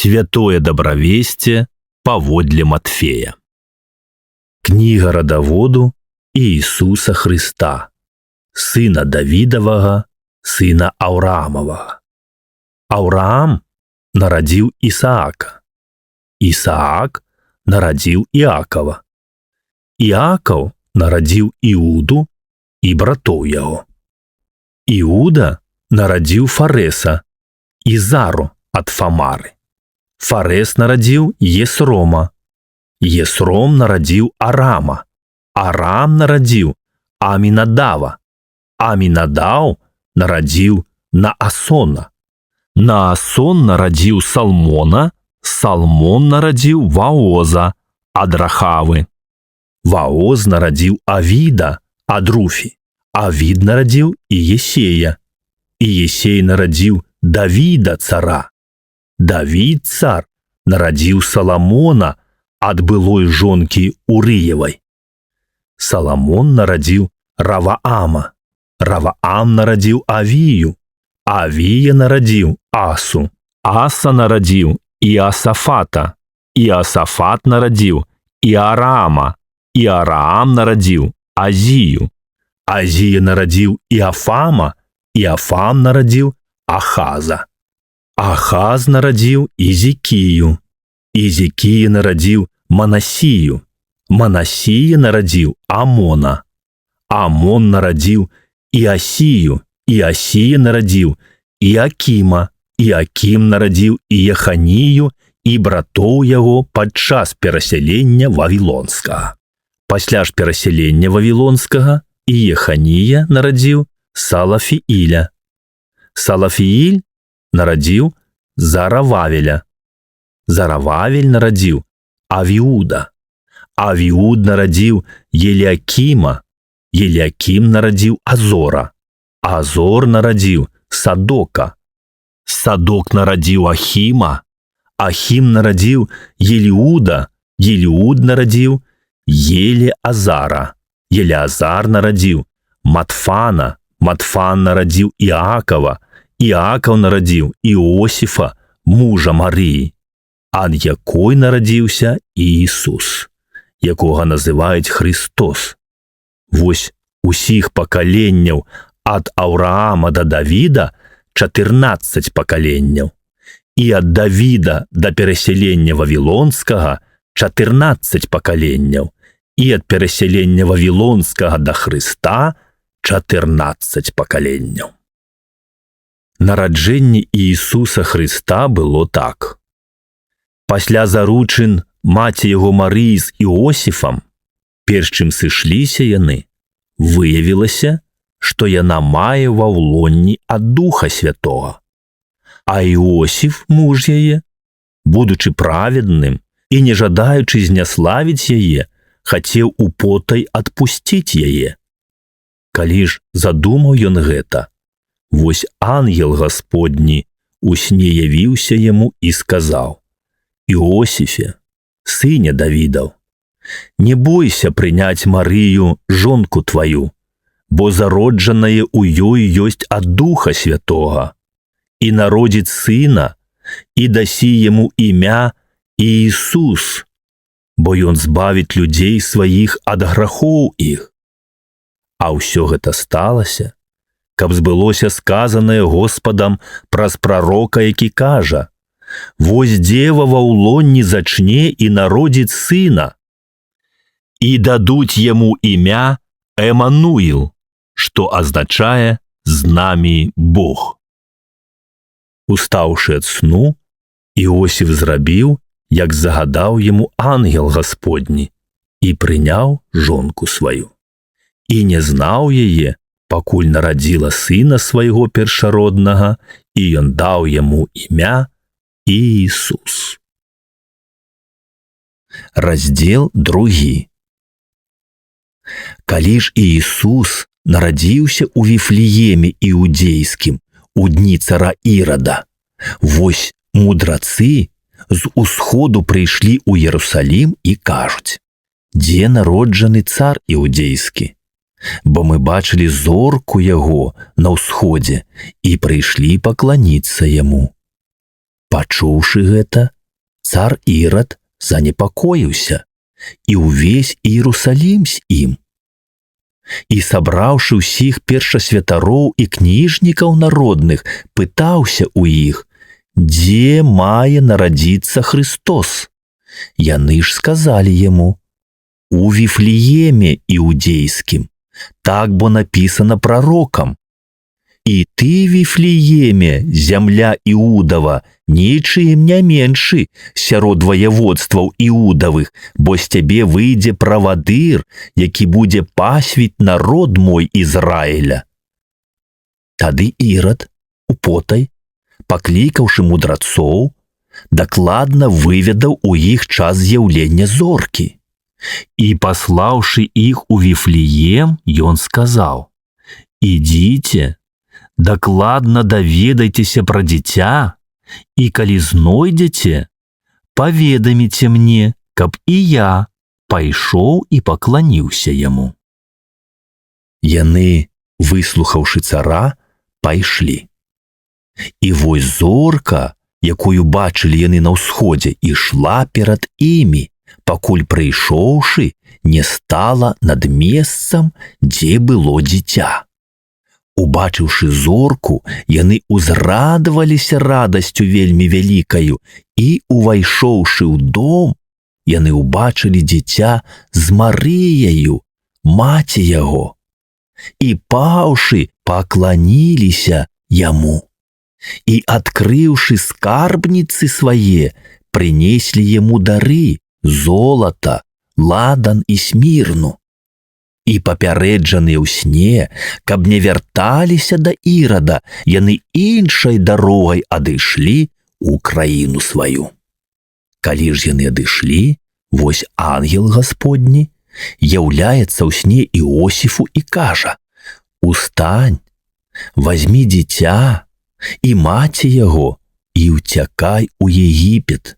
Святое добравесце паводле Матфея. Кніга радаводу Иисуса Христа, сына Давидовага, сына Авраамовага. Авраам нарадзіў Ісаака. Ісаак нарадзіў Іакова. Іакаў нарадзіў Іуду і братоў яго. Іуда нарадзіў Фареса і Зару ад Фамары. Фарес нарадзіў Есрома. Есром нарадзіў Арама. Арам нарадзіў Амінадава. Амінадаў нарадзіў Наасона. Наасон нарадзіў Салмона. Салмон нарадзіў Ваоза ад Рахавы. Ваоз нарадзіў Авіда ад Руфі. Авід нарадзіў Иесея. Иесей нарадзіў Давіда цара. Давід цар нарадзіў Саламона ад былой жонкі Урыевай. Саламон нарадзіў Раваама. Раваам нарадзіў Авію. Авія нарадзіў Асу. Аса нарадзіў Иосафата. Иосафат нарадзіў Иарама. Иараам нарадзіў Азію. Азія нарадзіў Иофама. Иофам нарадзіў Ахаза. Ахаз нарадзіў Изикію. Изикія нарадзіў Манасію. Манасія нарадзіў Амона. Амон нарадзіў Иосію. Иосія нарадзіў Иакіма. Иакім нарадзіў Иеханію і братоў яго падчас перасялення Вавілонскага. Пасля ж перасялення Вавілонскага Иеханія нарадзіў Салафііля. Салафііль нарадзіў Зарававеля. Зарававель нарадзіў Авіуда. Авіуд нарадзіў Еліакіма. Еліакім нарадзіў Азора. Азор нарадзіў Садока. Садок нарадзіў Ахіма. Ахім нарадзіў Еліуда. Еліуд нарадзіў Елеазара. Елеазар нарадзіў Матфана. Матфан нарадзіў Іакова. Іакаў нарадзіў Іосіфа, мужа Марыі, ад якой нарадзіўся Иисус, якога называюць Христос. Вось усіх пакаленняў ад Авраама да Давіда 14 пакаленняў, і ад Давіда да перасялення Вавілонскага 14 пакаленняў, і ад перасялення Вавілонскага да Хрыста 14 пакаленняў. Нараджэнне Иисуса Христа было так. Пасля заручын маці яго Марыі з Іосіфам, перш чым сышліся яны, выявілася, што яна мае ва ўлонні ад Духа Святога. А Іосіф, муж яе, будучы праведным і не жадаючы зняславіць яе, хацеў употай адпусціць яе. Калі ж задумаў ён гэта, вось ангел Гасподні у сне явіўся яму і сказаў: «Іосіфе, сыне Давідаў, не бойся прыняць Марыю, жонку тваю, бо зароджанае ў ёй ёсць ад Духа Святога, і народзіць сына, і дасі яму імя Иисус, бо ён збавіць людзей сваіх ад грахоў іх». А ўсё гэта сталася, каб збылося сказанае Господам праз прарока, які кажа: «Вось дзева ва ўлонні зачне і народзіць сына, і дадуць яму імя Эмануіл, што азначае «з намі Бог». Устаўшы ад сну, Іосіф зрабіў, як загадаў яму ангел Гасподні, і прыняў жонку сваю. І не знаў яе, пакуль нарадзіла сына свайго першароднага, і ён даў яму імя Иисус. Раздзел 2. Калі ж Иисус нарадзіўся ў Віфлееме іудзейскім у дні цара Ірада, вось мудрацы з усходу прыйшлі ў Иерусалім і кажуць: «Дзе народжаны цар іудзейскі? Бо мы бачылі зорку яго на ўсходзе і прыйшлі пакланіцца яму». Пачуўшы гэта, цар Ірад занепакоіўся, і ўвесь Іерусалім з ім. І, сабраўшы ўсіх першасвятароў і кніжнікаў народных, пытаўся ў іх, дзе мае нарадзіцца Христос. Яны ж сказалі яму: у Віфлееме іудзейскім, так бо напісана прарокам. І ты, Віфлееме, зямля Іудава, нічым не меншы сярод ваяводстваў Іудавых, бо з цябе выйдзе правадыр, які будзе пасвіць народ мой Ізраіля. Тады Ірад, употай, паклікаўшы мудрацоў, дакладна выведаў у іх час з'яўлення зоркі. І, паслаўшы іх у Віфлеем, ён сказаў: ідзіце, дакладна даведайцеся пра дзіця, і калі знойдзеце, паведаміце мне, каб і я пайшоў і пакланіўся яму. Яны, выслухаўшы цара, пайшлі. І вось зорка, якую бачылі яны на ўсходзе, ішла перад імі, пакуль, прыйшоўшы, не стала над месцам, дзе было дзіця. Убачыўшы зорку, яны ўзрадаваліся радасцю вельмі вялікаю, і, увайшоўшы ў дом, яны ўбачылі дзіця з Марыяю, маці яго, і, паўшы, пакланіліся яму. І, адкрыўшы скарбніцы свае, прынеслі яму дары: золата, ладан і смірну. І, папярэджаныя ў сне, каб не вярталіся да Ірада, яны іншай дарогай адышлі ў краіну сваю. Калі ж яны адышлі, вось ангел Гасподні яўляецца ў сне Іосіфу і кажа: устань, вазьмі дзіця і маці яго, і ўцякай у Егіпет,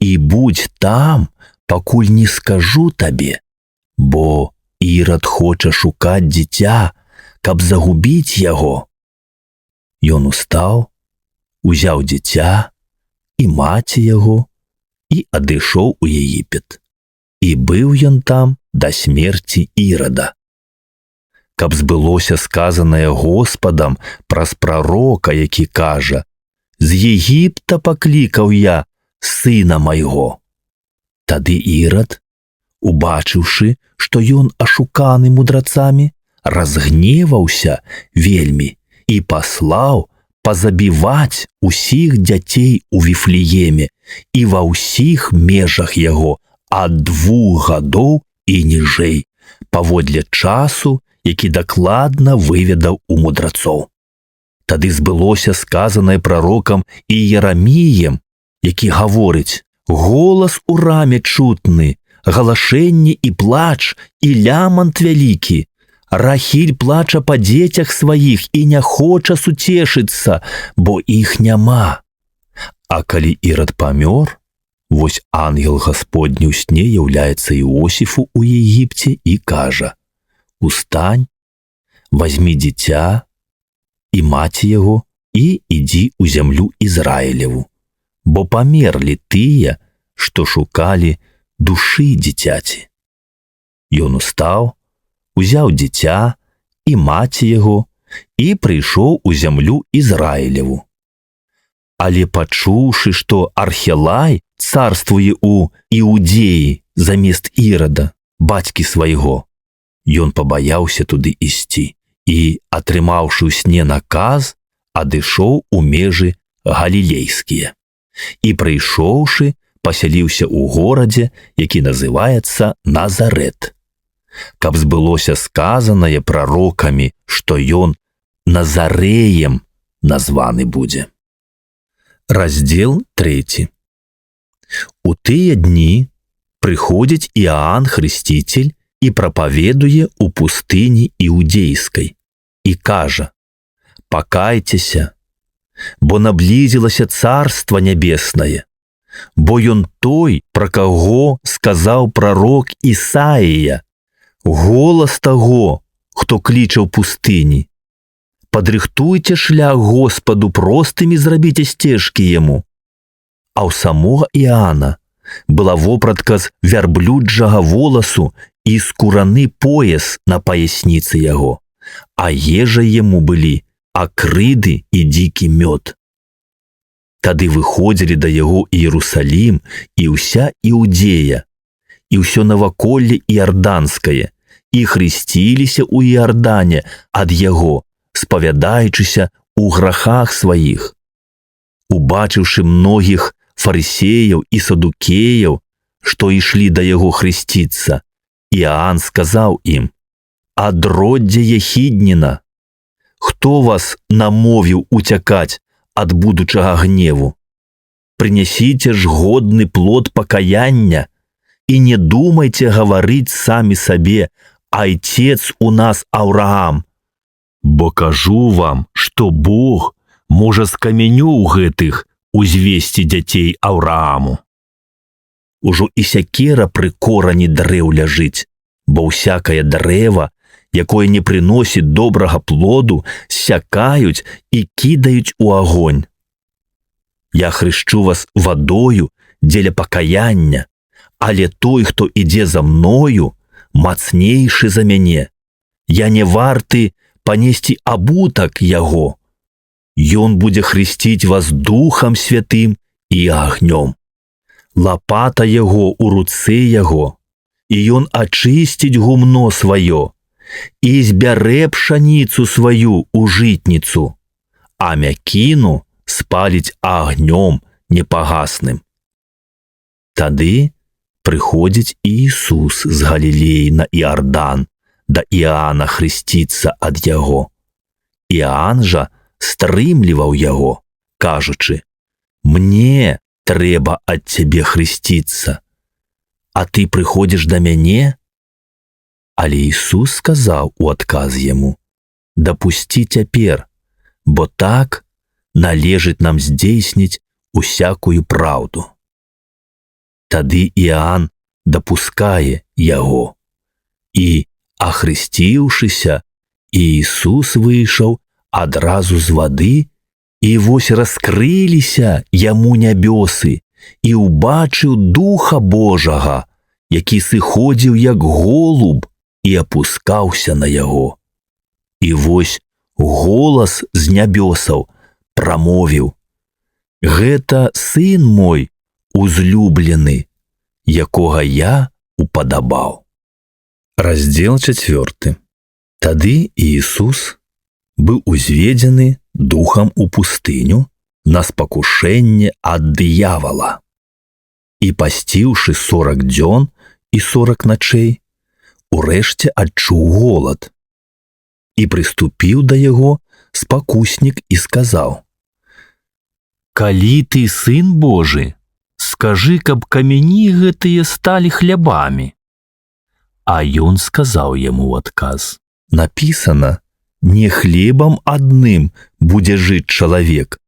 і будзь там, пакуль не скажу табе, бо Ірад хоча шукаць дзіця, каб загубіць яго. Ён устаў, узяў дзіця і маці яго і адышоў у Егіпет. І быў ён там да смерці Ірада. Каб збылося сказанае Господам праз прарока, які кажа: з Егіпта паклікаў я сына майго. Тады Ірад, убачыўшы, што ён ашуканы мудрацамі, разгневаўся вельмі і паслаў пазабіваць усіх дзяцей у Віфлееме і ва ўсіх межах яго ад 2 гадоў і ніжэй, паводле часу, які дакладна выведаў у мудрацоў. Тады збылося сказанае прарокам Іераміем, які гаворыць: голас у раме чутны, галашэнне і плач, і лямант вялікі. Рахіль плача па дзецях сваіх і не хоча суцешыцца, бо іх няма. А калі Ірад памёр, вось ангел Гасподні ў сне яўляецца Іосіфу ў Егіпце і кажа: устань, вазьмі дзіця і маці яго і ідзі ў зямлю Ізраілеву, бо памерлі тыя, што шукалі душы дзіцяці. Ён устаў, узяў дзіця і маці яго і прыйшоў у зямлю Ізраілеву. Але пачуўшы, што Архелай царствуе ў Іудзеі замест Ірада, бацькі свайго, ён пабаяўся туды ісці і, атрымаўшы ў сне наказ, адышоў у межы галілейскія. І, прыйшоўшы, пасяліўся ў горадзе, які называецца Назарэт, каб збылося сказанае прарокамі, што ён Назарэем названы будзе. Раздзел 3. У тыя дні прыходзіць Іаан Хрысціцель і прапаведуе ў пустыні Іудзейскай і кажа: пакайцеся, бо наблізілася царства нябеснае, бо ён той, пра каго сказаў прарок Ісаія, голас таго, хто кліча ў пустыні: падрыхтуйце шлях Господу простымі, зрабіце сцежкі яму. а ў самога Іоанна была вопратка з вярблюджага воласу і скураны пояс на паясніцы яго, а ежай яму былі акрыды і дзікі мёд. Тады выходзілі да яго Іерусалім і ўся Іудзея, і ўсё наваколле іарданскае, і хрысціліся ў Іардане ад яго, спавядаючыся ў грахах сваіх. Убачыўшы многіх фарысеяў і садукеяў, што ішлі да яго хрысціцца, Іоанн сказаў ім: «Адроддзе ехідніна, хто вас намовіў уцякаць ад будучага гневу? Прынясіце ж годны плод пакаяння і не думайце гаварыць самі сабе: айцец у нас Аўраам. Бо кажу вам, што Бог можа з камянёў гэтых узвесці дзяцей Аўрааму. Ужо і сякера пры корані дрэў ляжыць, бо ўсякае дрэва, якое не прыносіць добрага плоду, сякаюць і кідаюць у агонь. Я хрышчу вас вадою дзеля пакаяння, але той, хто ідзе за мною, мацнейшы за мяне. Я не варты панесці абутак яго. Ён будзе хрысціць вас Духам Святым і агнём. Лапата яго ў руцэ яго, і ён ачысціць гумно сваё, і збярэ пшаніцу сваю ў жытніцу, а мякіну спаліць агнём непагасным». Тады прыходзіць Ісус з Галілеі на Іардан да Іоанна хрысціцца ад яго. Іоанн жа стрымліваў яго, кажучы: «Мне трэба ад цябе хрысціцца, а ты прыходзіш да мяне?» Але Ісус сказаў у адказ яму: «Дапусці цяпер, бо так належыць нам здзейсніць усякую праўду». Тады Іоанн дапускае яго. І, ахрысціўшыся, Ісус выйшаў адразу з вады, і вось раскрыліся яму нябёсы, і ўбачыў Духа Божага, які сыходзіў як голуб і апускаўся на яго. І вось голас з нябёсаў прамовіў: «Гэта сын мой узлюблены, якога я упадабаў». Раздзел 4. Тады Ісус быў узведзены духам у пустыню на спакушэнне ад д'явала. І пасціўшы 40 дзён і 40 начэй, урэшце адчуў голад. І прыступіў да яго спакуснік і сказаў: «Калі ты сын Божы, скажы, каб камяні гэтыя сталі хлябамі». А ён сказаў яму ў адказ: «Напісана, не хлебам адным будзе жыць чалавек,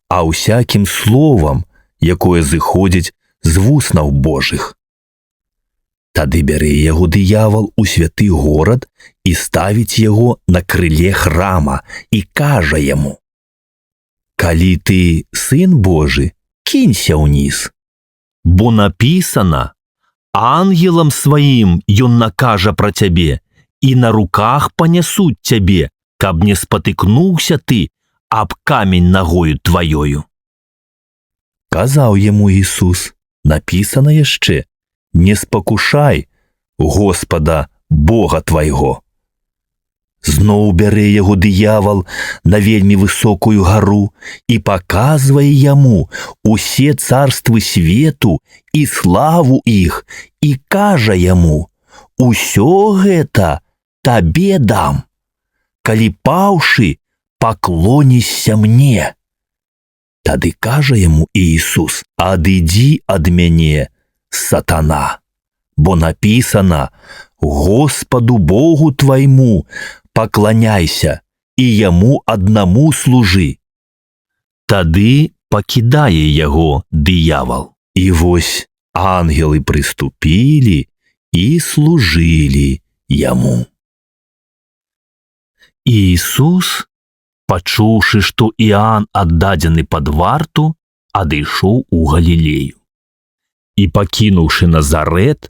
а ўсякім словам, якое зыходзіць з вуснаў Божых». Тады бярэ яго д'явал у святы горад і ставіць яго на крыле храма і кажа яму: «Калі ты сын Божы, кінься ўніз, бо напісана, ангелам сваім ён накажа пра цябе, і на руках панясуць цябе, каб не спатыкнуўся ты аб камень нагою тваёю». Казаў яму Ісус: «Напісана яшчэ: не спакушай Господа Бога твайго». Зноў бярэ яго д'явал на вельмі высокую гару і паказвае яму усе царствы свету і славу іх, і кажа яму: «Усё гэта табе дам, калі паўшы паклонішся мне». Тады кажа яму Ісус: «Адыдзі ад мяне, сатана, бо напісана: Господу Богу твайму пакланяйся і яму аднаму служы». Тады пакідае яго д'явал. І вось ангелы прыступілі і служылі яму. Ісус, пачуўшы, што Іоанн аддадзены пад варту, адышоў у Галілею. І, пакінуўшы Назарэт,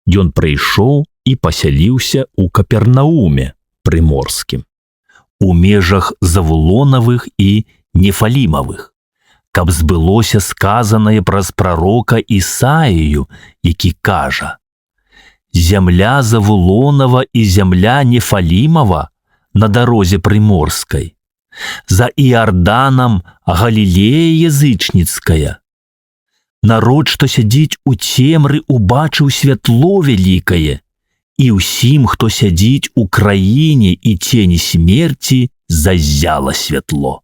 ён прыйшоў і пасяліўся ў Капернауме прыморскім, у межах Завулонавых і Нефалімавых, каб збылося сказанае праз прарока Ісаію, які кажа: «Зямля Завулонава і зямля Нефалімава на дарозе прыморскай, за Іарданам Галілея язычніцкая. Народ, што сядзіць у цемры, убачыў святло вялікае, і ўсім, хто сядзіць у краіне і цені смерці, заззяла святло».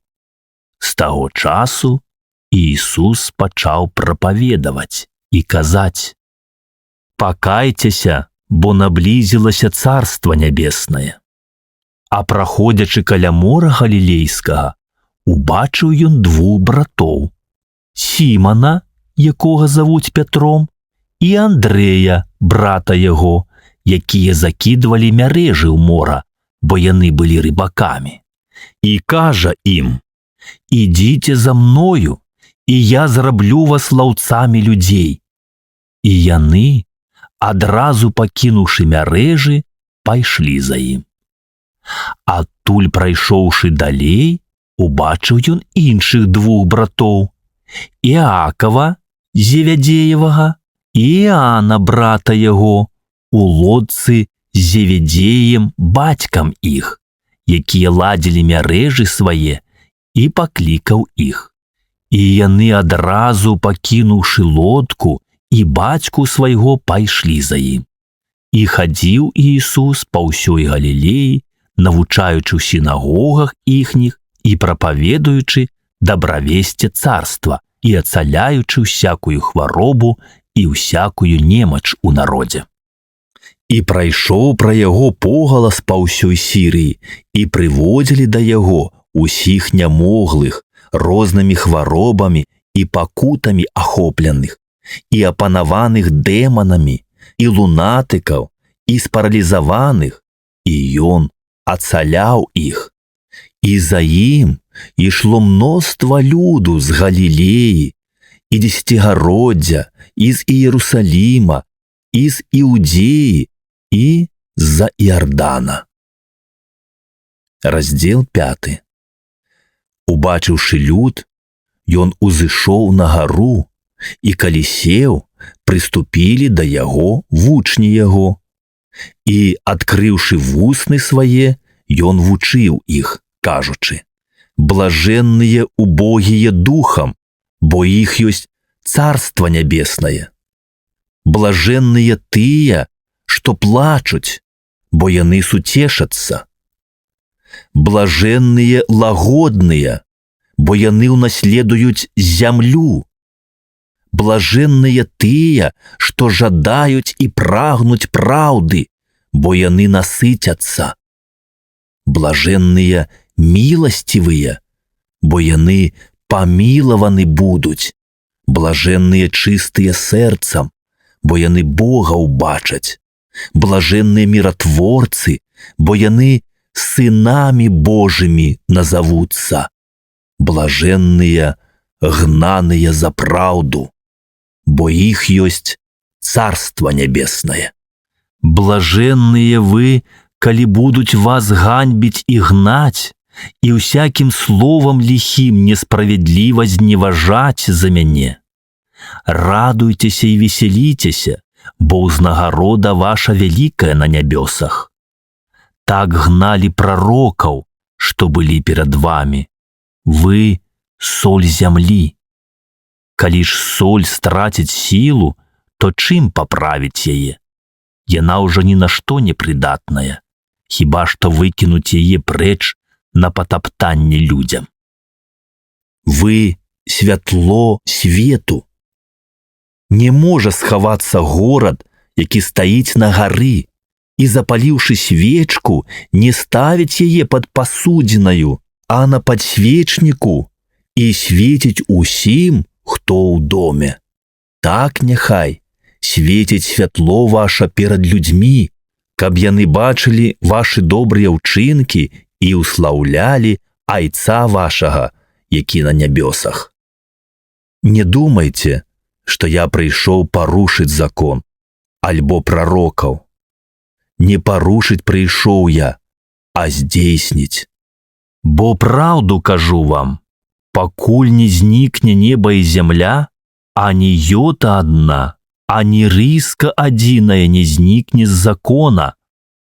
З таго часу Ісус пачаў прапаведаваць і казаць: «Пакайцеся, бо наблізілася Царства Нябеснае». А праходзячы каля мора Галілейскага, убачыў ён двух братоў: Сімана, якога завуць Пятром, і Андрэя, брата яго, якія закідвалі мярэжы ў мора, бо яны былі рыбакамі. І кажа ім: «Ідзіце за мною, і я зраблю вас лаўцамі людзей». І яны, адразу пакінуўшы мярэжы, пайшлі за ім. Адтуль, прайшоўшы далей, убачыў ён іншых двух братоў: Іакава, Зеведзеевага, і Іана, брата яго, у лодцы з Зеведзеем, бацькам іх, якія ладзілі мярэжы свае, і паклікаў іх. І яны адразу, пакінуўшы лодку і бацьку свайго, пайшлі за ім. І хадзіў Ісус па ўсёй Галілеі, навучаючы ў сінагогах іхніх і прапаведуючы дабравесце царства і ацаляючы ўсякую хваробу і ўсякую немач у народзе. І прайшоў пра яго погалас па ўсёй Сірыі, і прыводзілі да яго усіх нямоглых, рознымі хваробамі і пакутамі ахопленых, і апанаваных дэманамі, і лунатыкаў, і спаралізаваных, і ён ацаляў іх. І за ім ішло мноства люду з Галілеі, і дзесяцігароддзя, і з Іерусаліма, і з Іудзеі, і з-за Іардана. Раздзел 5. Убачыўшы люд, ён узышоў на гару, і калі сеў, прыступілі да яго вучні яго. І, адкрыўшы вусны свае, ён вучыў іх, кажучы: «Блажэнныя убогія духам, бо іх ёсць Царства Нябеснае. Блажэнныя тыя, што плачуць, бо яны суцешацца. Блажэнныя лагодныя, бо яны ўнаследуюць зямлю. Блажэнныя тыя, што жадаюць і прагнуць праўды, бо яны насыцяцца. Блажэнныя міласцівыя, бо яны памілаваны будуць. Блажэнныя чыстыя сэрцам, бо яны Бога ўбачаць. Блажэнныя міратворцы, бо яны сынамі Божымі назавуцца. Блажэнныя гнаныя за праўду, бо іх ёсць Царства Нябеснае. Блажэнныя вы, калі будуць вас ганьбіць і гнаць, і ўсякім словам ліхім несправядліва зневажаць за мяне. Радуйцеся і весяліцеся, бо ўзнагарода ваша вялікая на нябёсах. Так гналі прарокаў, што былі перад вамі. Вы — соль зямлі. Калі ж соль страціць сілу, то чым паправіць яе? Яна ўжо ні на што не прыдатная, хіба што выкінуць яе прэч на патаптанне людзям. Вы — святло свету. Не можа схавацца горад, які стаіць на гары, і, запаліўшы свечку, не ставіць яе пад пасудзінаю, а на падсвечніку, і свеціць усім, хто ў доме. Так няхай свеціць святло ваша перад людзьмі, каб яны бачылі вашы добрыя ўчынкі і ўслаўлялі Айца вашага, які на нябёсах. Не думайте, што я прыйшоў парушыць закон, альбо прарокаў. Не парушыць прыйшоў я, а здзейсніць. Бо праўду кажу вам, пакуль не знікне неба і зямля, ані йота адна, ані рыска адзіная не знікне з закона,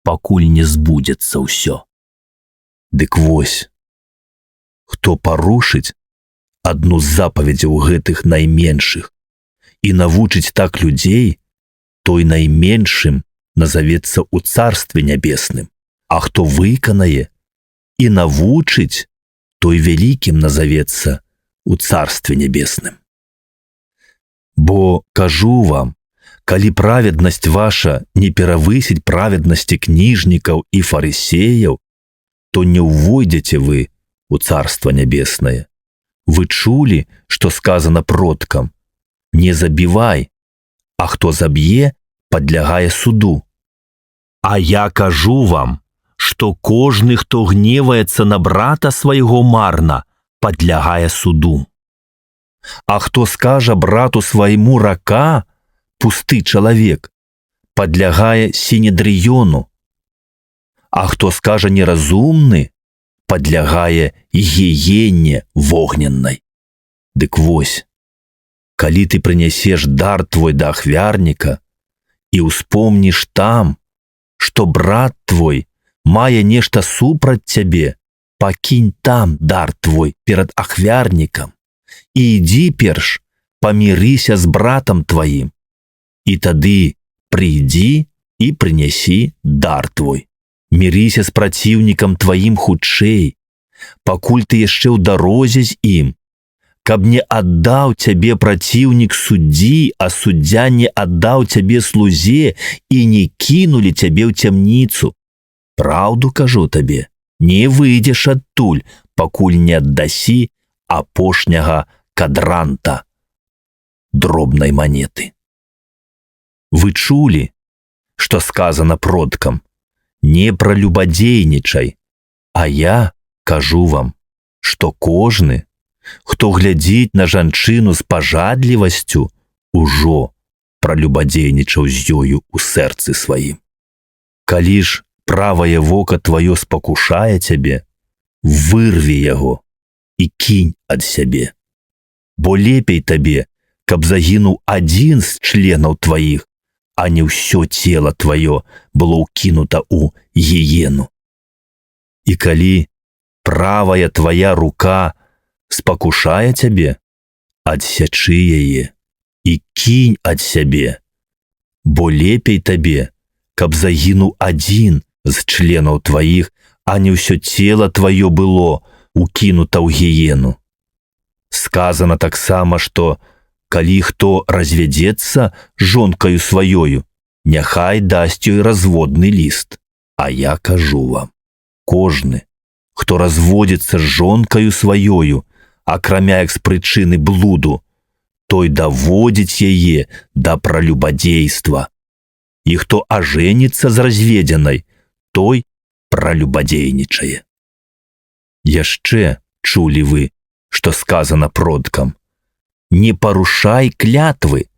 пакуль не збудзецца ўсё. Дык вось, хто парушыць адну з запаведзяў гэтых найменшых і навучыць так людзей, той найменшым назавецца ў Царстве Нябесным, а хто выканае і навучыць, той вялікім назавецца ў Царстве Нябесным. Бо, кажу вам, калі праведнасць ваша не перавысіць праведнасці кніжнікаў і фарысеяў, то не ўвойдзеце вы у Царства Нябеснае. Вы чулі, што сказана продкам: не забівай, а хто заб'е, падлягае суду. А я кажу вам, што кожны, хто гневаецца на брата свайго марна, падлягае суду. А хто скажа брату свайму рака, пусты чалавек, падлягае сінедрыёну. А хто скажа неразумны, падлягае гіене вогненнай. Дык вось, калі ты прынясеш дар твой да ахвярніка і ўспомніш там, што брат твой мае нешта супраць цябе, пакінь там дар твой перад ахвярнікам і ідзі перш памірыся з братам тваім, і тады прыйдзі і прынясі дар твой. Мірыся з праціўнікам тваім хутчэй, пакуль ты яшчэ ў дарозе з ім, каб не аддаў цябе праціўнік суддзі, а суддзя не аддаў цябе слузе і не кінулі цябе ў цямніцу. Праўду кажу табе, не выйдзеш адтуль, пакуль не аддасі апошняга кадранта дробнай манеты. Вы чулі, што сказана продкам: не пралюбадзейнічай, а я кажу вам, што кожны, хто глядзіць на жанчыну з пажадлівасцю, ужо пралюбадзейнічаў з ёю ў сэрцы сваім. Калі ж правае вока тваё спакушае цябе, вырві яго і кінь ад сябе. Бо лепей табе, каб загінуў адзін з членаў тваіх, а не ўсё цела тваё было ўкінута ў гіену. І калі правая твая рука спакушае цябе, адсячы яе і кінь ад сябе, бо лепей табе, каб загінуў адзін з членаў тваіх, а не ўсё цела тваё было укінута ў гіену. Сказана таксама, што калі хто развядзецца жонкаю сваёю, няхай дасць ёй разводны ліст. А я кажу вам, кожны, хто разводзіцца з жонкаю сваёю, акрамя як з прычыны блуду, той даводзіць яе да пралюбадзейства. І хто ажэніцца з разведзенай, той пралюбадзейнічае. Яшчэ чулі вы, што сказана продкам: не парушай клятвы,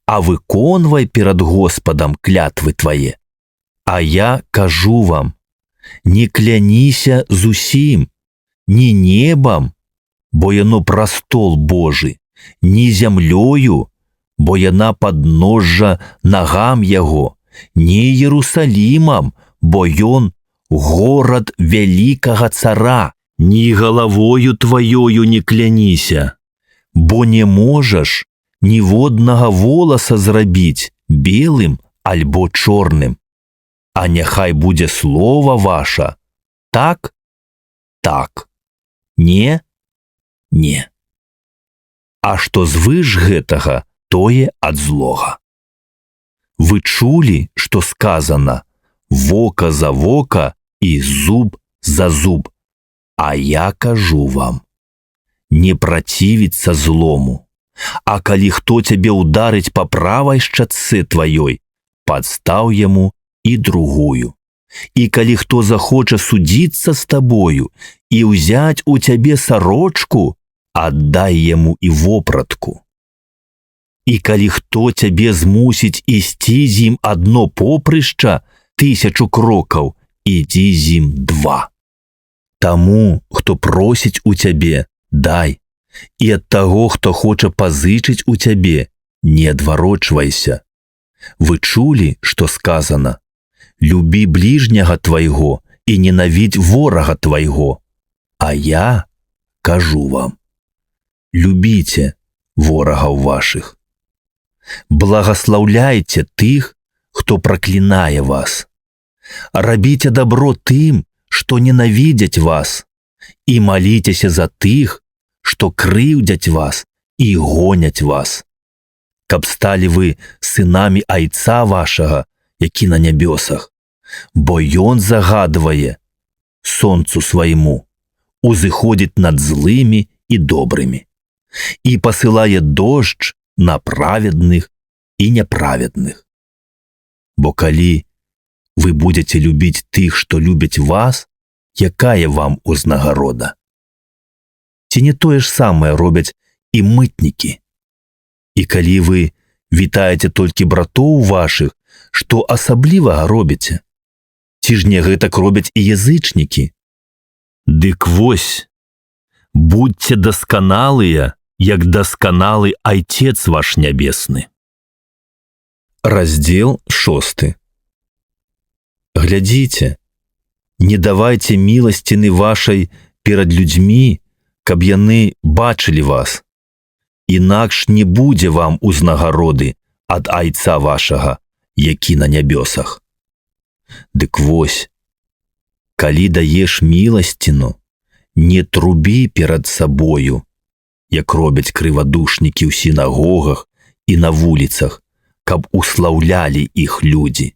а выконвай перад Господам клятвы твае. А я кажу вам, не кляніся зусім, ні небам, бо яно прастол Божы, ні зямлёю, бо яна падножжа нагам яго, ні Єрусалімам, бо ён горад вялікага цара, ні галавою тваёю не кляніся, бо не можаш ніводнага воласа зрабіць белым альбо чорным. А няхай будзе слова ваша так, так, не, не. А што звыш гэтага, тое ад злога. Вы чулі, што сказана: вока за вока і зуб за зуб. А я кажу вам, не працівіцца злому, а калі хто цябе ударыць па правай шчацэ тваёй, падстаў яму і другую. І калі хто захоча судзіцца з табою і ўзяць у цябе сарочку, аддай яму і вопратку. І калі хто цябе змусіць ісці з ім адно попрышча 1000 крокаў, ідзі з ім 2. Таму, хто просіць у цябе, дай, і ад таго, хто хоча пазычыць у цябе, не адварочвайся. Вы чулі, што сказана: «Любі бліжняга твайго і ненавідь ворага твайго». А я кажу вам: любіце ворагаў вашых. Благаслаўляйце тых, хто праклінае вас. Рабіце дабро тым, што ненавідзяць вас, і маліцеся за тых, што крыўдзяць вас і гоняць вас, каб сталі вы сынамі Айца вашага, які на нябёсах, бо Ён загадвае сонцу свайму узыходзіць над злымі і добрымі і пасылае дождж на праведных і няправедных. Бо калі вы будзеце любіць тых, што любяць вас, якая вам узнагарода? Ці не тое ж самае робяць і мытнікі? І калі вы вітаеце толькі братоў вашых, што асаблівага робіце? Ці ж не гэтак робяць і язычнікі? Дык вось, будьце дасканалыя, як дасканалы Айцец ваш нябесны. Раздзел 6. Глядзіце, не давайце міласціны вашай перад людзьмі, каб яны бачылі вас. Інакш не будзе вам узнагароды ад Айца вашага, які на нябёсах. Дык вось, калі даеш міласціну, не трубі перад сабою, як робяць крывадушнікі ў сінагогах і на вуліцах, каб услаўлялі іх людзі.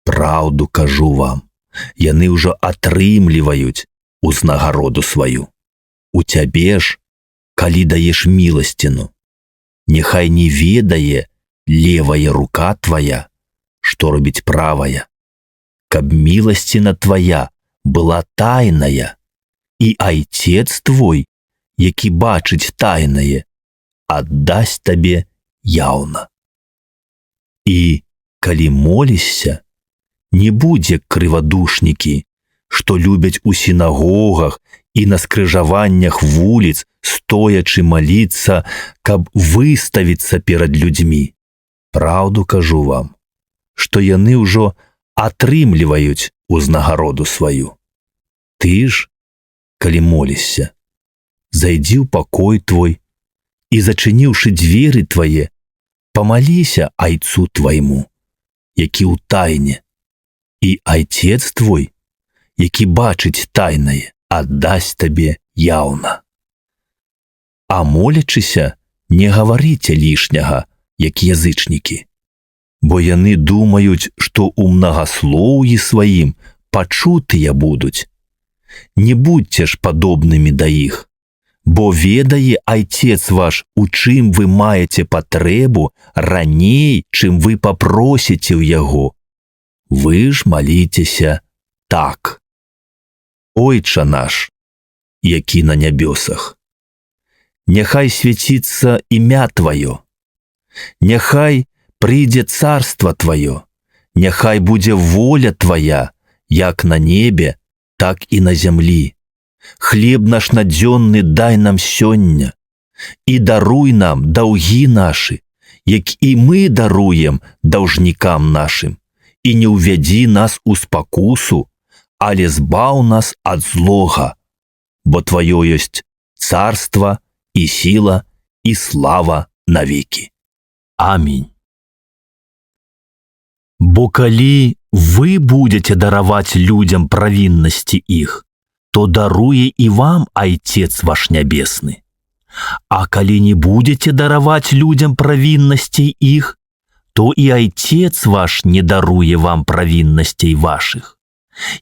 Праўду кажу вам, яны ўжо атрымліваюць узнагароду сваю. У цябе ж, калі даеш міласціну, няхай не ведае левая рука твая, што робіць правая, каб міласціна твая была тайная, і Айцец твой, які бачыць тайнае, аддасць табе яўна. І калі молішся, не будзе крывадушнікі, што любяць у сінагогах і на скрыжаваннях вуліц стоячы маліцца, каб выставіцца перад людзьмі. Праўду кажу вам, што яны ўжо атрымліваюць узнагароду сваю. Ты ж, калі молішся, зайдзі ў пакой твой і, зачыніўшы дзверы твае, памаліся Айцу твайму, які ў тайне, і Айцец твой, які бачыць тайнае, аддасць табе яўна. А молячыся, не гаварыце лішняга, як язычнікі, бо яны думаюць, што ў мнагаслоўі сваім пачутыя будуць. Не будьце ж падобнымі да іх, бо ведае Айцец ваш, у чым вы маеце патрэбу раней, чым вы папросіце ў яго. Вы ж маліцеся так: Ойча наш, які на нябёсах, няхай свяціцца імя тваё, няхай прыйдзе царства тваё, няхай будзе воля твая, як на небе, так і на зямлі. Хлеб наш надзённы дай нам сёння, і даруй нам даўгі нашы, як і мы даруем даўжнікам нашым, і не ўвядзі нас у спакусу, але збаў нас ад злога, бо тваё ёсць царства і сіла і слава навекі. Амінь. Бо калі вы будзеце дараваць людзям правіннасці іх, то даруе і вам Айцец ваш нябесны. А калі не будзеце дараваць людзям правіннасцей іх, то і Айцец ваш не даруе вам правіннасцей вашых.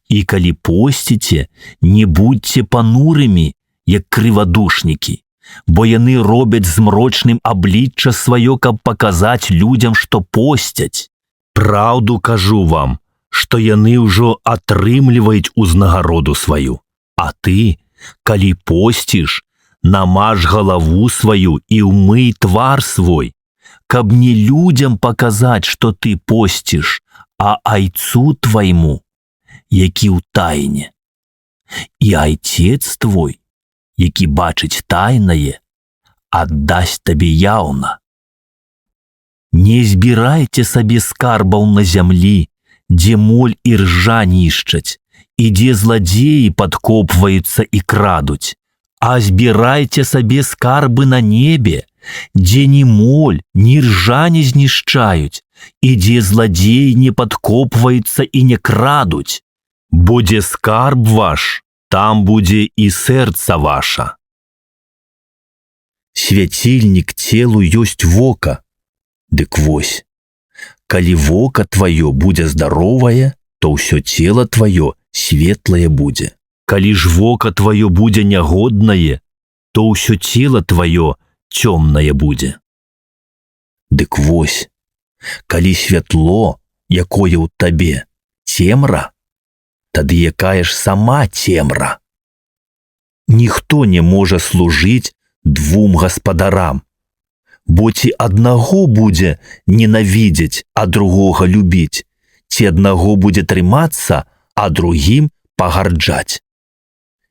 І калі посціце, не будьце панурымі, як крывадушнікі, бо яны робяць змрочным аблічча сваё, каб паказаць людзям, што посцяць. Праўду кажу вам, што яны ўжо атрымліваюць узнагароду сваю. А ты, калі посціш, намажь галаву сваю і ўмый твар свой, каб не людям паказаць, што ты посціш, а айцу твайму, які ў тайне. І айцец твой, які бачыць тайнае, аддасць табе яўна. Не збірайце сабе скарбаў на зямлі, дзе моль і ржа нішчаць, і дзе зладзеі падкопваюцца і крадуць, а збірайце сабе скарбы на небе, дзе ні моль, ні ржа не знішчаюць, і дзе зладзеі не падкопваюцца і не крадуць, бо дзе скарб ваш, там будзе і сэрца ваша. Свяцільнік целу ёсць вока. Дык вось, калі вока тваё будзе здаровае, то ўсё цела тваё светлае будзе. Калі ж вока тваё будзе нягоднае, то ўсё цела тваё цёмнае будзе. Дык вось, калі святло, якое ў табе, цемра, тады якая ж сама цемра. Ніхто не можа служыць двум гаспадарам, бо ці аднаго будзе ненавідзець, а другога любіць, ці аднаго будзе трымацца, а другім пагарджаць.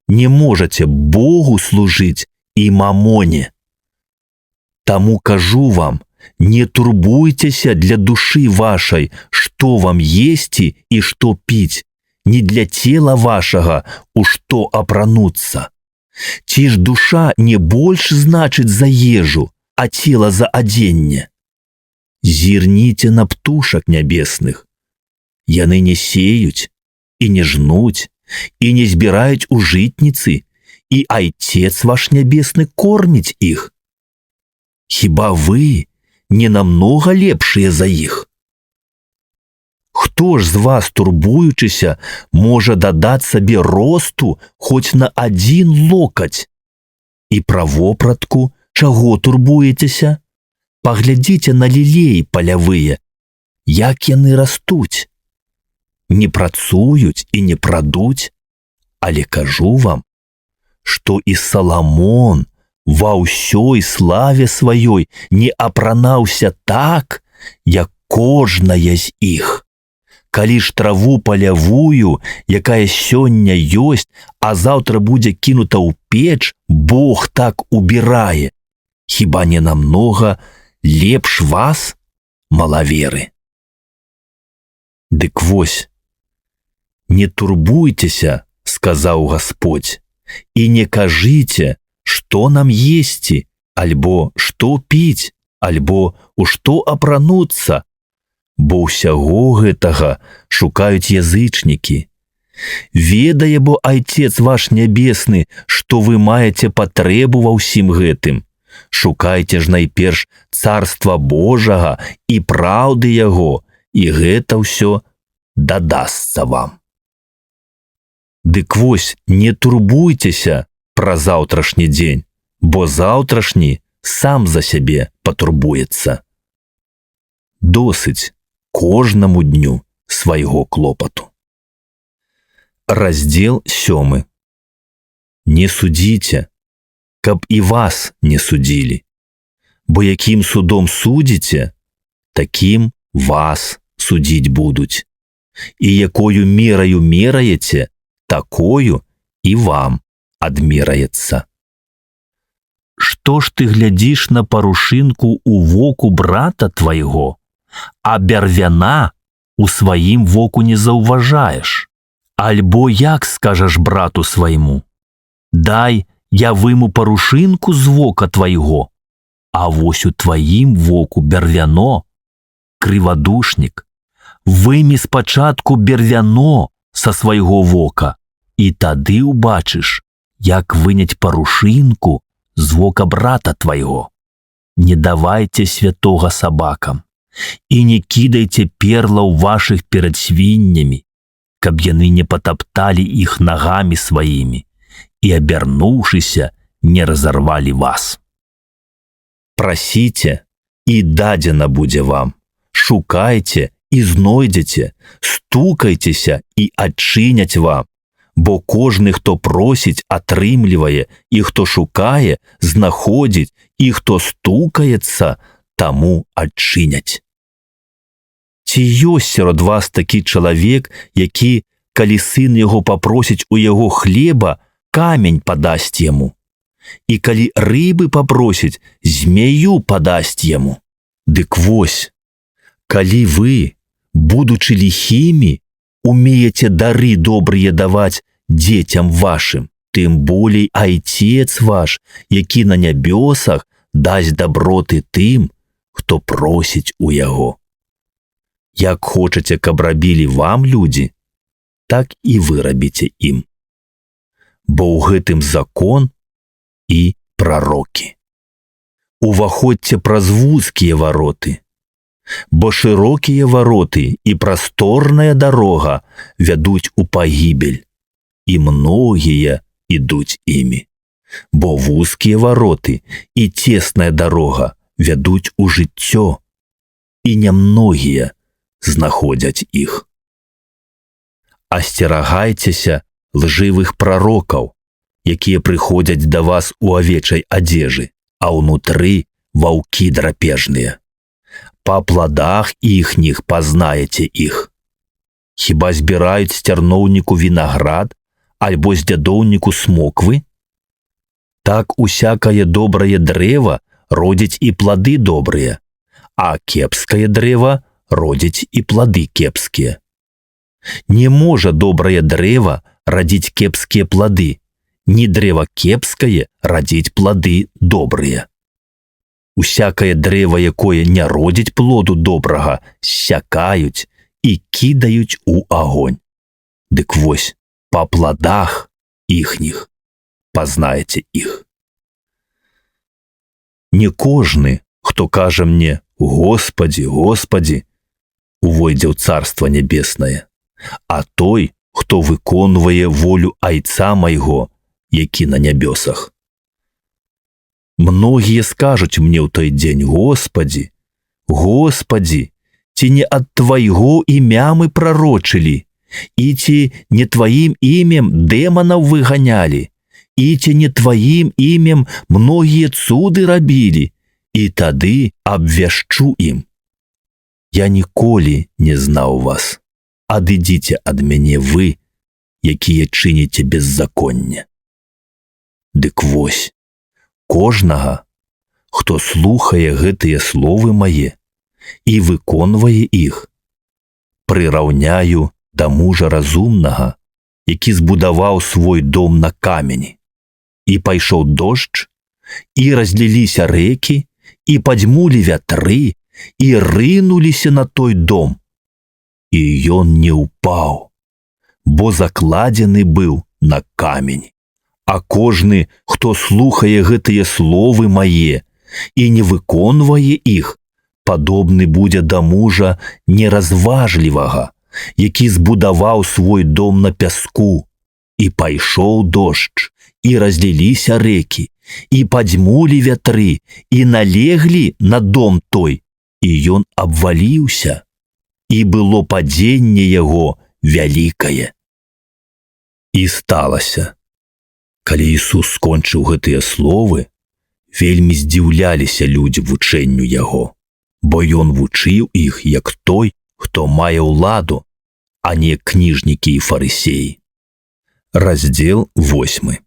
Не можаце Богу служыць і мамоне. Таму кажу вам, не турбуйцеся для душы вашай, што вам есці і што піць, не для цела вашага, у што апрануцца. Ці ж душа не больш значыць за ежу, а цела за адзенне? Зірніце на птушак нябесных. Яны не сеюць і не жнуць, і не збіраюць у жытніцы, і айцец ваш нябесны корміць іх. Хіба вы не намнога лепшыя за іх? Хто ж з вас, турбуючыся, можа дадаць сабе росту хоць на 1 локаць? І пра вопратку чаго турбуецеся? Паглядзіце на лілеі палявыя, як яны растуць. Не працуюць і не прадуць, але кажу вам, што і Саламон ва ўсёй славе сваёй не апранаўся так, як кожная з іх. Калі ж траву палявую, якая сёння ёсць, а заўтра будзе кінута ў печ, Бог так убірае, хіба не намнога лепш вас, малаверы? Дык вось, не турбуйцеся, сказаў Гасподзь, і не кажыце, што нам есці, альбо што піць, альбо у што апрануцца, бо ўсяго гэтага шукаюць язычнікі. Ведае бо Айцец ваш нябесны, што вы маеце патрэбу ва ўсім гэтым. Шукайце ж найперш царства Божага і праўды яго, і гэта ўсё дадасца вам. Дык вось, не турбуйцеся пра заўтрашні дзень, бо заўтрашні сам за сябе патурбуецца. Досыць кожнаму дню свайго клопату. Раздзел 7. Не судзіце, каб і вас не судзілі, бо якім судом судзіце, такім вас судзіць будуць, і якою мераю мераеце, такою і вам адмераецца. Што ж ты глядзіш на парушынку у воку брата твайго, а бярвяна у сваім воку не заўважаеш? Альбо як скажаш брату свайму: дай, я выму парушынку з вока твайго, а вось у тваім воку бярвяно? Крывадушнік, вымі спачатку бярвяно са свайго вока, і тады ўбачыш, як выняць парушынку з вока брата твайго. Не давайце святога сабакам, і не кідайце перлаў вашых перад свіннямі, каб яны не патапталі іх нагамі сваімі і, абярнуўшыся, не разарвалі вас. Прасіце, і дадзена будзе вам. Шукайце і знойдзеце, стукайцеся і адчыняць вам, Бо кожны, хто просіць, атрымлівае, і хто шукае, знаходзіць, і хто стукаецца, таму адчыняць. Ці ёсць сярод вас такі чалавек, які, калі сын яго папросіць у яго хлеба, камень падасць яму? І калі рыбы папросіць, змею падасць яму? Дык вось, калі вы, будучы ліхімі, умееце дары добрыя даваць дзецям вашым, тым болей Айцец ваш, які на нябёсах, дасць даброты тым, хто просіць у яго. Як хочаце, каб рабілі вам людзі, так і вы рабіце ім. Бо ў гэтым закон і прарокі. Уваходзьце праз вузкія вароты, бо шырокія вароты і прасторная дарога вядуць у пагібель, і многія ідуць імі, бо вузкія вароты і цесная дарога вядуць у жыццё, і нямногія знаходзяць іх. Асцерагайцеся лжывых прарокаў, якія прыходзяць да вас у авечай адзежы, а ўнутры ваўкі драпежныя. Па пладах іхніх пазнаеце іх. Хіба збіраюць з цярноўніку вінаград, альбо з дзядоўніку смоквы? Так усякае добрае дрэва родзіць і плады добрыя, а кепскае дрэва родзіць і плады кепскія. Не можа добрае дрэва радзіць кепскія плады, ні дрэва кепскае радзіць плады добрыя. Усякае дрэва, якое не родзіць плоду добрага, ссякаюць і кідаюць у агонь. Дык вось, па пладах іхніх пазнаеце іх. Не кожны, хто кажа мне «Господі, Господі», увойдзе ў Царства Нябеснае, а той, хто выконвае волю Айца майго, які на нябёсах. Многія скажуць мне ў той дзень: «Господі, Господі, ці не ад Твайго імя мы прарочылі, і ці не Тваім імем дэманаў выганялі, і ці не Тваім імем многія цуды рабілі, і тады абвяшчу ім: я ніколі не знаў вас, адыдзіце ад мяне вы, якія чыніце беззаконне». Дык вось, кожнага, хто слухае гэтыя словы мае і выконвае іх, прыраўняю да мужа разумнага, які збудаваў свой дом на камені. І пайшоў дождж, і разліліся рэкі, і падзьмулі вятры, і рынуліся на той дом. І ён не ўпаў, бо закладзены быў на камень. А кожны, хто слухае гэтыя словы мае і не выконвае іх, падобны будзе да мужа неразважлівага, які збудаваў свой дом на пяску. І пайшоў дождж, і разліліся рэкі, і падзьмулі вятры, і налеглі на дом той, і ён абваліўся, і было падзенне яго вялікае. І сталася, калі Ісус скончыў гэтыя словы, вельмі здзіўляліся людзі вучэнню яго, бо ён вучыў іх як той, хто мае ўладу, а не кніжнікі і фарысеі. Раздзел 8.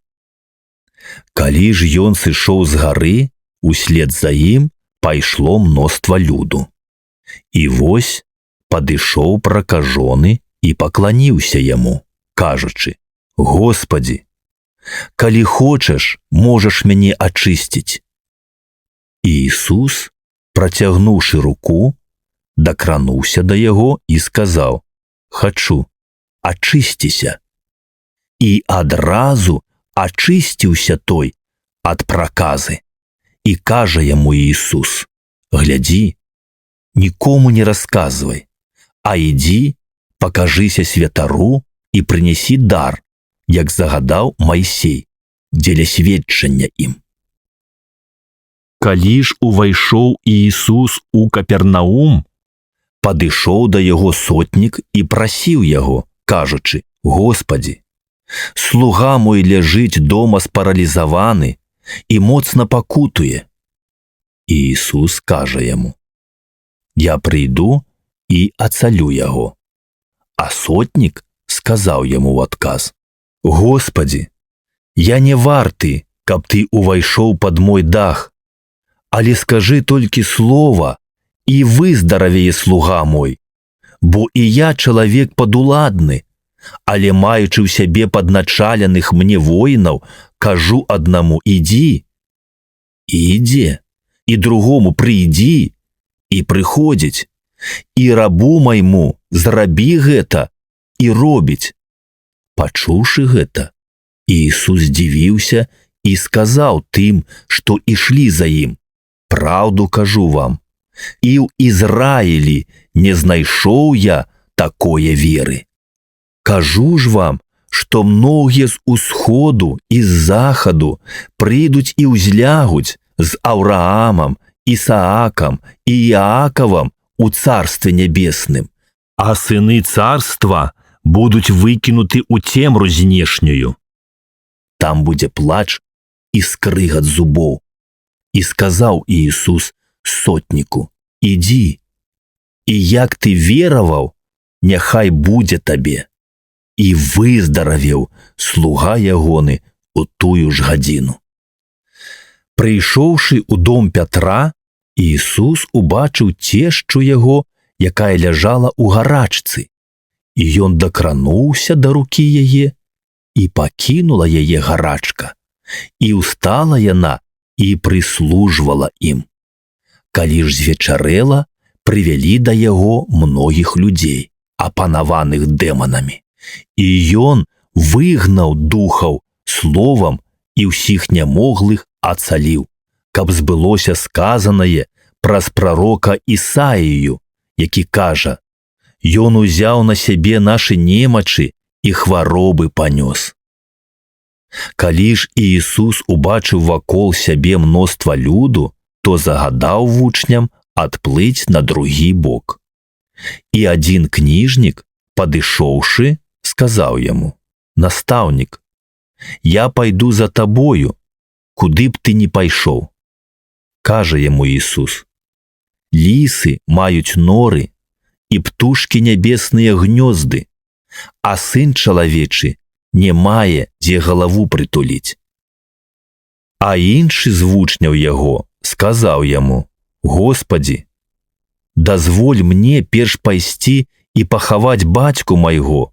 Калі ж ён сышоў з гары, услед за ім пайшло мноства люду. І вось падышоў пракажоны і пакланіўся яму, кажучы: «Господі, калі хочаш, можаш мяне ачысціць». І Ісус, працягнуўшы руку, дакрануўся да яго і сказаў: «Хачу, ачысціся». І адразу ачысціўся той ад праказы. І кажа яму Ісус: «Глядзі, нікому не расказвай, а ідзі, пакажыся святару і прынясі дар, як загадаў Майсей, дзеля сведчання ім». Калі ж увайшоў Ісус у Капернаум, падышоў да яго сотнік і прасіў яго, кажучы: «Господі, Слуга мой ляжыць дома спаралізаваны і моцна пакутуе. І Ісус кажа яму: я прыйду і ацалю яго. А сотнік сказаў яму ў адказ: Господі, я не варты, каб ты увайшоў пад мой дах, але скажы толькі слова, і выздаравее слуга мой, бо і я чалавек падуладны, але маючы ў сябе падначаленых мне воінаў, кажу аднаму: ідзі, і ідзе, і другому: прыйдзі, і прыходзіць, і рабу майму: зрабі гэта, і робіць. Пачуўшы гэта, Ісус здзівіўся і сказаў тым, што ішлі за ім: праўду кажу вам, і ў Ізраілі не знайшоў я такое веры. Кажу ж вам, што многія з усходу і з захаду прыйдуць і ўзлягуць з Аўраамам, Ісаакам і Іакавам у Царстве Нябесным, а сыны царства будуць выкінуты ў цемру знешнюю. Там будзе плач і скрыгат зубоў. І сказаў Ісус сотніку: ідзі, і як ты вераваў, няхай будзе табе. І выздаравеў слуга ягоны у тую ж гадзіну. Прыйшоўшы ў дом Пятра, Ісус убачыў цешчу яго, якая ляжала ў гарачцы, і ён дакрануўся да рукі яе, і пакінула яе гарачка, і ўстала яна і прыслужвала ім. Калі ж звечарэла, прывялі да яго многіх людзей, апанаваных дэманамі, і ён выгнаў духаў словам і ўсіх нямоглых ацаліў, каб збылося сказанае праз прарока Ісаію, які кажа: ён узяў на сябе нашы немачы і хваробы панёс. Калі ж Ісус убачыў вакол сябе мноства люду, то загадаў вучням адплыць на другі бок. І адзін кніжнік, падышоўшы, сказаў яму: настаўнік, я пайду за табою, куды б ты не пайшоў. Кажа яму Ісус: лісы маюць норы, і птушкі нябесныя гнёзды, а сын чалавечы не мае, дзе галаву прытуліць. А іншы з вучняў яго сказаў яму: Господі, дазволь мне перш пайсці і пахаваць бацьку майго.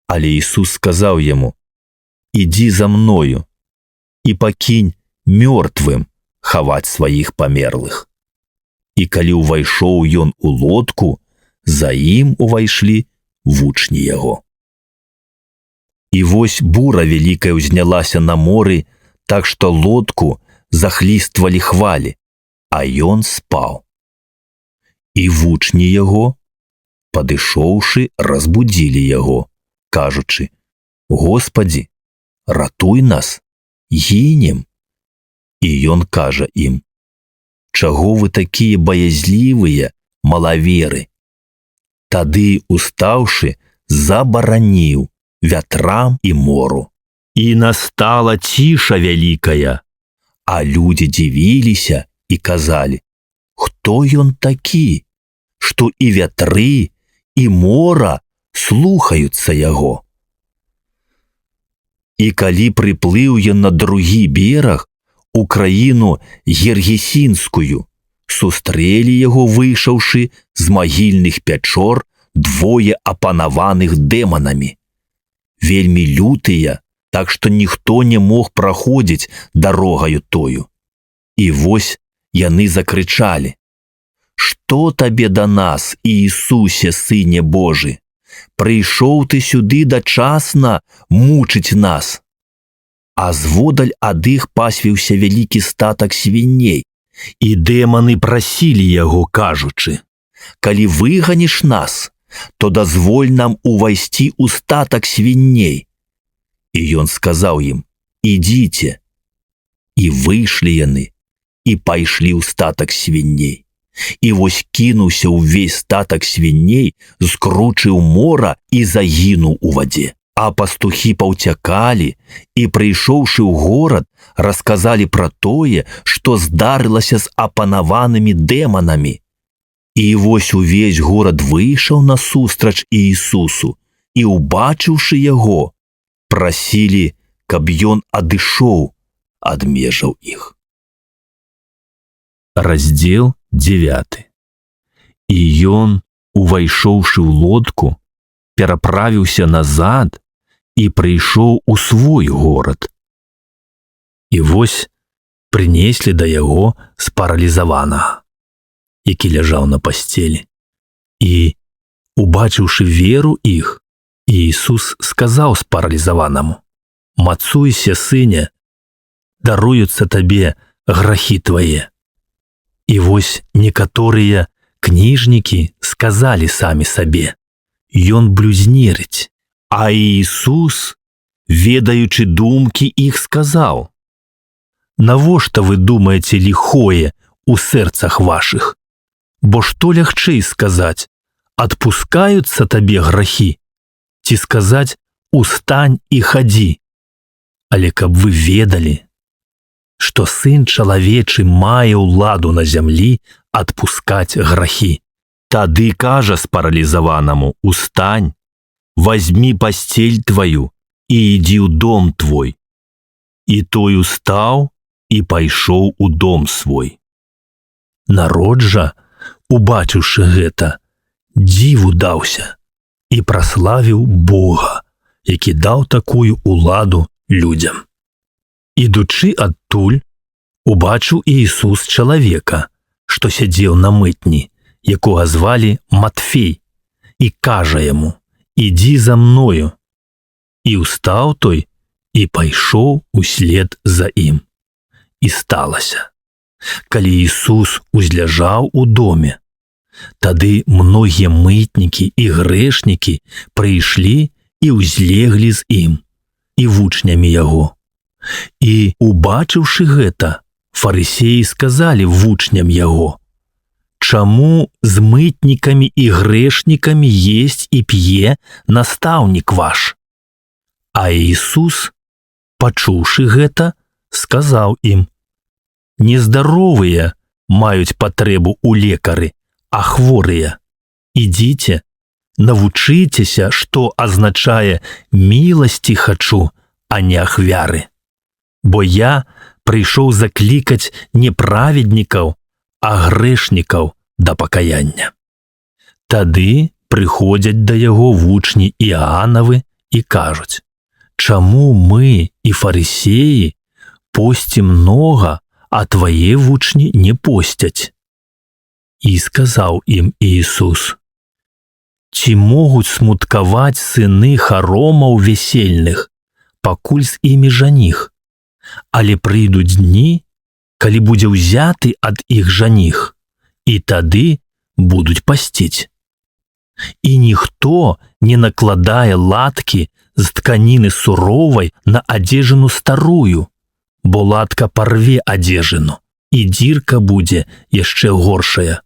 Але Ісус сказаў яму: ідзі за мною і пакінь мёртвым хаваць сваіх памерлых. І калі ўвайшоў ён у лодку, за ім увайшлі вучні яго. І вось бура вялікая ўзнялася на моры, так што лодку захліствалі хвалі, а ён спаў. І вучні яго, падышоўшы, разбудзілі яго, кажучы: Господі, ратуй нас, гінем. І ён кажа ім: чаго вы такія баязлівыя, малаверы? Тады, устаўшы, забараніў вятрам і мору. І настала ціша вялікая, а людзі дзівіліся і казалі: хто ён такі, што і вятры, і мора слухаюцца яго? І калі прыплыў ён на другі бераг, у краіну Гергесінскую, сустрэлі яго, выйшаўшы з магільных пячор, двое апанаваных дэманамі. Вельмі лютыя, так што ніхто не мог праходзіць дарогаю тою. І вось яны закрычалі: што табе да нас, Іісусе, Сыне Божы? Прыйшоў ты сюды дачасна мучыць нас. А зводаль ад іх пасвіўся вялікі статак свіней, і дэманы прасілі яго, кажучы: калі выганіш нас, то дазволь нам увайсці ў статак свіней. І ён сказаў ім: ідзіце. І выйшлі яны, і пайшлі ў статак свіней. І вось кінуўся ўвесь статак свіней, скручыў мора і загінуў у вадзе. А пастухі паўцякалі і, прыйшоўшы ў горад, расказалі пра тое, што здарылася з апанаванымі дэманамі. І вось увесь горад выйшаў насустрач Іісусу і, убачыўшы яго, прасілі, каб ён адышоў ад межаў іх. Раздзел 9. І ён, увайшоўшы ў лодку, пераправіўся назад і прыйшоў у свой горад. І вось прынеслі да яго спаралізаванага, які ляжаў на пасцелі. І, убачыўшы веру іх, Іісус сказаў спаралізаванаму: «Мацуйся, сыне, даруюцца табе грахі твае». І вось некаторыя кніжнікі сказалі самі сабе: «Ён блюзнерыць». А Іісус, ведаючы думкі іх, сказаў: «Навошта вы думаеце ліхое у сэрцах вашых? Бо што лягчэй сказаць: адпускаюцца табе грахі, ці сказаць: устань і хадзі? Але каб вы ведалі, што Сын чалавечы мае ўладу на зямлі адпускаць грахі». Тады кажа спаралізаванаму: «Устань, возьми пасцель твою і ідзі ў дом твой». І той устаў і пайшоў у дом свой. Народ жа, убачыўшы гэта, дзіву даўся і праславіў Бога, які даў такую ўладу людзям. Ідучы адтуль, убачыў Іісус чалавека, што сядзеў на мытні, якога звалі Матфей, і кажа яму: «Ідзі за мною». І устаў той і пайшоў услед за ім. І сталася, калі Ісус узляжаў у доме, тады многія мытнікі і грэшнікі прыйшлі і ўзлеглі з ім і вучнямі яго. І, убачыўшы гэта, фарысеі сказалі вучням яго: «Чаму з мытнікамі і грэшнікамі есць і п'е настаўнік ваш?» А Іісус, пачуўшы гэта, сказаў ім: «Нездаровыя маюць патрэбу ў лекары, а хворыя. Ідзіце, навучыцеся, што азначае «міласці хачу, а не ахвяры». Бо я прыйшоў заклікаць не праведнікаў, а грэшнікаў да пакаяння». Тады прыходзяць да яго вучні Іанавы і кажуць: «Чаму мы і фарысеі посцім многа, а твае вучні не посцяць?» І сказаў ім Іісус: «Ці могуць смуткаваць сыны харомаў весельных, пакуль з імі жаніх? Але прыйдуць дні, калі будзе ўзяты ад іх жаніх, і тады будуць пасціць. І ніхто не накладае латкі з тканіны суровай на адзежыну старую, бо латка парве адзежыну, і дзірка будзе яшчэ горшая.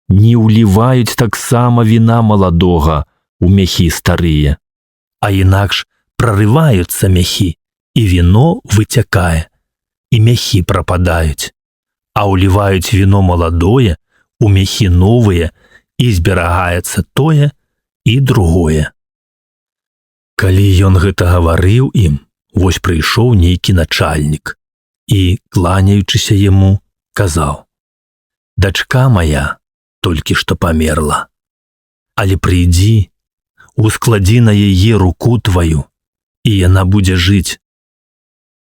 Не ўліваюць таксама віна маладога ў мяхі старыя, а інакш прарываюцца мяхі, і віно выцякае, і мяхі прападаюць, а ўліваюць віно маладое у мяхі новыя, і зберагаецца тое і другое». Калі ён гэта гаварыў ім, вось прыйшоў нейкі начальнік і, кланяючыся яму, казаў: «Дачка моя толькі што памерла, але прыйдзі, ускладзі на яе руку тваю, і яна будзе жыць».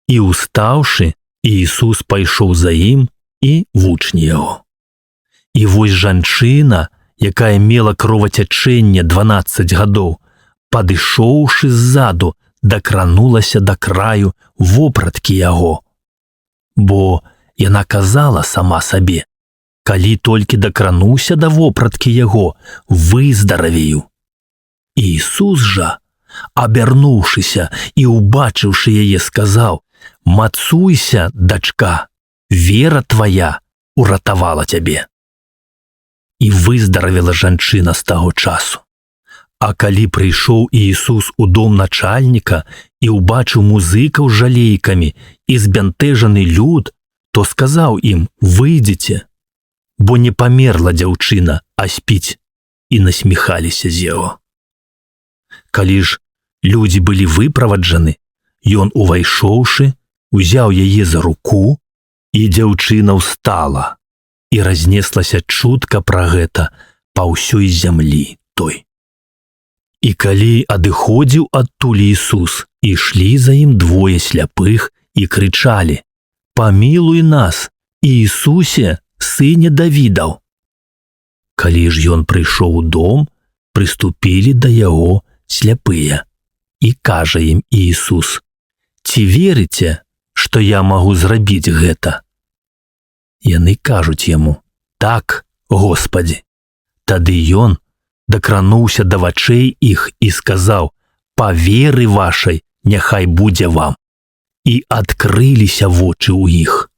І, устаўшы, Іісус пайшоў за ім і вучні яго. І вось жанчына, якая мела кровацячэнне 12 гадоў, падышоўшы ззаду, дакранулася да краю вопраткі яго. Бо яна казала сама сабе: «Калі толькі дакрануся да вопраткі яго, выздаравею». Іісус жа, абярнуўшыся і убачыўшы яе, сказаў: «Мацуйся, дачка, вера твая уратавала цябе». І выздаравела жанчына з таго часу. А калі прыйшоў Іісус у дом начальніка і ўбачыў музыкаў з жалейкамі і збянтэжаны люд, то сказаў ім: «Выйдзіце, бо не памерла дзяўчына, а спіць», і насміхаліся з яго. Калі ж людзі былі выправаджаны, ён, увайшоўшы, узяў яе за руку, і дзяўчына ўстала, і разнеслася чутка пра гэта па ўсёй зямлі той. І калі адыходзіў адтуль Ісус, ішлі за ім двое сляпых і крычалі: «Памілуй нас, Іісусе, сыне Давідаў». Калі ж ён прыйшоў у дом, прыступілі да яго сляпыя, і кажа ім Іісус: «Ці верыце, што я магу зрабіць гэта?» Яны кажуць яму: «Так, Господі». Тады ён дакрануўся да вачэй іх і сказаў: «Па веры вашай няхай будзе вам». І адкрыліся вочы ў іх.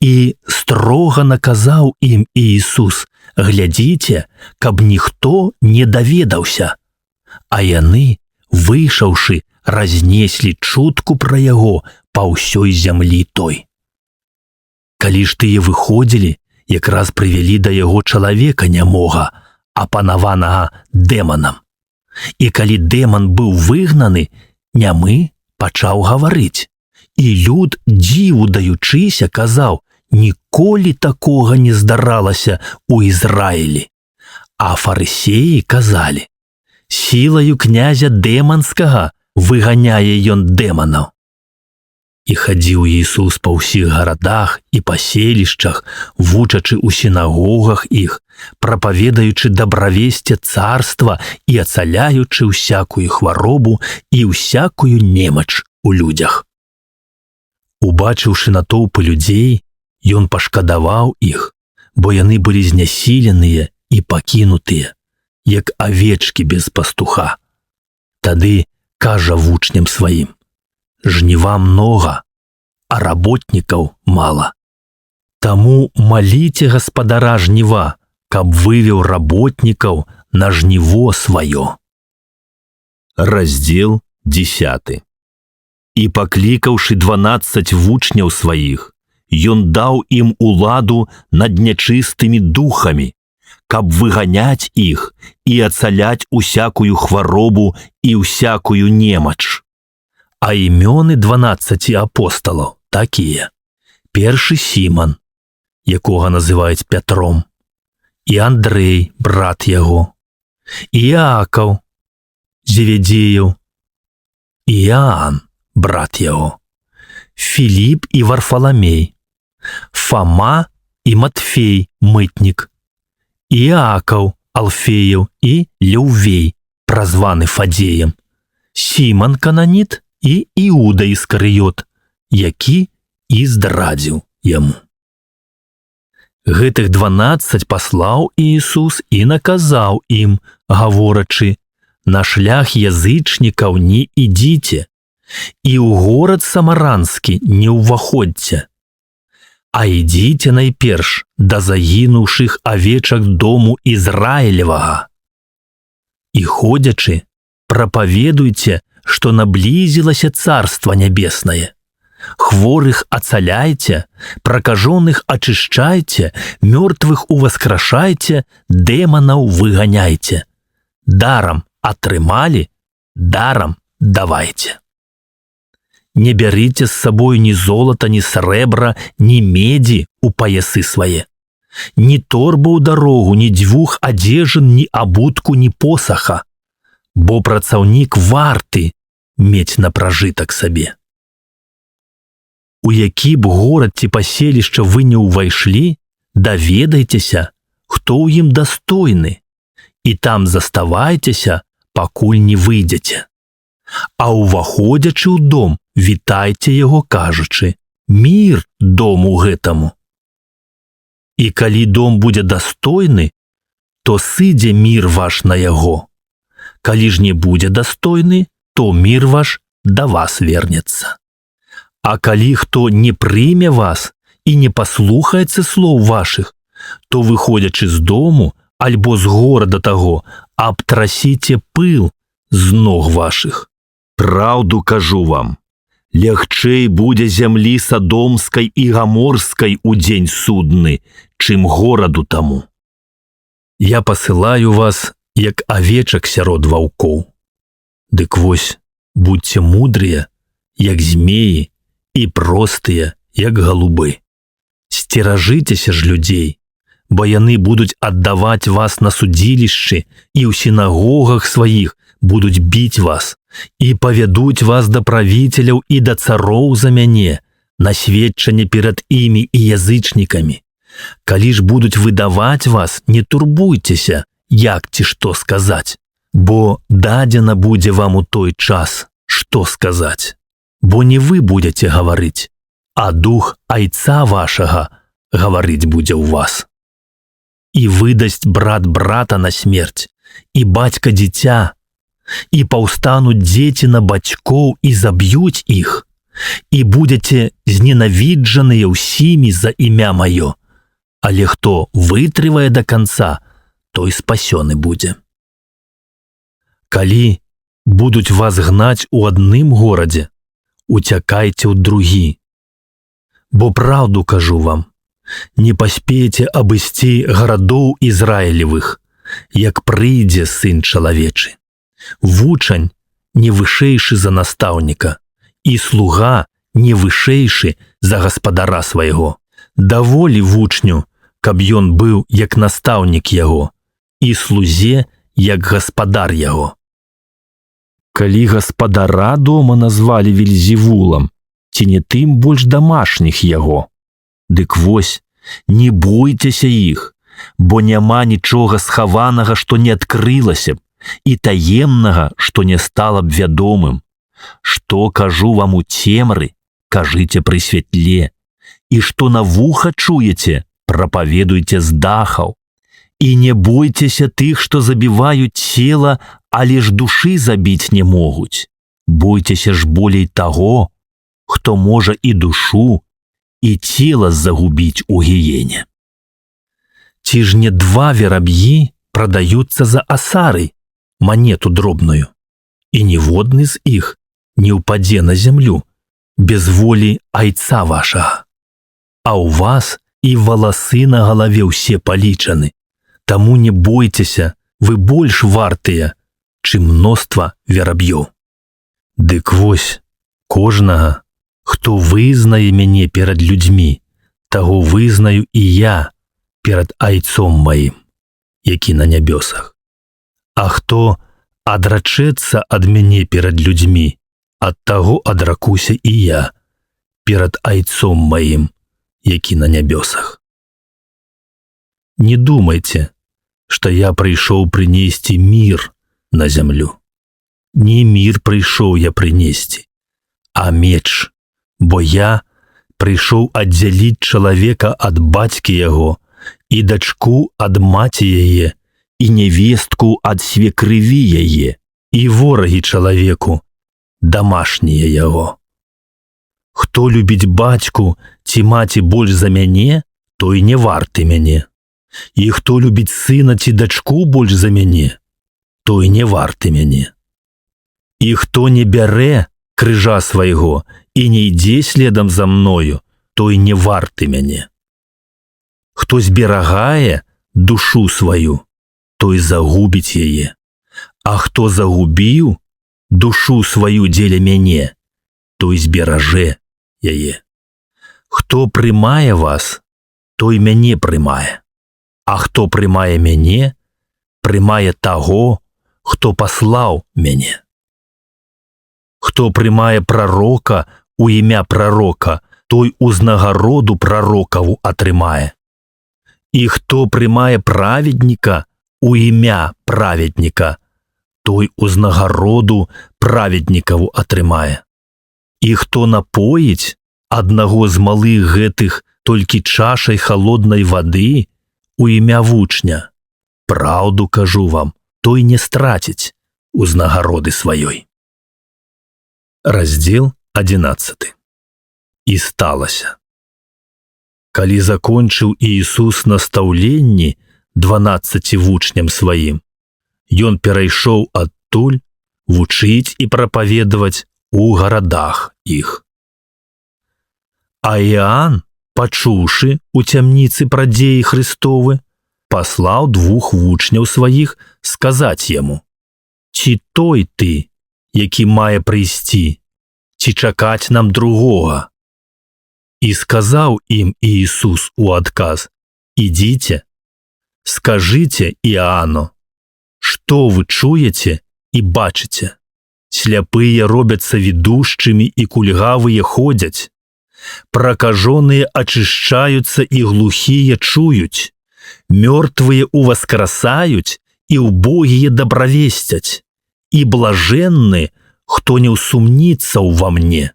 І строга наказаў ім Іісус: «Глядзіце, каб ніхто не даведаўся». А яны, выйшаўшы, разнеслі чутку пра яго па ўсёй зямлі той. Калі ж тыя выходзілі, якраз прывялі да яго чалавека нямога, апанаванага дэманам. І калі дэман быў выгнаны, нямы пачаў гаварыць. І люд, дзіву даючыся, казаў: «Ніколі такога не здаралася ў Ізраілі». А фарысеі казалі: «Сілаю князя дэманскага выганяе ён дэманаў». І хадзіў Іісус па ўсіх гарадах і паселішчах, вучачы ў сінагогах іх, прапаведаючы дабравесце царства і ацаляючы ўсякую хваробу і ўсякую немач у людзях. Убачыўшы натоўпы людзей, ён пашкадаваў іх, бо яны былі знясіленыя і пакінутыя, як авечкі без пастуха. Тады кажа вучням сваім: «Жніва многа, а работнікаў мала. Таму маліце гаспадара жніва, каб вывеў работнікаў на жніво сваё». Раздзел 10. І паклікаўшы 12 вучняў сваіх, ён даў ім уладу над нячыстымі духамі, каб выганяць іх і ацаляць усякую хваробу і ўсякую немач. А імёны 12 апосталаў такія: першы Сіман, якога называюць Пятром, і Андрэй, брат яго, і Іакаў, Зеведзеяў, і Іаан, брат яго, Філіп і Варфаламей, Фама і Матфей, мытнік, Іакаў, Алфеяў і Леўвей, празваны Фадзеем, Сіман кананіт і Іуда Іскарыёт, які і здрадзіў яму. Гэтых 12 паслаў Іісус і наказаў ім, гаворачы: «На шлях язычнікаў не ідзіце, і ў горад самаранскі не ўваходзьце, а ідзіце найперш да загінуўшых авечак дому Ізраілевага. І ходзячы, прапаведуйце, што наблізілася Царства Нябеснае. Хворых ацаляйце, пракажоных ачышчайце, мёртвых уваскрашайце, дэманаў выганяйце. Дарам атрымалі, дарам давайце. Не бярыце з сабой ні золата, ні срэбра, ні медзі у паясы свае, ні торбу ў дарогу, ні дзвюх адзежын, ні абутку, ні посаха, бо працаўнік варты мець на пражытак сабе. У які б горад ці паселішча вы не ўвайшлі, даведайцеся, хто ў ім дастойны, і там заставайцеся, пакуль не выйдзеце. А ўваходзячы ў дом, вітайце яго, кажучы: «Мір дому гэтаму». І калі дом будзе дастойны, то сыдзе мір ваш на яго. Калі ж не будзе дастойны, то мір ваш да вас вернецца. А калі хто не прыме вас і не паслухаецца слоў вашых, то, выходзячы з дому, альбо з горада таго, абтрасіце пыл з ног вашых. Праўду кажу вам, лягчэй будзе зямлі Садомскай і Гаморскай у дзень судны, чым гораду таму. Я пасылаю вас, як авечак сярод ваўкоў. Дык вось, будьце мудрыя, як змеі, і простыя, як галубы. Сцеражыцеся ж людзей, бо яны будуць аддаваць вас на судзілішчы і ў сінагогах сваіх будуць біць вас і павядуць вас да правіцеляў і да цароў за мяне на сведчанне перад імі і язычнікамі. Калі ж будуць выдаваць вас, не турбуйцеся, як ці што сказаць, бо дадзена будзе вам у той час, што сказаць. Бо не вы будзеце гаварыць, а дух айца вашага гаварыць будзе ў вас. І выдасць брат брата на смерць, і бацька дзіця, і паўстануць дзеці на бацькоў і заб'юць іх, і будзеце зненавіджаныя ўсімі за імя маё. Але хто вытрывае да канца, той спасёны будзе. Калі будуць вас гнаць у адным горадзе, уцякайце ў другі. Бо праўду кажу вам, не паспееце абысці гарадоў Ізраілевых, як прыйдзе Сын чалавечы. Вучань не вышэйшы за настаўніка, і слуга не вышэйшы за гаспадара свайго. Даволі вучню, каб ён быў як настаўнік яго, і слузе як гаспадар яго. Калі гаспадара дома назвалі Вельзевулам, ці не тым больш дамашніх яго? Дык вось, не бойцеся іх, бо няма нічога схаванага, што не адкрылася б, і таемнага, што не стала б вядомым. Што кажу вам у цемры, кажыце пры святле, і што на вуха чуеце, прапаведуйце з дахаў. І не бойцеся тых, што забіваюць цела, але ж душы забіць не могуць. Бойцеся ж болей таго, хто можа і душу, і цела загубіць у гіене. Ці ж не два вераб'і прадаюцца за асары, манету дробную, і ніводны з іх не ўпадзе на зямлю без волі айца вашага. А ў вас і валасы на галаве ўсе палічаны, таму не бойцеся, вы больш вартыя, чым мноства вераб'ёў. Дык вось, кожнага, хто вызнае мяне перад людзьмі, таго вызнаю і я перад айцом маім, які на нябёсах. А хто адрачэцца ад мяне перад людзьмі, ад таго адракуся і я перад айцом маім, які на нябёсах. Не думайце, што я прыйшоў прынесці мір на зямлю. Не мір прыйшоў я прынесці, а меч, бо я прыйшоў аддзяліць чалавека ад бацькі яго, і дачку ад маці яе, і невестку ад свекрыві яе, і ворагі чалавеку, дамашнія яго. Хто любіць бацьку ці маці больш за мяне, той не варты мяне. І хто любіць сына ці дачку больш за мяне, той не варты мяне. І хто не бярэ крыжа свайго і не ідзе следам за мною, той не варты мяне. Хто зберагае душу сваю, той загубіць яе. А хто загубіў душу сваю дзеля мяне, той зберажэ яе. Хто прымае вас, той мяне прымае. А хто прымае мяне, прымае таго, хто паслаў мяне. Хто прымае прарока у імя прарока, той узнагароду прарокаву атрымае. І хто прымае праведніка у імя праведніка, той узнагароду праведнікаву атрымае. І хто напоіць аднаго з малых гэтых толькі чашай халоднай вады у імя вучня, праўду кажу вам, той не страціць узнагароды сваёй. Раздзел 11. І сталася. Калі закончыў Іісус настаўленні 12 вучням сваім. Ён перайшоў адтуль вучыць і прапаведаваць у гарадах іх. А Іоанн, пачуўшы у цямніцы пра дзеі Христовы, паслаў 2 вучняў сваіх сказаць яму: «Ці той ты, які мае прыйсці, ці чакаць нам другога?» І сказаў ім Ісус у адказ: «Ідзіце, скажыце Іоанну, што вы чуеце і бачыце. Сляпыя робяцца відушчымі і кульгавыя ходзяць, пракажоныя ачышчаюцца і глухія чуюць, мёртвыя ўваскрасаюць і ўбогія дабравесцяць, і блажэнны, хто не ўсумніцца ўва мне».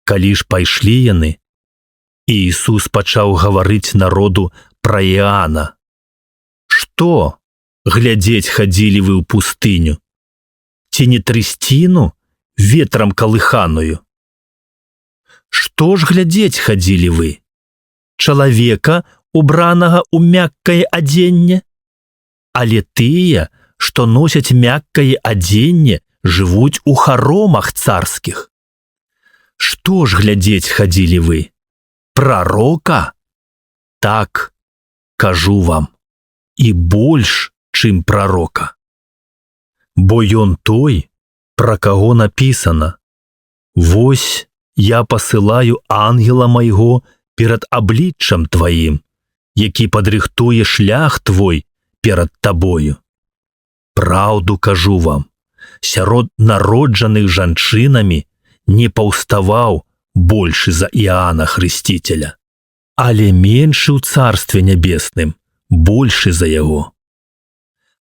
Калі ж пайшлі яны, Ісус пачаў гаварыць народу пра Іоанна: «Што, глядзець хадзілі вы ў пустыню? Ці не трысціну ветрам калыханую? Што ж глядзець хадзілі вы? Чалавека, убранага ў мяккае адзенне? Але тыя, што носяць мяккае адзенне, жывуць у харомах царскіх. Што ж глядзець хадзілі вы? Прарока? Так, кажу вам, і больш, чым прарока. Бо ён той, пра каго напісана: «Вось я пасылаю ангела майго перад абліччам тваім, які падрыхтуе шлях твой перад табою. Праўду кажу вам, сярод народжаных жанчынамі не паўставаў большы за Іоанна Хрысціцеля, але меншы ў Царстве Нябесным большы за яго.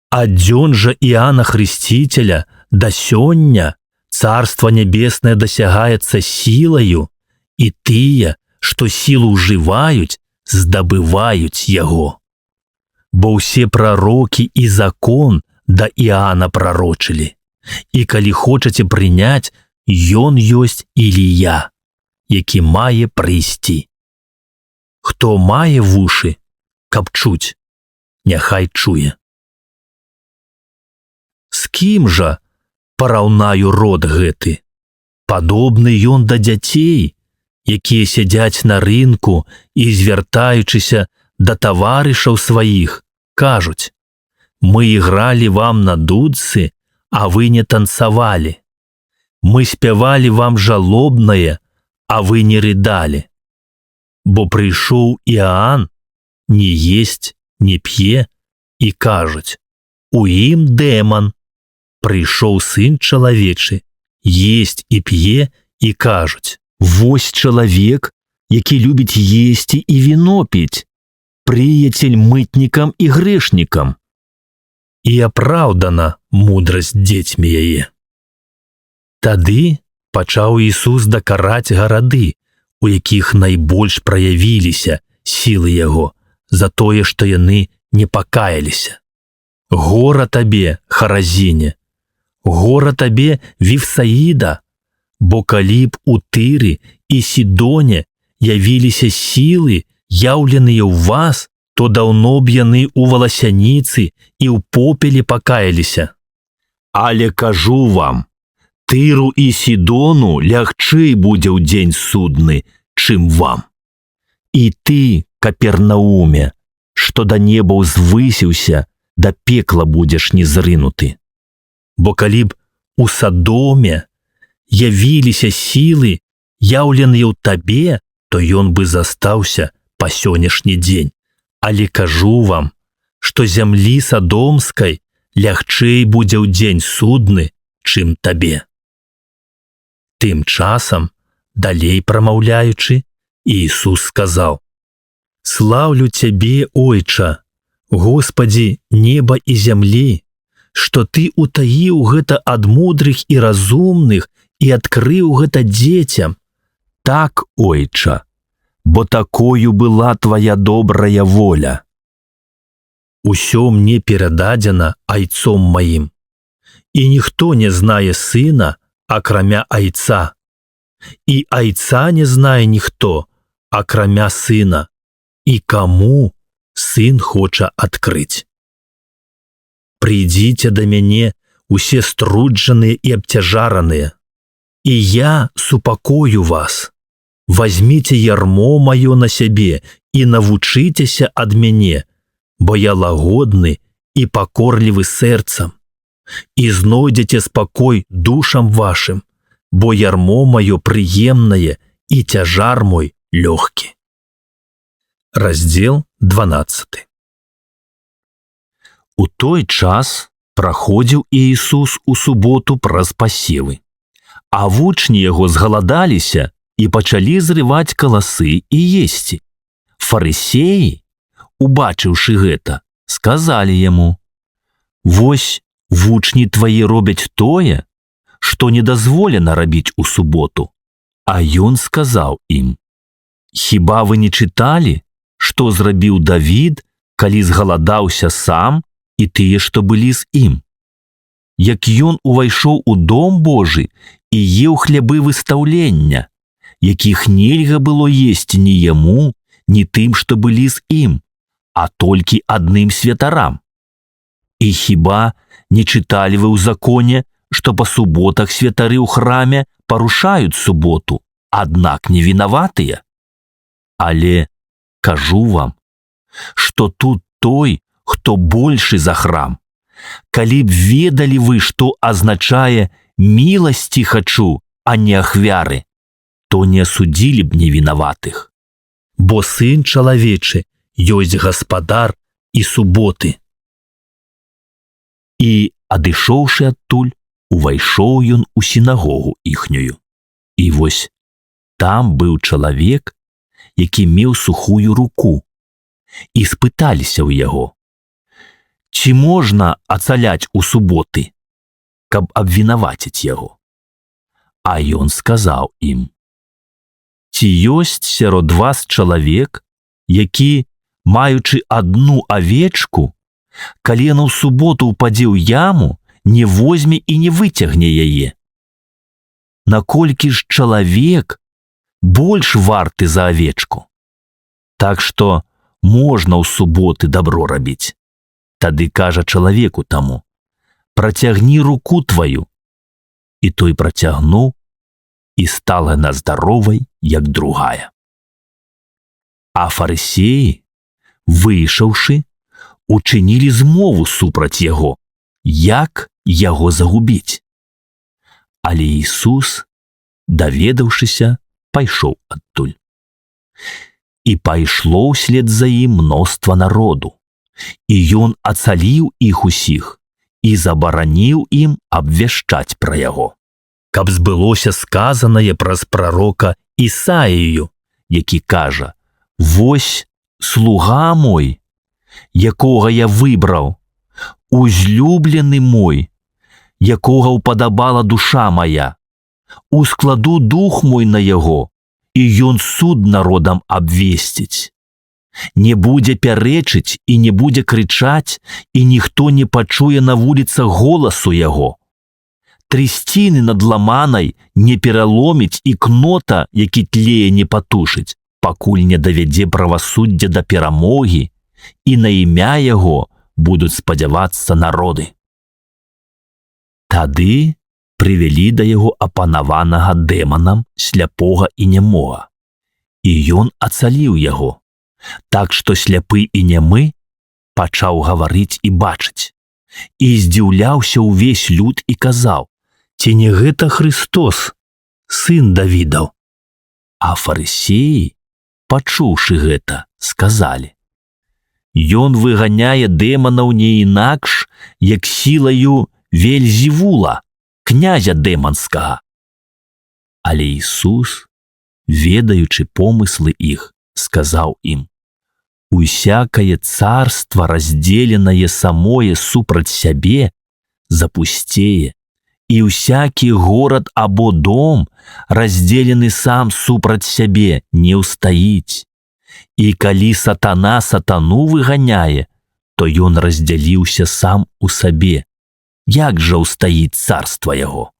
Ад дзён жа Іоанна Хрысціцеля да сёння Царства Нябеснае дасягаецца сілаю, і тыя, што сілу ўжываюць, здабываюць яго. Бо ўсе прарокі і закон да Іоанна прарочылі, і калі хочаце прыняць, ён ёсць Ілія, які мае прыйсці. Хто мае вушы, каб чуць, няхай чуе». З кім жа параўнаю род гэты? Падобны ён да дзяцей, якія сядзяць на рынку і, звяртаючыся да таварышаў сваіх, кажуць: «Мы ігралі вам на дудцы, а вы не танцавалі. Мы спявалі вам жалобнае, а вы не рыдалі. Бо прыйшоў Іоанн, не есць, не п'е, і кажуць: у ім дэман. Прыйшоў сын чалавечы, есць і п'е, і кажуць: вось чалавек, які любіць есці і віно піць, прыяцель мытнікам і грэшнікам». І апраўдана мудрасць дзецьмі яе. Тады пачаў Ісус дакараць гарады, у якіх найбольш праявіліся сілы яго за тое, што яны не пакаяліся. Гора табе, Харазіне! Гора табе, Вифсаіда! Бо калі б у Тыры і Сідоне явіліся сілы, яўленыя ў вас, то даўно б яны ў валасяніцы і ў попеле пакаяліся. Але кажу вам, Тыру і Сідону лягчэй будзе ў дзень судны, чым вам. І ты, Капернауме, што да неба ўзвысіўся, да пекла будзеш не зрынуты. Бо калі б у Садоме явіліся сілы, яўленыя ў табе, то ён бы застаўся па сённяшні дзень. Але кажу вам, што зямлі садомскай лягчэй будзе ў дзень судны, чым табе. Тым часам, далей прамаўляючы, Ісус сказаў: «Слаўлю цябе, Ойча, Господі неба і зямлі, што ты утаіў гэта ад мудрых і разумных і адкрыў гэта дзецям. Так, Ойча, бо такою была твая добрая воля. Усё мне перададзена айцом маім, і ніхто не знае сына, акрамя айца, і айца не знае ніхто, акрамя сына, і каму сын хоча адкрыць. Прыйдзіце да мяне усе струджаныя і абцяжараныя, і я супакою вас. Вазьміце ярмо маё на сябе і навучыцеся ад мяне, бо я лагодны і пакорлівы сэрцам, і знойдзеце спакой душам вашым, бо ярмо маё прыемнае і цяжар мой лёгкі. Раздзел 12. У той час праходзіў Іісус у суботу праз пасевы, а вучні яго згаладаліся і пачалі зрываць каласы і есці. Фарысеі, убачыўшы гэта, сказалі яму: «Вось вучні твае робяць тое, што не дазволена рабіць у суботу». А ён сказаў ім: «Хіба вы не чыталі, што зрабіў Давід, калі згаладаўся сам і тыя, што былі з ім? Як ён увайшоў у дом Божы і еў хлябы выстаўлення, якіх нельга было есці ні яму, ні тым, што былі з ім, а толькі адным святарам. І хіба не чыталі вы ў законе, што па суботах святары ў храме парушаюць суботу, аднак не вінаватыя? Але кажу вам, што тут той, хто большы за храм. Калі б ведалі вы, што азначае «міласці хачу, а не ахвяры», то не асудзілі б невінаватых. Бо сын чалавечы ёсць гаспадар і суботы. І, адышоўшы адтуль, увайшоў ён у сінагогу іхнюю. І вось там быў чалавек, які меў сухую руку, і спыталіся ў яго: «Ці можна ацаляць у суботы?» каб абвінаваціць яго. А ён сказаў ім: «Ці ёсць сярод вас чалавек, які, маючы адну авечку, калі яна ў суботу ўпадзе ў яму, не возьме і не выцягне яе? Наколькі ж чалавек больш варты за авечку? Так што можна ў суботы дабро рабіць». Тады кажа чалавеку таму: «Працягні руку тваю». І той працягнуў, і стала яна здаровай, як другая. А фарысеі, выйшаўшы, учынілі змову супраць яго, як яго загубіць. Але Ісус, даведаўшыся, пайшоў адтуль. І пайшло ўслед за ім мноства народу, і ён ацаліў іх усіх і забараніў ім абвяшчаць пра яго, каб збылося сказанае праз прарока Ісаію, які кажа: «Вось слуга мой, якога я выбраў, узлюблены мой, якога ўпадабала душа моя. Ускладу дух мой на яго, і ён суд народам абвесціць. Не будзе пярэчыць і не будзе крычаць, і ніхто не пачуе на вуліцах голасу яго. Трысціны над ламанай не пераломіць і кнота, які тлее, не патушыць, пакуль не давядзе правасуддзе да перамогі, і на імя яго будуць спадзявацца народы». Тады прывялі да яго апанаванага дэманам сляпога і нямога, і ён ацаліў яго, так што сляпы і нямы пачаў гаварыць і бачыць. І здзіўляўся ўвесь люд і казаў: «Ці не гэта Хрыстос, сын Давідаў?» А фарысеі, пачуўшы гэта, сказалі: «Ён выганяе дэманаў не інакш, як сілаю Вельзевула, князя дэманскага». Але Ісус, ведаючы помыслы іх, сказаў ім: «Усякае царства, раздзеленае самое супраць сябе, запусцее, і усякі горад або дом, раздзелены сам супраць сябе, не ўстаіць. І калі сатана сатану выганяе, то ён раздзяліўся сам у сабе. Як жа ўстаіць царства яго?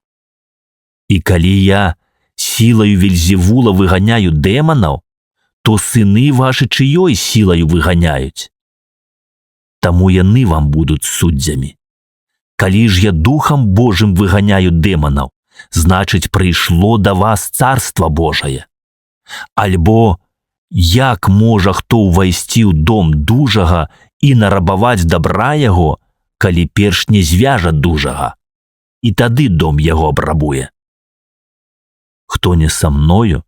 І калі я сілаю Вельзевула выганяю дэманаў, то сыны вашы чыёй сілаю выганяюць? таму яны вам будуць суддзямі. Калі ж я Духам Божым выганяю дэманаў, значыць, прыйшло да вас Царства Божае. Альбо як можа хто ўвайсці ў дом дужага і нарабаваць дабра яго, калі перш не звяжа дужага, і тады дом яго абрабуе. Хто не са мною,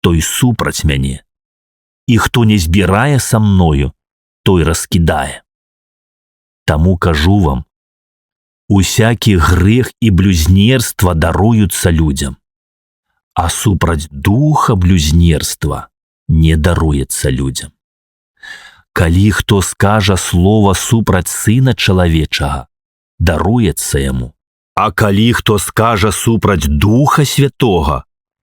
той супраць мяне, і хто не збірае са мною, той раскідае. Таму кажу вам, усякі грэх і блюзнерства даруюцца людзям, а супраць духа блюзнерства не даруецца людзям. Калі хто скажа слова супраць Сына Чалавечага, даруецца яму, а калі хто скажа супраць Духа Святога,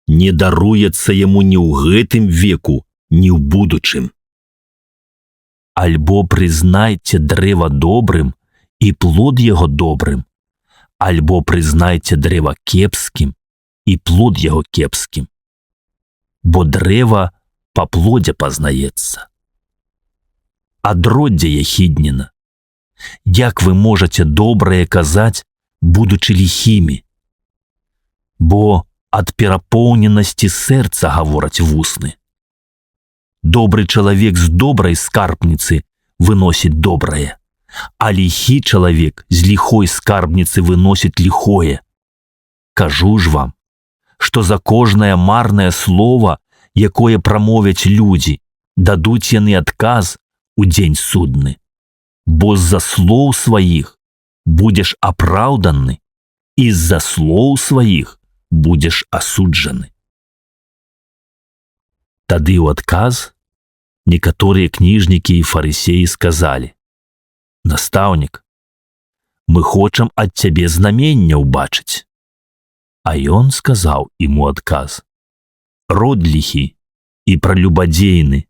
не даруецца яму ні ў гэтым веку, ні ў будучым. Альбо прызнайце дрэва добрым, і плод яго добрым, альбо прызнайце дрэва кепскім, і плод яго кепскім. Бо дрэва па плодзе пазнаецца. Адроддзе яхідніна. Як вы можаце добрае казаць, будучы ліхімі? Бо ад перапоўненасці сэрца гавораць вусны. Добры чалавек з добрай скарбніцы выносіць добрае, а ліхі чалавек з ліхой скарбніцы выносіць ліхое. Кажу ж вам, што за кожнае марнае слова, якое прамовяць людзі, дадуць яны адказ у дзень судны. Бо з-за слоў сваіх будзеш апраўданы, і з-за слоў сваіх будзеш асуджаны. Тады ў адказ некаторыя кніжнікі і фарысеі сказалі: «Настаўнік, мы хочам ад цябе знамення ўбачыць». А ён сказаў ім у адказ: «Род ліхі і пралюбадзейны,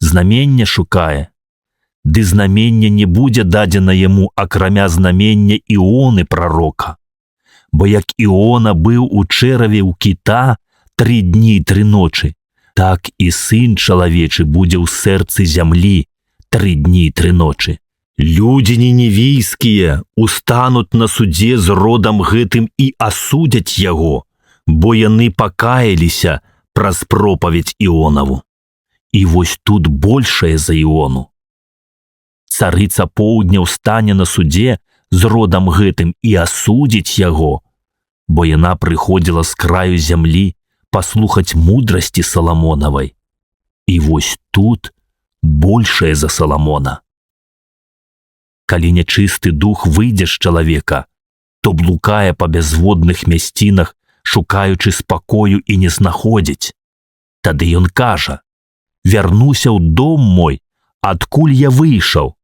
знамення шукае, ды знамення не будзе дадзена яму, акрамя знамення Іоны прарока. Бо як Іона быў у чэраве ў кіта 3 дні і 3 ночы, так і Сын Чалавечы будзе ў сэрцы зямлі 3 дні і 3 ночы. Людзі ніневійскія устануць на судзе з родам гэтым і асудзяць яго, бо яны пакаяліся праз пропаведь Іонаву. І вось тут большае за Іону. Царыца поўдня ўстане на судзе з родам гэтым і асудзіць яго, бо яна прыходзіла з краю зямлі паслухаць мудрасці Саламонавай. І вось тут большае за Саламона. Калі нячысты дух выйдзе з чалавека, то блукае па бязводных мясцінах, шукаючы спакою і не знаходзіць. Тады ён кажа: «Вярнуся ў дом мой, адкуль я выйшаў».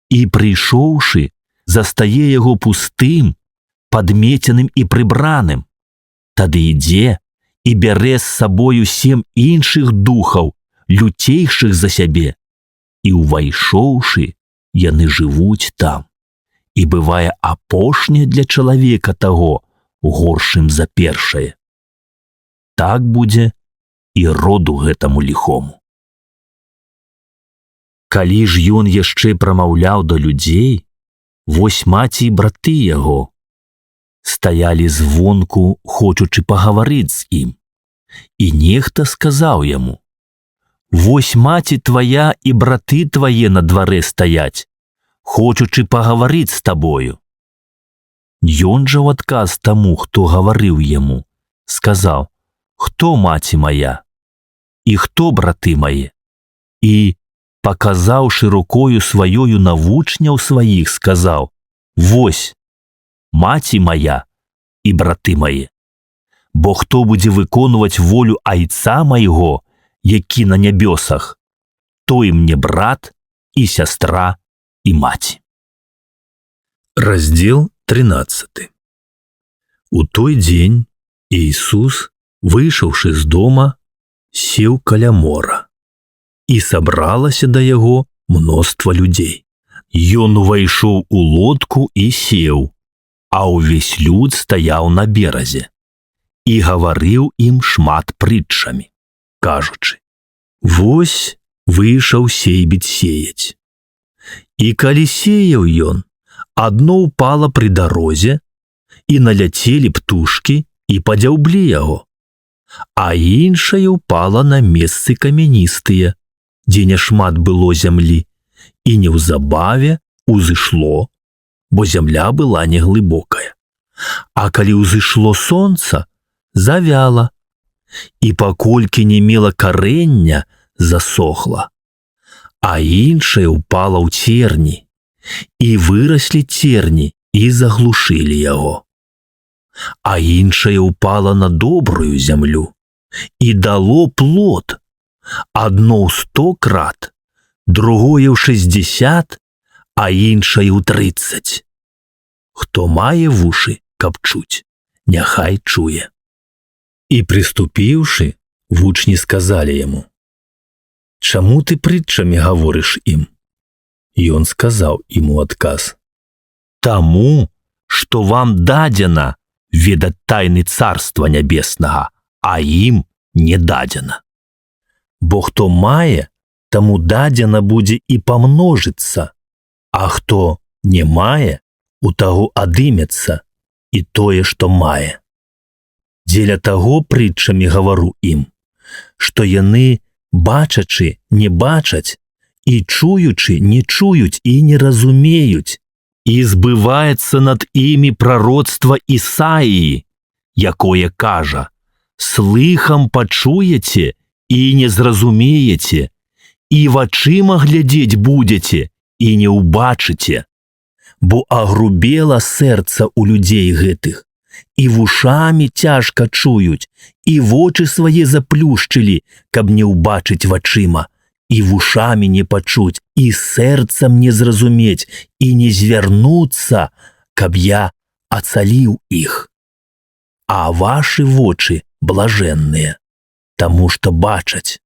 І, прыйшоўшы, застае яго пустым, падмеценым і прыбраным. Тады ідзе і бярэ з сабою 7 іншых духаў, люцейшых за сябе, і, увайшоўшы, яны жывуць там, і бывае апошняе для чалавека таго горшым за першае. Так будзе і роду гэтаму ліхому. Калі ж ён яшчэ прамаўляў да людзей, вось маці і браты яго стаялі звонку, хочучы пагаварыць з ім. І нехта сказаў яму: «Вось маці твая і браты твае на дварэ стаяць, хочучы пагаварыць з табою». Ён жа ў адказ таму, хто гаварыў яму, сказаў: «Хто маці моя? І хто браты мае?» І, паказаўшы рукою сваёю на вучняў сваіх, сказаў: «Вось, маці моя і браты мае. Бо хто будзе выконваць волю Айца майго, які на нябёсах, той мне брат і сястра і маці». Раздзел 13. У той дзень Ісус, выйшаўшы з дома, сеў каля мора, і сабралася да яго мноства людзей. Ён увайшоў у лодку і сеў, а ўвесь люд стаяў на беразе і гаварыў ім шмат прытчамі, кажучы: «Вось выйшаў сейбіць сеяць. І калі сеяў ён, адно ўпала пры дарозе, і наляцелі птушкі і падзяўблі яго, а іншае ўпала на месцы камяністыя, дзе няшмат было зямлі, і неўзабаве узышло, бо зямля была неглыбокая. А калі ўзышло сонца, завяла, і паколькі не мела карэння, засохла, а іншае ўпала ў церні, і выраслі церні і заглушылі яго. А іншае ўпала на добрую зямлю і дало плод, адно ў 100 крат, другое ў 60, а іншае ў 30. Хто мае вушы, каб чуць, няхай чуе. І прыступіўшы, вучні сказалі яму: «Чаму ты прытчамі гаворыш ім?» Ён сказаў ім у адказ: «Таму, што вам дадзена ведаць тайны царства нябеснага, а ім не дадзена. Бо хто мае, таму дадзена будзе і памножыцца, а хто не мае, у таго адымецца і тое, што мае. Дзеля таго прытчамі гавару ім, што яны, бачачы, не бачаць, і чуючы, не чуюць і не разумеюць, і збываецца над імі прароцтва Ісаіі, якое кажа: слыхам пачуеце і не зразумееце, і вачыма глядзець будзеце і не ўбачыце, бо агрубела сэрца ў людзей гэтых, і вушамі цяжка чуюць, і вочы свае заплюшчылі, каб не ўбачыць вачыма, і вушамі не пачуць, і сэрцам не зразумець, і не звярнуцца, каб я ацаліў іх. А вашы вочы блажэнныя, таму што бачаць,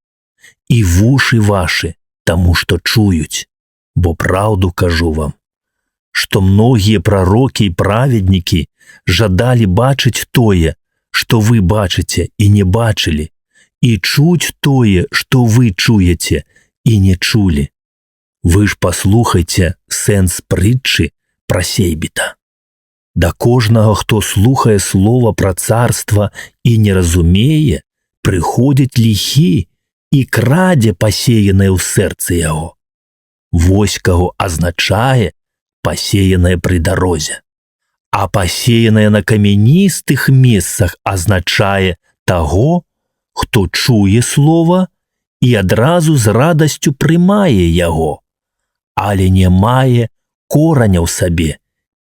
і вушы вашы, таму што чуюць, бо праўду кажу вам, што многія прарокі і праведнікі жадалі бачыць тое, што вы бачыце і не бачылі, і чуць тое, што вы чуеце і не чулі. Вы ж паслухайце сэнс прытчы пра сейбіта. Да кожнага, хто слухае слова пра царства і не разумее, прыходзіць ліхі і крадзе пасеянае ў сэрцы яго. Вось каго азначае пасеянае пры дарозе. А пасеянае на камяністых месцах азначае таго, хто чуе слова і адразу з радасцю прымае яго, але не мае кораня ў сабе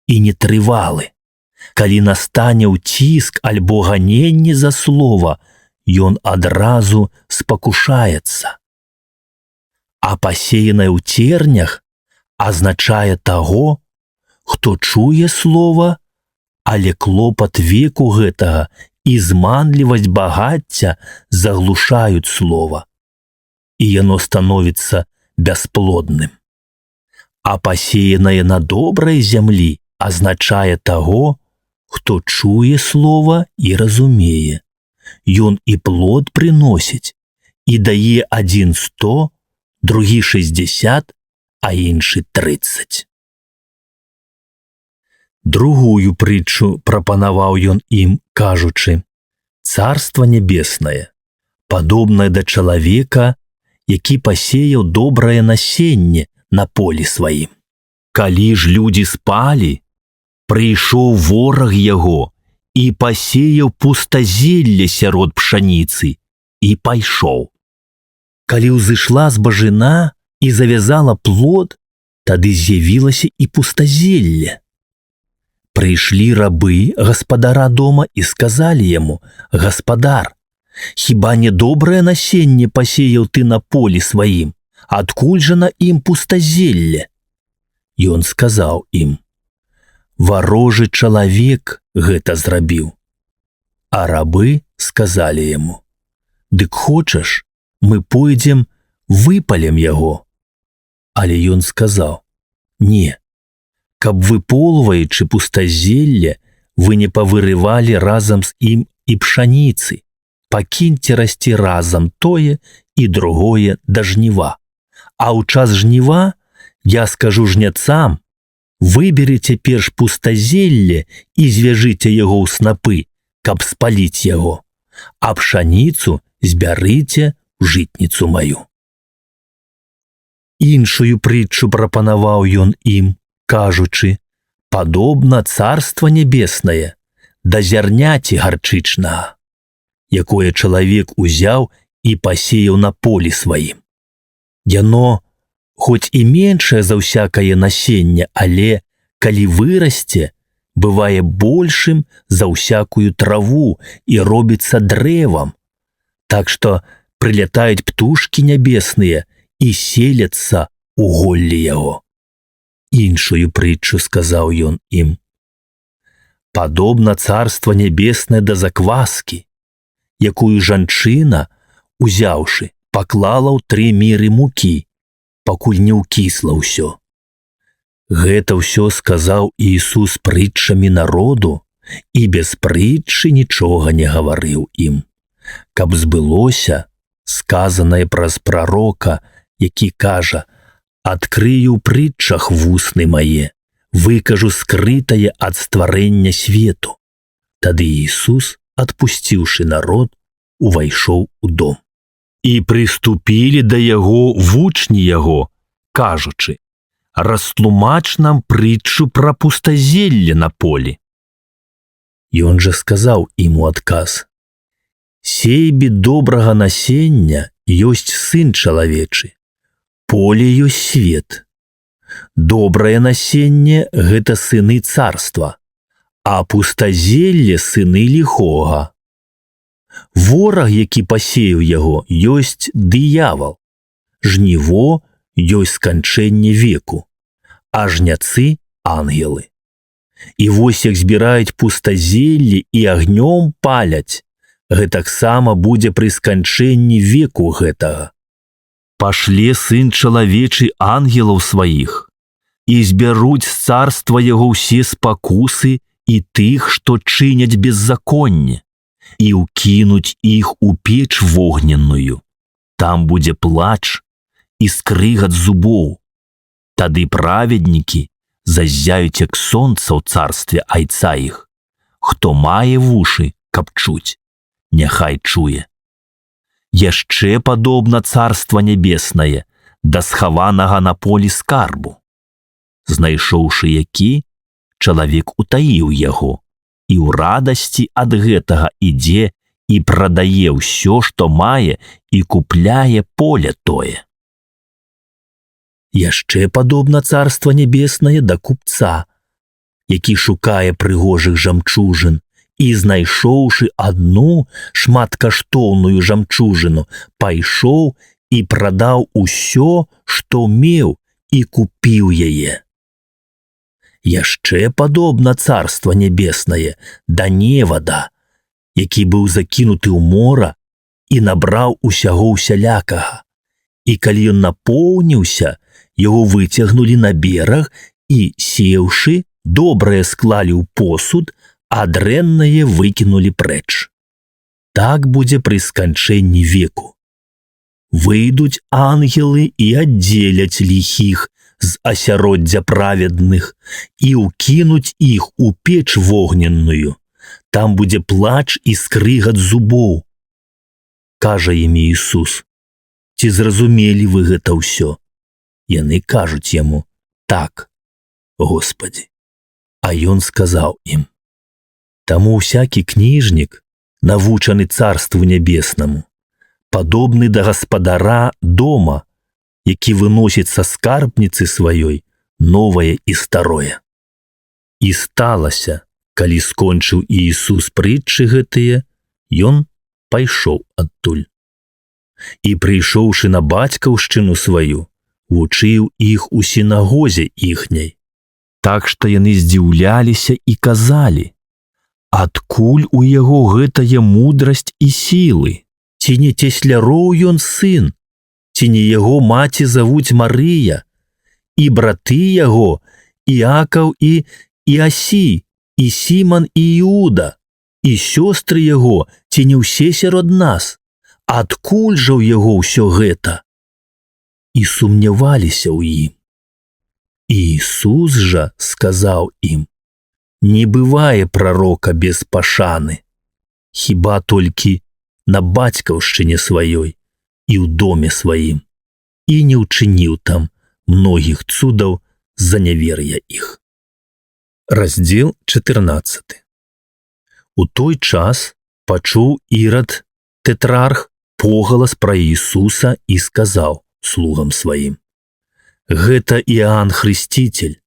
і не трывалы. Калі настане ўціск альбо ганенне за слова, ён адразу спакушаецца. А пасеянае ў цернях азначае таго, хто чуе слова, але клопат веку гэтага і зманлівасць багацця заглушаюць слова, і яно становіцца бясплодным. А пасеянае на добрай зямлі азначае таго, хто чуе слова і разумее. Ён і плод прыносіць, і дае адзін 100, другі 60, а іншы 30. Другую прытчу прапанаваў ён ім, кажучы: «Царства нябеснае, падобнае да чалавека, які пасеяў добрае насенне на полі сваім. Калі ж людзі спалі, прыйшоў вораг яго і пасеяў пустазелле сярод пшаніцы і пайшоў. Калі ўзышла збажына і завязала плод, тады з'явілася і пустазелле. Прыйшлі рабы гаспадара дома і сказалі яму: «Гаспадар, хіба не добрае насенне пасеяў ты на полі сваім? Адкуль жа на ім пустазелле?» Ён сказаў ім: «Варожы чалавек гэта зрабіў». А рабы сказалі яму: «Дык хочаш, мы пойдзем, выпалем яго?» Але ён сказаў: «Не, каб выполваючы пустазелле, вы не павырывалі разам з ім і пшаніцы, пакіньце расці разам тое і другое да жніва, а ў час жніва Я скажу жняцам, выберыце перш пустазелле і звяжыце яго ў снапы, каб спаліць яго, а пшаніцу збярыце ў жытніцу маю. Іншую прытчу прапанаваў ён ім, кажучы: падобна царства нябеснае да зярняці гарчычнага, якое чалавек узяў і пасеяў на полі сваім. Яно хоць і меншае за ўсякае насенне, але калі вырасце, бывае большым за ўсякую траву і робіцца дрэвам, так што прылятаюць птушкі нябесныя і селяцца ў голлі яго. Іншую прытчу сказаў ён ім: падобна царства нябеснае да закваскі, якую жанчына, узяўшы, паклала ў 3 міры мукі, пакуль не ўкісла ўсё. Гэта ўсё сказаў Ісус прытчамі народу і без прытчы нічога не гаварыў ім, каб збылося сказанае праз прарока, які кажа: адкрыю ў прытчах вусны мае, выкажу скрытае ад стварэння свету. Тады Ісус, адпусціўшы народ, увайшоў у дом. І прыступілі да яго вучні яго, кажучы: растлумач нам прытчу пра пустазелле на полі. Ён жа сказаў ім у адказ: сейбе добрага насення ёсць сын чалавечы, поле ёсць свет. Добрае насенне – гэта сыны царства, а пустазелле – сыны ліхога. Вораг, які пасеяў яго, ёсць дыявал. Жніво ёсць сканчэнне веку, а жняцы – ангелы. І вось як збіраюць пустазелле і агнём паляць, гэтаксама будзе пры сканчэнні веку гэтага. Пашле сын чалавечы ангелаў сваіх, і збяруць з царства яго ўсе спакусы і тых, што чыняць беззаконне, і ўкінуць іх у печ вогненную. Там будзе плач і скрыгат зубоў. Тады праведнікі заззяюць як сонца ў царстве айца іх. Хто мае вушы, каб чуць, няхай чуе. Яшчэ падобна царства нябеснае да схаванага на полі скарбу. Знайшоўшы які, чалавек утаіў яго, і ў радасці ад гэтага ідзе і прадае ўсё, што мае, і купляе поле тое. Яшчэ падобна царства нябеснае да купца, які шукае прыгожых жамчужын, і, знайшоўшы адну шматкаштоўную жамчужыну, пайшоў і прадаў усё, што меў, і купіў яе. Яшчэ падобна царства нябеснае да невада, які быў закінуты ў мора і набраў усяго усялякага. І калі ён напоўніўся, яго выцягнулі на бераг і, сеўшы, добрае склалі ў посуд, а дрэннае выкінулі прэч. Так будзе пры сканчэнні веку. Выйдуць ангелы і аддзеляць ліхіх з асяроддзя праведных і ўкінуць іх у печ вогненную. Там будзе плач і скрыгат зубоў. Кажа ім Ісус: ці зразумелі вы гэта ўсё? Яны кажуць яму: так, Господі. А ён сказаў ім: таму ўсякі кніжнік, навучаны царству нябеснаму, падобны да гаспадара дома, які выносіць са скарбніцы сваёй новае і старое. І сталася, калі скончыў Ісус прытчы гэтыя, ён пайшоў адтуль. І, прыйшоўшы на бацькаўшчыну сваю, вучыў іх у сінагозе іхняй. Так што яны здзіўляліся і казалі: адкуль у яго гэтая мудрасць і сілы? Ці не цесляроў ён сын? Ці не яго маці завуць Марыя? І браты яго, Іакаў і Іасі, і Сіман і Іуда, і сёстры яго, ці не ўсе сярод нас? Адкуль жа ў яго ўсё гэта? І сумняваліся ў ім. Иисус жа сказаў ім: «Не бывае прарока без пашаны, хіба толькі на бацькаўшчыне сваёй і ў доме сваім, і не ўчыніў там многіх цудаў з-за нявер'я іх». Раздзел 14. У той час пачуў Ірад тэтрарх погалас пра Іісуса і сказаў слугам сваім: «Гэта Іоанн Хрысціцель.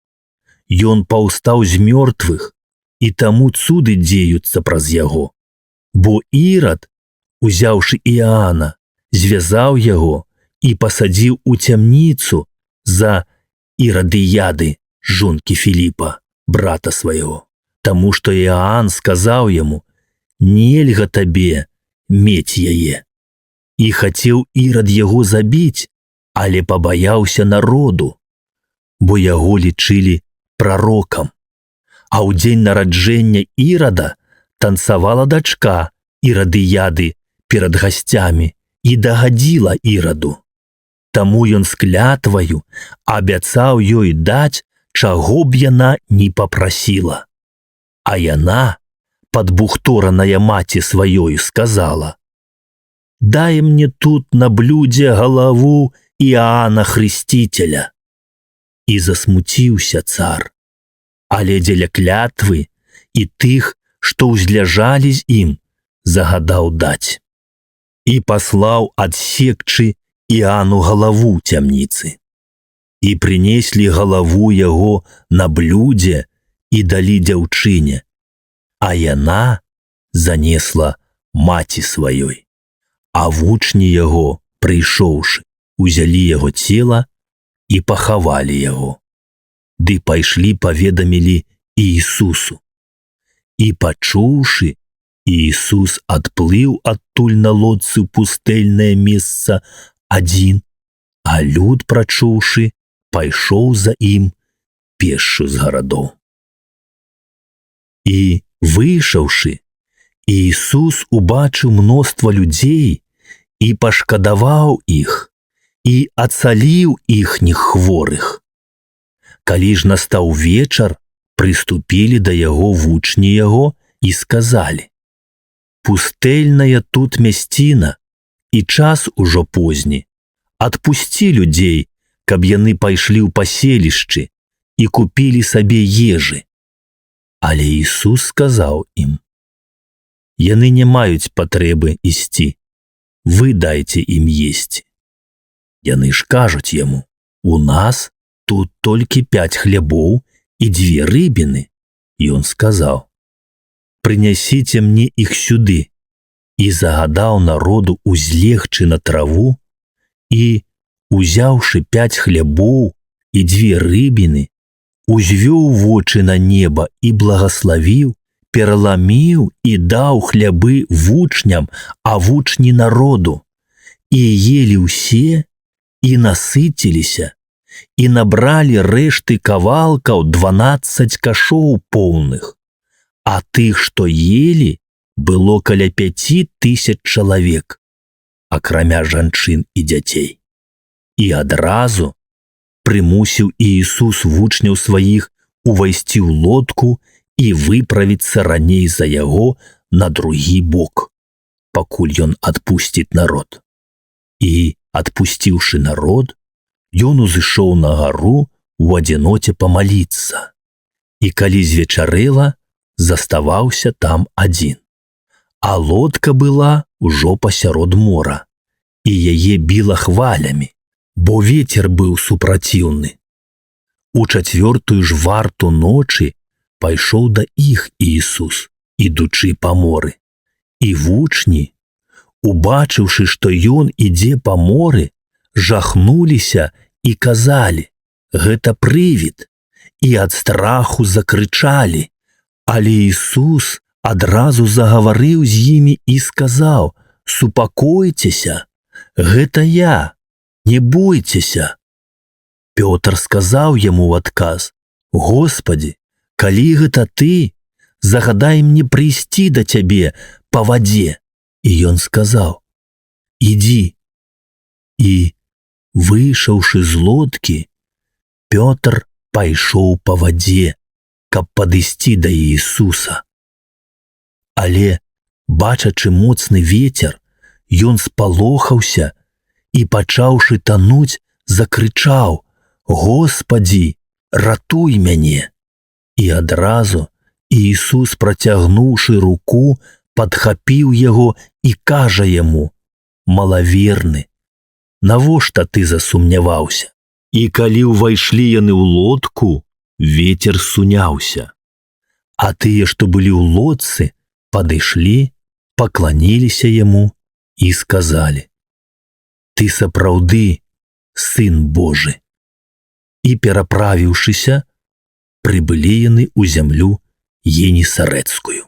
Ён паўстаў з мёртвых, і таму цуды дзеюцца праз яго. Бо Ірад, узяўшы Іоанна, звязаў яго і пасадзіў у цямніцу за Ірадыяды, жонкі Філіпа, брата свайго, таму што Іоанн сказаў яму: «Нельга табе мець яе». І хацеў Ірад яго забіць, але пабаяўся народу, бо яго лічылі прарокам. А ў дзень нараджэння Ірада танцавала дачка Ірадыяды перад гасцямі і дагадзіла Іраду. Таму ён з клятваю абяцаў ёй даць, чаго б яна не папрасіла. А яна, падбухтораная маці сваёю, сказала: «Дай мне тут на блюдзе галаву Іоанна Хрысціцеля». І засмуціўся цар, але дзеля клятвы і тых, што ўзляжалі з ім, загадаў даць. І паслаў адсекчы Іоанну галаву цямніцы. І прынеслі галаву яго на блюдзе і далі дзяўчыне, а яна занесла маці сваёй. А вучні яго, прыйшоўшы, узялі яго цела і пахавалі яго. Ды пайшлі паведамілі Іісусу. І пачуўшы, Іісус адплыў адтуль на лодцы ў пустэльнае месца адзін, а люд, прачуўшы, пайшоў за ім пешшу з гарадоў. І, выйшаўшы, Іісус убачыў мноства людзей і пашкадаваў іх, і ацаліў іхніх хворых. Калі ж настаў вечар, прыступілі да яго вучні яго і сказалі: «Пустэльная тут мясціна, і час ужо позні. Адпусці людзей, каб яны пайшлі ў паселішчы і купілі сабе ежы». Але Іісус сказаў ім: «Яны не маюць патрэбы ісці, вы дайце ім есці». Яны ж кажуць яму: «У нас тут толькі 5 хлябоў і 2 рыбіны». Ён сказаў: «Прынясіце мне іх сюды». І загадаў народу узлегчы на траву, і, узяўшы 5 хлябоў і 2 рыбіны, узвёў вочы на неба і благаславіў, пераламіў і даў хлябы вучням, а вучні народу. І елі ўсе, і насыціліся, і набралі рэшты кавалкаў 12 кашоў поўных. А тых, што елі, было каля 5000 чалавек, акрамя жанчын і дзяцей. І адразу прымусіў Іісус вучняў сваіх увайсці ў лодку і выправіцца раней за яго на другі бок, пакуль ён адпусціць народ. І, адпусціўшы народ, ён узышоў на гару у адзіноце памаліцца. І калі звечарэла, заставаўся там адзін. А лодка была ўжо пасярод мора, і яе біла хвалямі, бо вецер быў супраціўны. У 4-ю ж варту ночы пайшоў да іх Іісус, ідучы па моры. І вучні, убачыўшы, што ён ідзе па моры, жахнуліся і казалі: «Гэта прывід», і ад страху закрычалі. Але Ісус адразу загаварыў з імі і сказаў: «Супакойцеся, гэта я, не бойцеся». Пётр сказаў яму ў адказ: «Господі, калі гэта ты, загадай мне прыйсці да цябе па вадзе». І ён сказаў: «Ідзі». І, выйшаўшы з лодкі, Пётр пайшоў па вадзе, каб падысці да Іісуса. Але, бачачы моцны вецер, ён спалохаўся і, пачаўшы тануць, закрычаў: «Господі, ратуй мяне!» І адразу Іісус, працягнуўшы руку, падхапіў яго і кажа яму: «Малаверны, навошта ты засумняваўся?» І калі ўвайшлі яны ў лодку, вецер суняўся. А тыя, што былі ў лодцы, падышлі, пакланіліся яму і сказалі: «Ты сапраўды Сын Божы». І, пераправіўшыся, прыбылі яны ў зямлю Генесарэцкую.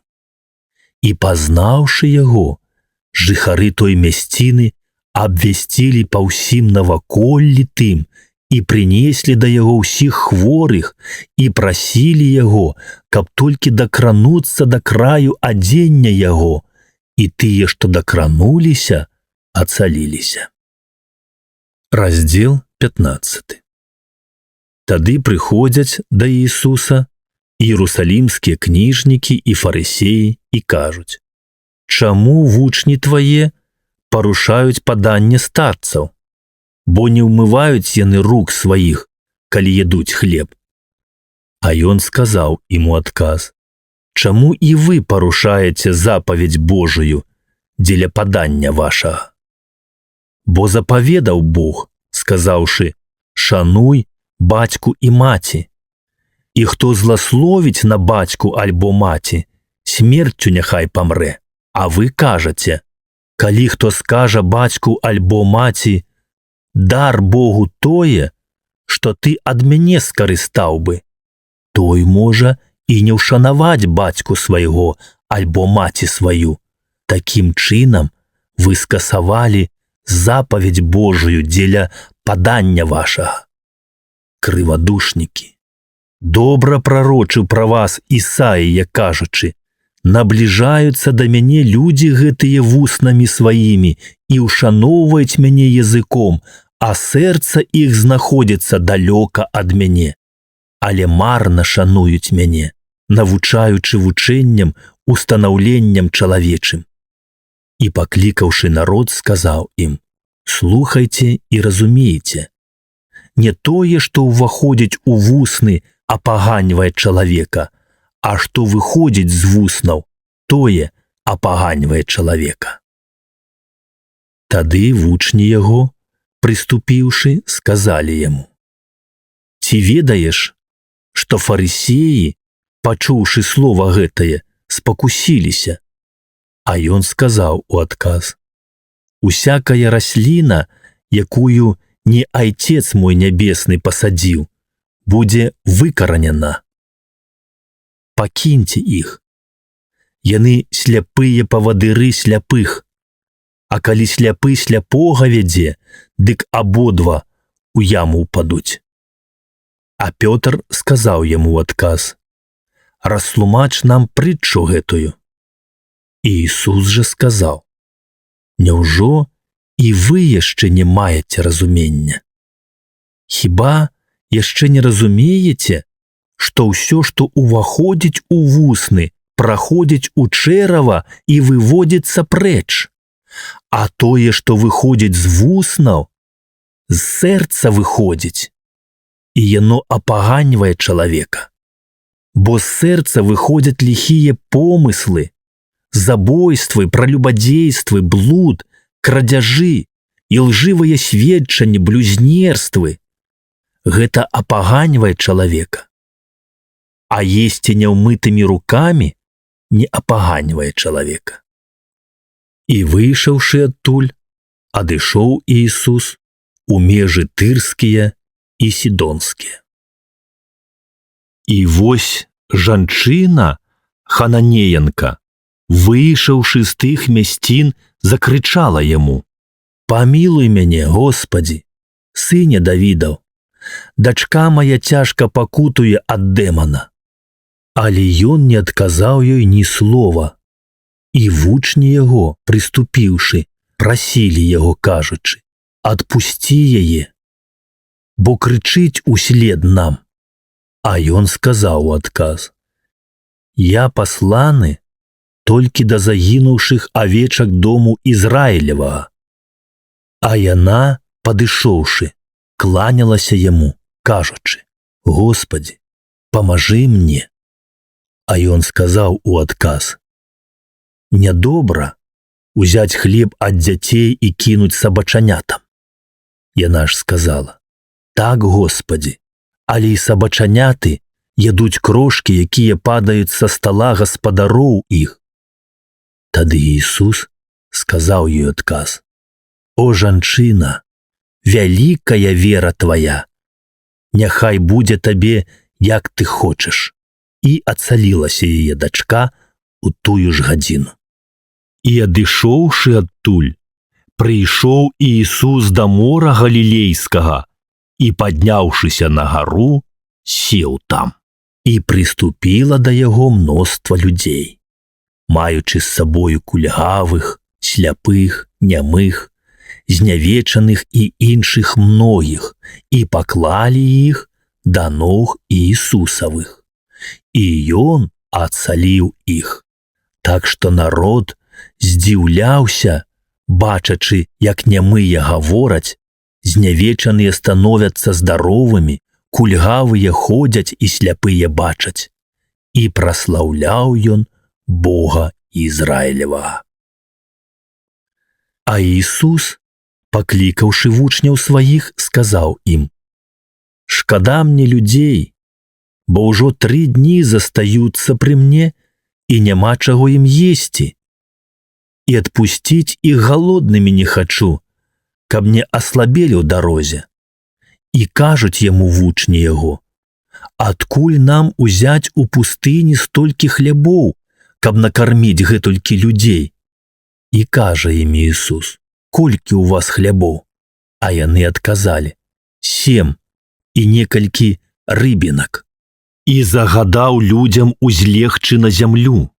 І, пазнаўшы яго, жыхары той мясціны абвясцілі па ўсім наваколлі тым і прынеслі да яго ўсіх хворых і прасілі яго, каб толькі дакрануцца да краю адзення яго, і тыя, што дакрануліся, ацаліліся. Раздзел 15. Тады прыходзяць да Іісуса іерусалімскія кніжнікі і фарысеі і кажуць: «Чаму вучні твае парушаюць паданне старцаў? Бо не ўмываюць яны рук сваіх, калі ядуць хлеб». А ён сказаў ім у адказ: «Чаму і вы парушаеце запаведь Божую дзеля падання вашага? Бо запаведаў Бог, сказаўшы: шануй бацьку і маці. І хто зласловіць на бацьку альбо маці, смерцю няхай памрэ. А вы кажаце: калі хто скажа бацьку альбо маці: дар Богу тое, што ты ад мяне скарыстаў бы, той можа і не ўшанаваць бацьку свайго альбо маці сваю. Такім чынам вы скасавалі запаведь Божую дзеля падання вашага. Крывадушнікі, добра прарочыў пра вас Ісаія, кажучы: набліжаюцца да мяне людзі гэтыя вуснамі сваімі і ўшаноўваюць мяне языком, а сэрца іх знаходзіцца далёка ад мяне. Але марна шануюць мяне, навучаючы вучэнням, устанаўленням чалавечым». І, паклікаўшы народ, сказаў ім: «Слухайце і разумейце. Не тое, што ўваходзіць у вусны, апаганьвае чалавека, а што выходзіць з вуснаў, тое апаганьвае чалавека». Тады вучні яго, прыступіўшы, сказалі яму: «Ці ведаеш, што фарысеі, пачуўшы слова гэтае, спакусіліся?» А ён сказаў у адказ: «Усякая расліна, якую не Айцец мой нябесны пасадзіў, будзе выкаранена. Пакіньце іх. Яны сляпыя павадыры сляпых, а калі сляпы сляпога вядзе, дык абодва у яму ўпадуць». А Пётр сказаў яму ў адказ: «Растлумач нам прытчу гэтую». І Ісус жа сказаў: «Няўжо і вы яшчэ не маеце разумення? Хіба яшчэ не разумееце, што ўсё, што ўваходзіць у вусны, праходзіць у чэрава і выводзіцца прэч, а тое, што выходзіць з вуснаў, з сэрца выходзіць, і яно апаганьвае чалавека. Бо з сэрца выходзяць ліхія помыслы, забойствы, пралюбадзействы, блуд, крадзяжы, ілжывыя сведчанні, блюзнерствы. Гэта апаганьвае чалавека. А есці няўмытымі рукамі не апаганьвае чалавека». І, выйшаўшы адтуль, адышоў Іісус у межы тырскія і сідонскія. І вось жанчына, хананеянка, выйшаўшы з тых мясцін, закрычала яму: «Памілуй мяне, Господі, сыне Давідаў, дачка моя цяжка пакутуе ад дэмана». Але ён не адказаў ёй ні слова. І вучні яго, прыступіўшы, прасілі яго, кажучы: «Адпусці яе, бо крычыць услед нам». А ён сказаў у адказ: «Я пасланы толькі да загінуўшых авечак дому Ізраілевага». А яна, падышоўшы, кланялася яму, кажучы: «Господи, памажы мне». А ён сказаў у адказ: «Нядобра узяць хлеб ад дзяцей і кінуць сабачанятам». Яна ж сказала: «Так, Господи, але і сабачаняты ядуць крошкі, якія падаюць са стала гаспадароў іх». Тады Ісус сказаў ёй адказ: «О, жанчына, вялікая вера твая, няхай будзе табе, як ты хочаш». І ацалілася яе дачка у тую ж гадзіну. І адышоўшы адтуль, прыйшоў Ісус да мора Галілейскага і, падняўшыся на гару, сеў там. І прыступіла да яго мноства людзей, маючы з сабою кульгавых, сляпых, нямых, знявечаных і іншых многіх, і паклалі іх да ног Іісусавых. І ён ацаліў іх, так што народ здзіўляўся, бачачы, як нямыя гавораць, знявечаныя становяцца здаровымі, кульгавыя ходзяць і сляпыя бачаць. І праслаўляў ён Бога Ізраілевага. А Ісус, паклікаўшы вучняў сваіх, сказаў ім: «Шкада мне людзей, бо ўжо 3 дні застаюцца пры мне, і няма чаго ім есці. І адпусціць іх галоднымі не хачу, каб не аслабелі ў дарозе». І кажуць яму вучні яго: «Адкуль нам узяць у пустыні столькі хлябоў, каб накарміць гэтулькі людзей?» І кажа ім Ісус: «Колькі ў вас хлябоў?» А яны адказалі: 7 і некалькі рыбінак. І загадаў людзям узлегчы на зямлю.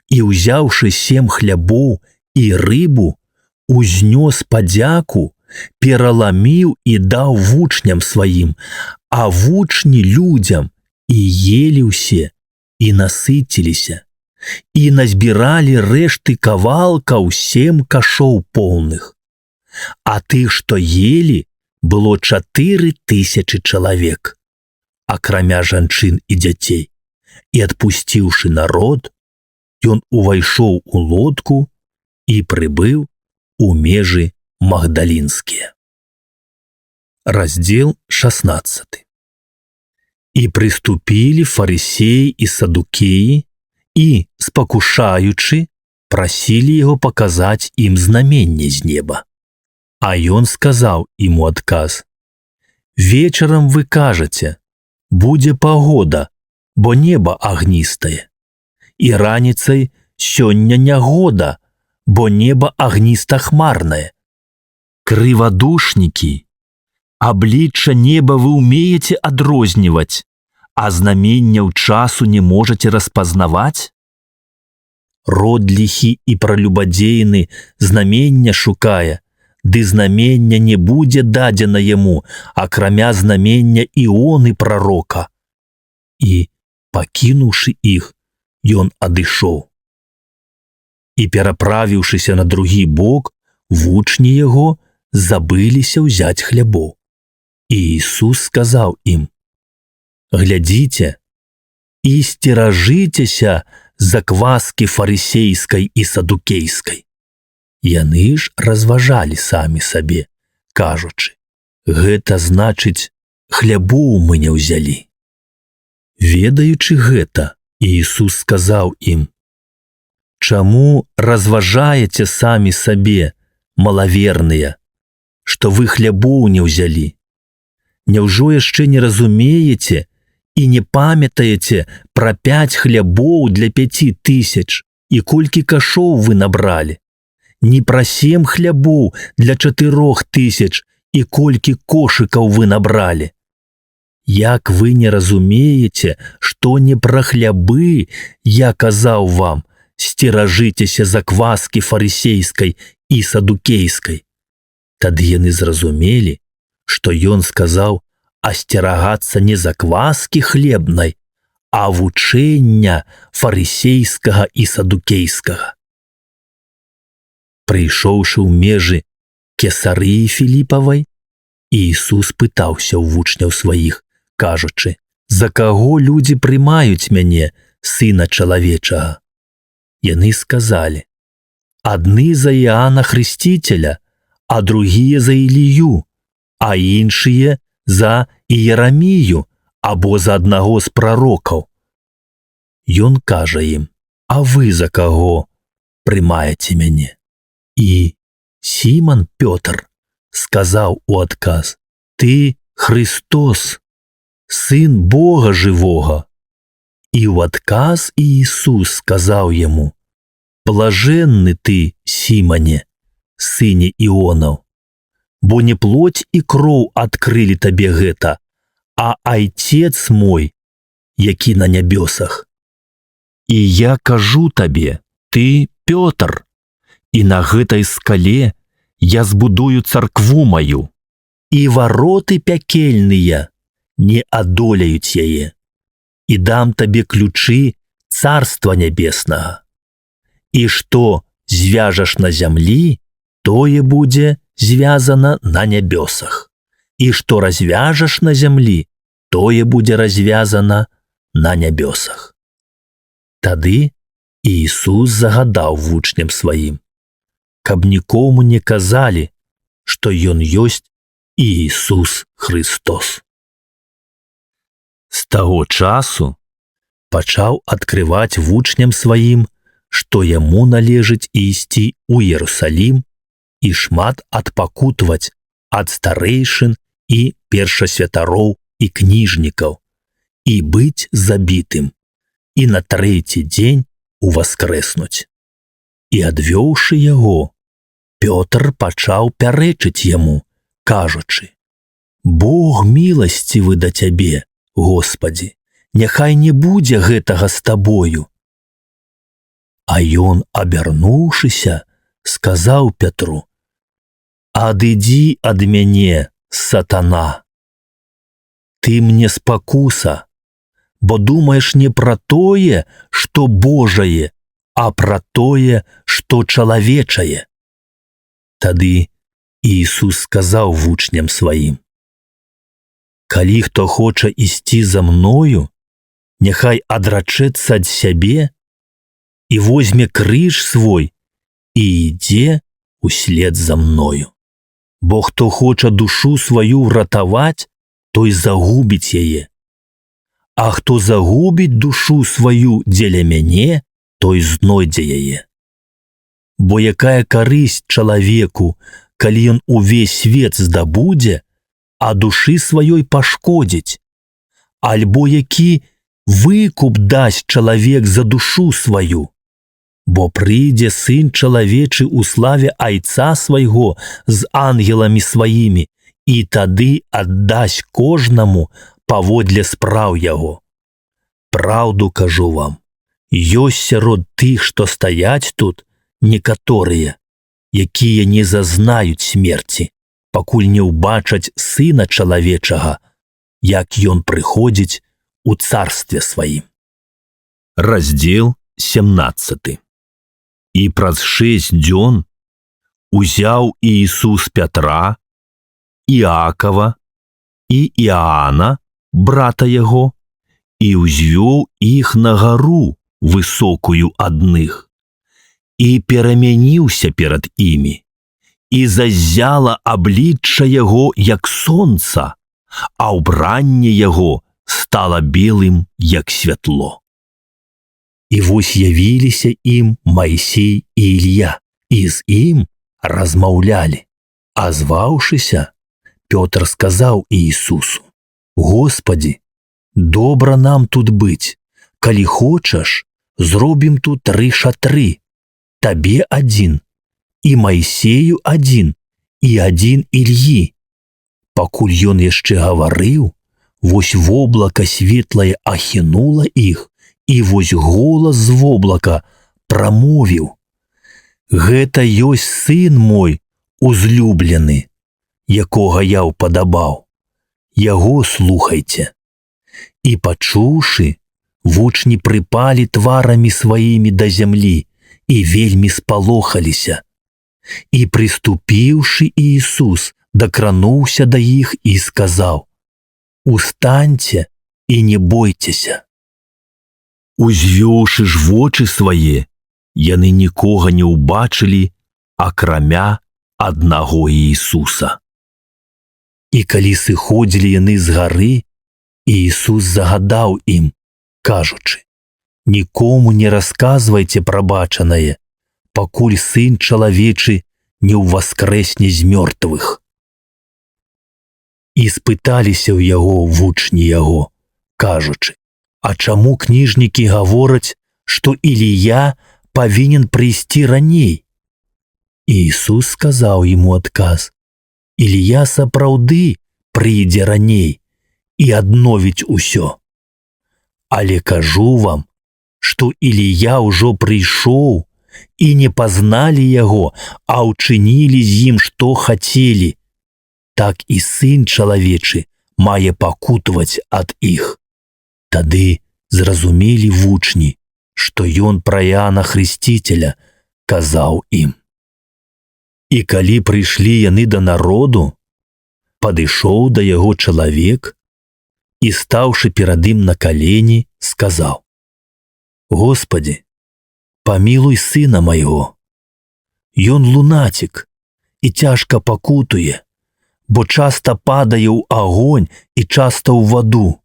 І, узяўшы 7 хлябоў і рыбу, узнёс падзяку, пераламіў і даў вучням сваім, а вучні людзям, і елі ўсе, і насыціліся, і назбіралі рэшты кавалкаў 7 кашоў поўных. А тых, што елі, было 4000 чалавек, акрамя жанчын і дзяцей. І адпусціўшы народ, ён увайшоў у лодку і прыбыў у межы магдалінскія. Раздзел 16. І прыступілі фарысеі і садукеі і, спакушаючы, прасілі яго паказаць ім знаменне з неба. А ён сказаў ім у адказ: «Вечарам вы кажаце: будзе пагода, бо неба агністае, і раніцай: сёння нягода, бо неба агніста-хмарнае. Крывадушнікі, аблічча неба вы ўмееце адрозніваць, а знаменняў часу не можаце распазнаваць? Род ліхі і пралюбадзейны знамення шукае, ды знамення не будзе дадзена яму, акрамя знамення Іоны прарока». І, пакінуўшы іх, ён адышоў. І, пераправіўшыся на другі бок, вучні яго забыліся ўзяць хлябоў. І Ісус сказаў ім: «Глядзіце і сцеражыцеся закваскі фарысейскай і садукейскай». Яны ж разважалі самі сабе, кажучы: «Гэта значыць, хлябоў мы не ўзялі». Ведаючы гэта, Ісус сказаў ім: «Чаму разважаеце самі сабе, малаверныя, што вы хлябоў не ўзялі? Няўжо яшчэ не разумееце і не памятаеце пра 5 хлябоў для 5000 і колькі кашоў вы набралі? Не пра 7 хлябоў для 4000 і колькі кошыкаў вы набралі? Як вы не разумееце, што не пра хлябы я казаў вам: сцеражыцеся закваскі фарысейскай і садукейскай?» Тады яны зразумелі, што ён сказаў асцерагацца не закваскі хлебнай, а вучэння фарысейскага і садукейскага. Прыйшоўшы ў межы Кесарыі Філіпавай, Ісус пытаўся ў вучняў сваіх, кажучы: «За каго людзі прымаюць мяне, Сына чалавечага?» Яны сказалі: «Адны за Іоанна Хрысціцеля, а другія за Ілію, а іншыя за Іерамію або за аднаго з прарокаў». Ён кажа ім: «А вы за каго прымаеце мяне?» І Сіман Пётр сказаў у адказ: «Ты Христос, Сын Бога жывога». І ў адказ Ісус сказаў яму: «Блажэнны ты, Сімане, сыне Іонаў, бо не плоть і кроў адкрылі табе гэта, а Айцец мой, які на нябёсах. І я кажу табе, ты Пётр, і на гэтай скале я збудую царкву маю, і вароты пякельныя не адолеюць яе, і дам табе ключы царства нябеснага. І што звяжаш на зямлі, тое будзе звязана на нябёсах, і што развяжаш на зямлі, тое будзе развязана на нябёсах». Тады Ісус загадаў вучням сваім, каб нікому не казалі, што Ён ёсць Ісус Христос. З таго часу пачаў адкрываць вучням сваім, што яму належыць ісці ў Іерусалім і шмат адпакутваць ад старэйшын і першасвятароў і кніжнікаў, і быць забітым, і на трэці дзень уваскрэснуць. І адвёўшы яго, Пётр пачаў пярэчыць яму, кажучы: «Бог міласцівы да цябе, Господі, няхай не будзе гэтага з табою». А ён, абярнуўшыся, сказаў Пятру: «Адыдзі ад мяне, сатана! Ты мне спакуса, бо думаеш не пра тое, што Божае, а пра тое, што чалавечае». Тады Ісус сказаў вучням сваім: «Калі хто хоча ісці за мною, няхай адрачэцца ад сябе і возьме крыж свой і ідзе услед за мною. Бо хто хоча душу сваю ўратаваць, той загубіць яе. А хто загубіць душу сваю дзеля мяне, той знойдзе яе. Бо якая карысць чалавеку, калі ён увесь свет здабудзе, а душы сваёй пашкодзіць? Альбо які выкуп дасць чалавек за душу сваю? Бо прыйдзе Сын чалавечы ў славе Айца свайго з ангеламі сваімі, і тады аддасць кожнаму паводле спраў яго. Праўду кажу вам, ёсць сярод тых, што стаяць тут, некаторыя, якія не зазнаюць смерці, пакуль не ўбачаць Сына чалавечага, як ён прыходзіць у царстве сваім». Раздзел 17. І праз 6 дзён узяў Ісус Пятра, Іакава і Іоанна, брата яго, і ўзвёў іх на гару высокую адных, і перамяніўся перад імі, і заззяла аблічча яго, як сонца, а ўбранне яго стала белым, як святло. І вось явіліся ім Майсей і Ілья, і з ім размаўлялі. А зваўшыся, Пётр сказаў Ісусу: «Господі, добра нам тут быць. Калі хочаш, зробім тут 3 шатры. Табе адзін, і Майсею адзін, і адзін Ільі». Пакуль ён яшчэ гаварыў, вось воблака светлае ахінула іх, і вось голас з воблака прамовіў: «Гэта ёсць Сын мой узлюблены, якога я ўпадабаў. яго слухайце. І пачуўшы, вучні прыпалі тварамі сваімі да зямлі і вельмі спалохаліся. І прыступіўшы Ісус, дакрануўся да іх і сказаў: «Устаньце і не бойцеся». Узвёўшы ж вочы свае, яны нікога не ўбачылі, акрамя аднаго Ісуса. І калі сыходзілі яны з гары, Ісус загадаў ім, кажучы: «Нікому не расказвайце пра бачанае, пакуль Сын чалавечы не ўваскрэсне з мёртвых». І спыталіся ў яго вучні яго, кажучы: «А чаму кніжнікі гавораць, што Ілія павінен прыйсці раней?» І Ісус сказаў ему адказ: «Ілія сапраўды прыйдзе раней і адновіць усё. Але кажу вам, што Ілія ўжо прыйшоў, і не пазналі яго, а ўчынілі з ім, што хацелі. Так і Сын чалавечы мае пакутаваць ад іх». Тады зразумелі вучні, што ён пра Іоанна Хрысціцеля казаў ім. І калі прыйшлі яны да народу, падышоў да яго чалавек і, стаўшы перад ім на калені, сказаў: «Господі, памілуй сына майго. Ён лунатик і цяжка пакутуе, бо часта падае ў агонь і часта ў ваду.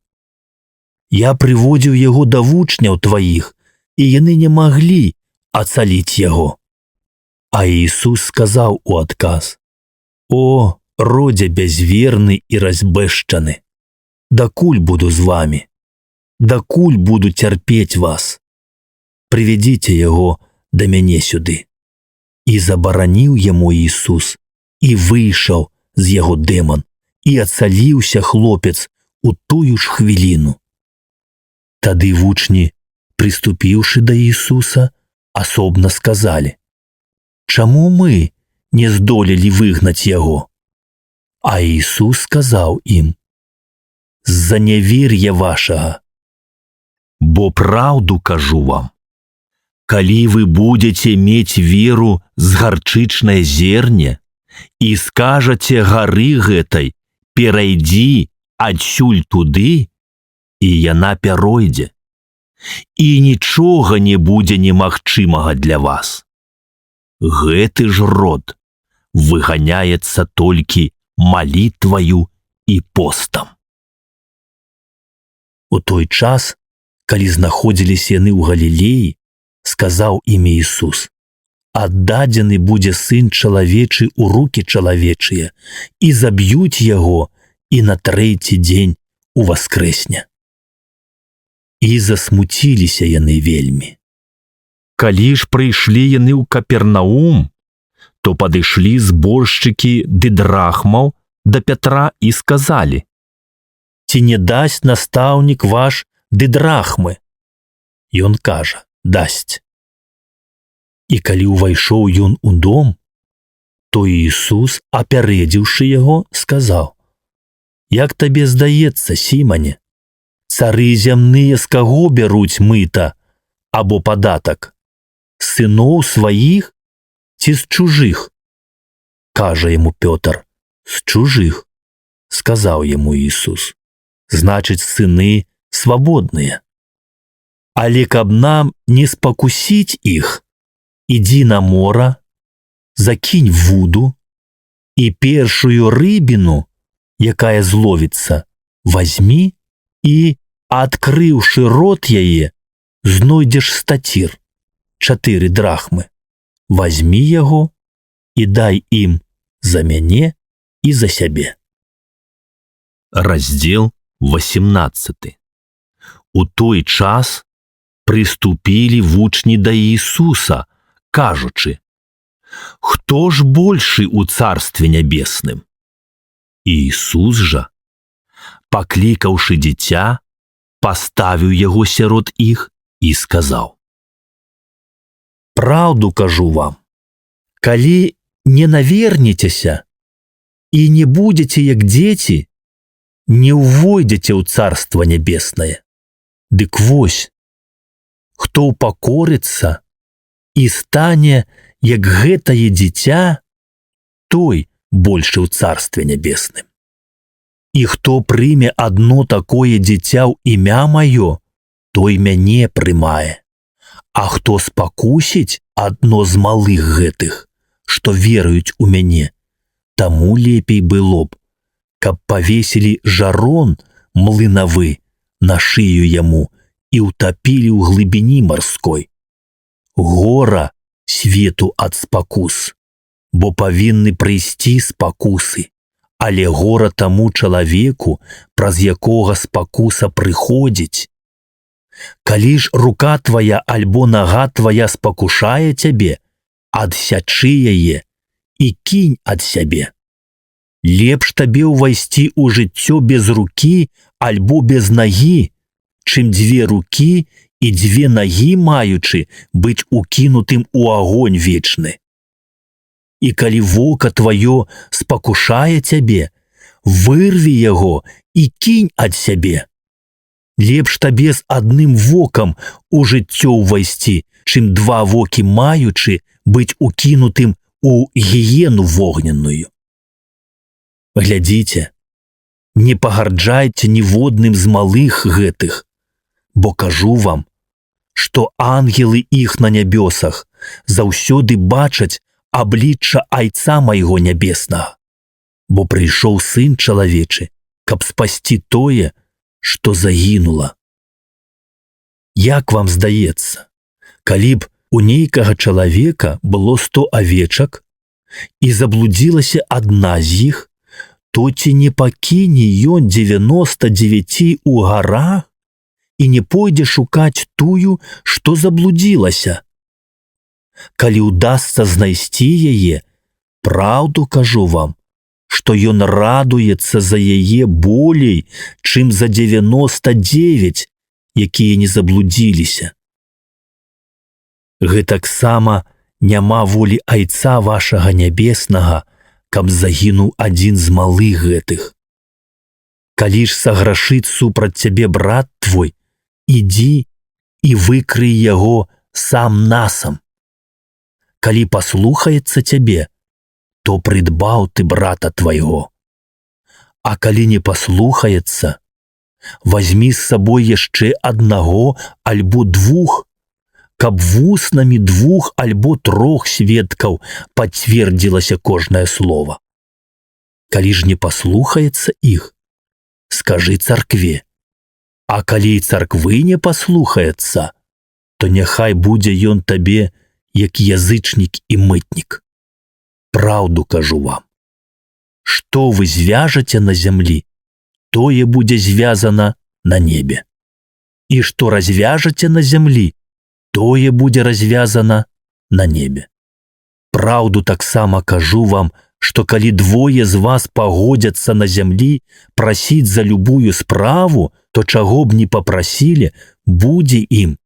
Я прыводзіў яго да вучняў тваіх, і яны не маглі ацаліць яго». А Ісус сказаў у адказ: «О, родзе бязверны і разбэшчаны, дакуль буду з вамі? Дакуль буду цярпець вас? Прывядзіце яго да мяне сюды». І забараніў яму Ісус, і выйшаў з яго дэман, і ацаліўся хлопец у тую ж хвіліну. Тады вучні, прыступіўшы да Ісуса, асобна сказалі: «Чаму мы не здолелі выгнаць яго?» А Ісус сказаў ім: «З-за нявер'я вашага. Бо праўду кажу вам, калі вы будзеце мець веру з гарчычнае зерне і скажаце гары гэтай: перайдзі адсюль туды, і яна пяройдзе, і нічога не будзе немагчымага для вас. Гэты ж род выганяецца толькі малітваю і постам». У той час, калі знаходзіліся яны ў Галілеі, сказаў ім Ісус: «Аддадзены будзе Сын чалавечы ў рукі чалавечыя, і заб'юць яго, і на трэці дзень уваскрэсне». І засмуціліся яны вельмі. Калі ж прыйшлі яны ў Капернаум, то падышлі зборшчыкі дыдрахмаў да Пятра і сказалі: «Ці не дасць настаўнік ваш дыдрахмы?» Ён кажа: «Дасць». І калі ўвайшоў ён у дом, то Ісус, апярэдзіўшы яго, сказаў: «Як табе здаецца, Сімане, цары зямныя з каго бяруць мыта або падатак? Сыноў сваіх ці з чужых?» Кажа яму Пётр: «З чужых». Сказаў яму Ісус: «Значыць, сыны свабодныя. Але каб нам не спакусіць іх, ідзі на мора, закінь вуду, і першую рыбіну, якая зловіцца, вазьмі, і, адкрыўшы рот яе, знойдзеш стацір, 4 драхмы. Вазьмі яго і дай ім за мяне і за сябе». Раздзел 18. У той час прыступілі вучні да Ісуса, кажучы: «Хто ж большы ў царстве нябесным?» Ісус жа, паклікаўшы дзіця, паставіў яго сярод іх і сказаў: «Праўду кажу вам, калі не навернецеся і не будзеце як дзеці, не ўвойдзеце ў царства нябеснае. Дык вось, хто ўпакорыцца і стане, як гэтае дзіця, той большы ў царстве нябесным. І хто прыме адно такое дзіця ў імя маё, той мяне прымае. А хто спакусіць адно з малых гэтых, што веруюць у мяне, таму лепей было б, каб павесілі жарон млынавы на шыю яму і ўтапілі ў глыбіні марской. Гора свету ад спакус, бо павінны прыйсці спакусы, але гора таму чалавеку, праз якога спакуса прыходзіць. Калі ж рука твая альбо нага твая спакушае цябе, адсячы яе і кінь ад сябе. Лепш табе ўвайсці ў жыццё без рукі альбо без нагі, чым дзве рукі і дзве нагі маючы быць укінутым у агонь вечны. І калі вока тваё спакушае цябе, вырві яго і кінь ад сябе. Лепш табе з адным вокам у жыццё ўвайсці, чым два вокі маючы быць укінутым у гіену вогненную. Глядзіце, не пагарджайце ніводным з малых гэтых, бо кажу вам, што ангелы іх на нябёсах заўсёды бачаць аблічча Айца майго нябеснага, бо прыйшоў Сын чалавечы, каб спасці тое, што загінула. Як вам здаецца, калі б у нейкага чалавека было 100 авечак і заблудзілася адна з іх, то ці не пакіне ён 99 у гарах і не пойдзе шукаць тую, што заблудзілася? Калі ўдасца знайсці яе, праўду кажу вам, што ён радуецца за яе болей, чым за 99, якія не заблудзіліся. Гэтаксама няма волі Айца вашага нябеснага, каб загінуў адзін з малых гэтых. Калі ж саграшыць супраць цябе брат твой, ідзі і выкрый яго сам-насам. Калі паслухаецца цябе, то прыдбаў ты брата твайго. А калі не паслухаецца, вазьмі з сабой яшчэ аднаго альбо 2, каб вуснамі 2 альбо 3 сведкаў пацвердзілася кожнае слова. Калі ж не паслухаецца іх, скажы царкве. А калі і царквы не паслухаецца, то няхай будзе ён табе, як язычнік і мытнік. Праўду кажу вам, што вы звяжаце на зямлі, тое будзе звязана на небе. І што развяжаце на зямлі, тое будзе развязана на небе. Праўду таксама кажу вам, што калі 2 з вас пагодзяцца на зямлі прасіць за любую справу, то чаго б не папрасілі, будзе ім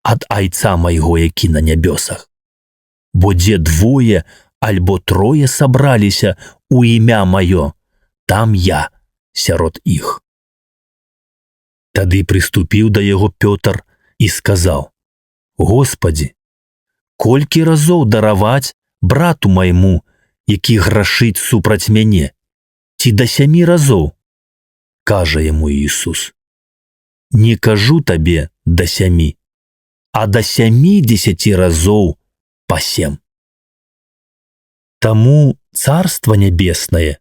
ад Айца майго, які на нябёсах. Бо дзе 2 альбо 3 сабраліся у імя маё, там я сярод іх. Тады прыступіў да яго Пётр і сказаў: Господі, колькі разоў дараваць брату майму, які грашыць супраць мяне, ці да 7 разоў? Кажа яму Ісус: не кажу табе да 7, а да 70 разоў па 7. Таму царства нябеснае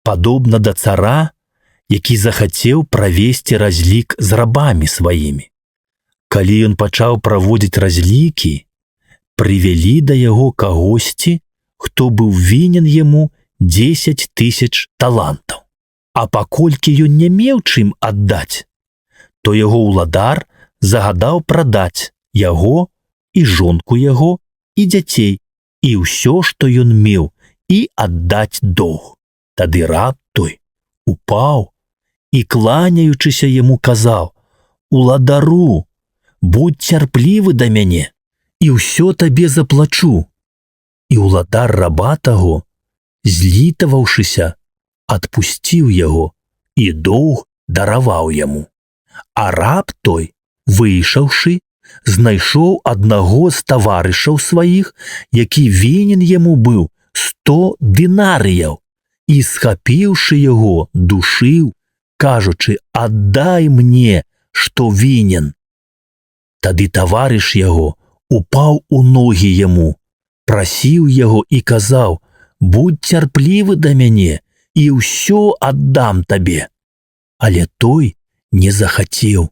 падобна да цара, які захацеў правесці разлік з рабамі сваімі. Калі ён пачаў праводзіць разлікі, прывялі да яго кагосьці, хто быў вінен яму 10 000 талантаў. А паколькі ён не меў чым аддаць, то яго ўладар загадаў прадаць яго і жонку яго і дзяцей, і ўсё, што ён меў, і аддаць доўг. Тады раб той упаў і, кланяючыся яму, казаў: уладару, будь цярплівы да мяне, і ўсё табе заплачу. І ўладар раба таго, злітаваўшыся, адпусціў яго і доўг дараваў яму. А раб той, выйшаўшы, знайшоў аднаго з таварышаў сваіх, які вінен яму быў 100 дынарыяў, і, схапіўшы яго, душыў, кажучы: «Аддай мне, што вінен». Тады таварыш яго упаў у ногі яму, прасіў яго і казаў: «Будь цярплівы да мяне, і ўсё аддам табе». Але той не захацеў,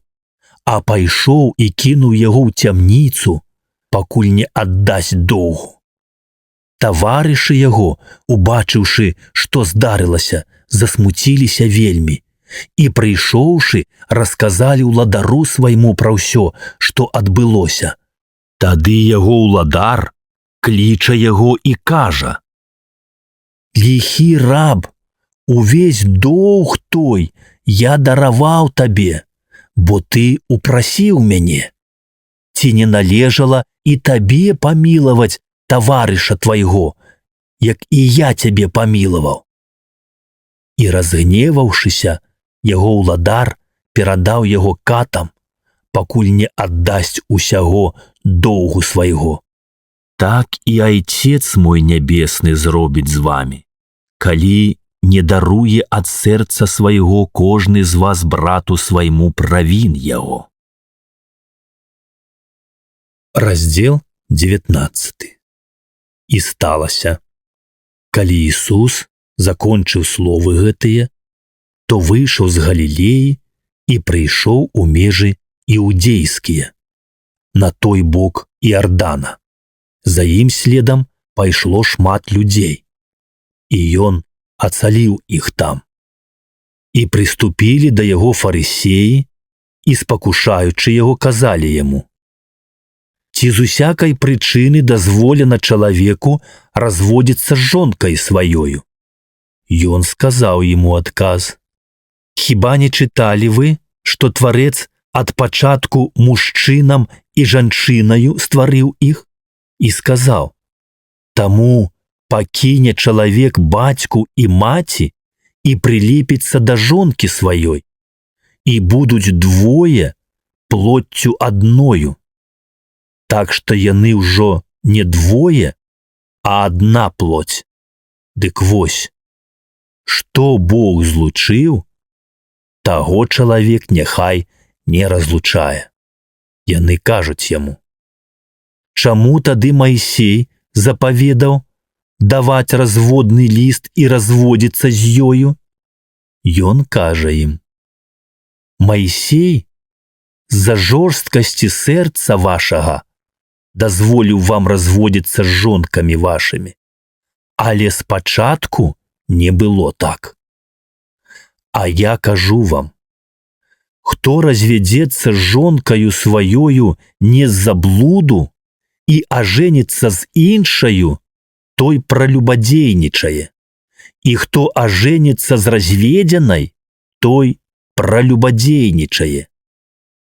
а пайшоў і кінуў яго ў цямніцу, пакуль не аддасць доўгу. Таварышы яго, убачыўшы, што здарылася, засмуціліся вельмі, і, прыйшоўшы, расказалі ўладару свайму пра ўсё, што адбылося. Тады яго ўладар кліча яго і кажа: «Ліхі раб, увесь доўг той я дараваў табе, бо ты упрасіў мяне. Ці не належала і табе памілаваць таварыша твайго, як і я цябе памілаваў?» І, разгневаўшыся, яго ўладар перадаў яго катам, пакуль не аддасць усяго доўгу свайго. Так і Айцец мой нябесны зробіць з вамі, калі не даруе ад сэрца свайго кожны з вас брату свайму правін яго». Раздзел 19. І сталася, калі Ісус закончыў словы гэтыя, то выйшаў з Галілеі і прыйшоў у межы іудзейскія, на той бок Іордана. За ім следам пайшло шмат людзей, і ён ацаліў іх там. І прыступілі да яго фарысеі і, спакушаючы яго, казалі яму: «Ці з усякай прычыны дазволена чалавеку разводзіцца з жонкай сваёю?» Ён сказаў ему адказ: «Хіба не чыталі вы, што Тварэц ад пачатку мужчынам і жанчынаю стварыў іх? І сказаў: таму пакіне чалавек бацьку і маці і прылепіцца да жонкі сваёй, і будуць двое плоццю адною. Так што яны ўжо не двое, а адна плоть. Дык вось, што Бог злучыў, таго чалавек няхай не разлучае». Яны кажуць яму: «Чаму тады Майсей запаведаў даваць разводны ліст і разводзіцца з ёю?» Ён кажа ім: «Майсей з-за жорсткасці сэрца вашага дазволіў вам разводзіцца з жонкамі вашымі, але спачатку не было так. А я кажу вам, хто развядзецца з жонкаю сваёю не з-за блуду і ажэніцца з іншаю, той пралюбадзейнічае, і хто ажэніцца з разведзенай, той пралюбадзейнічае».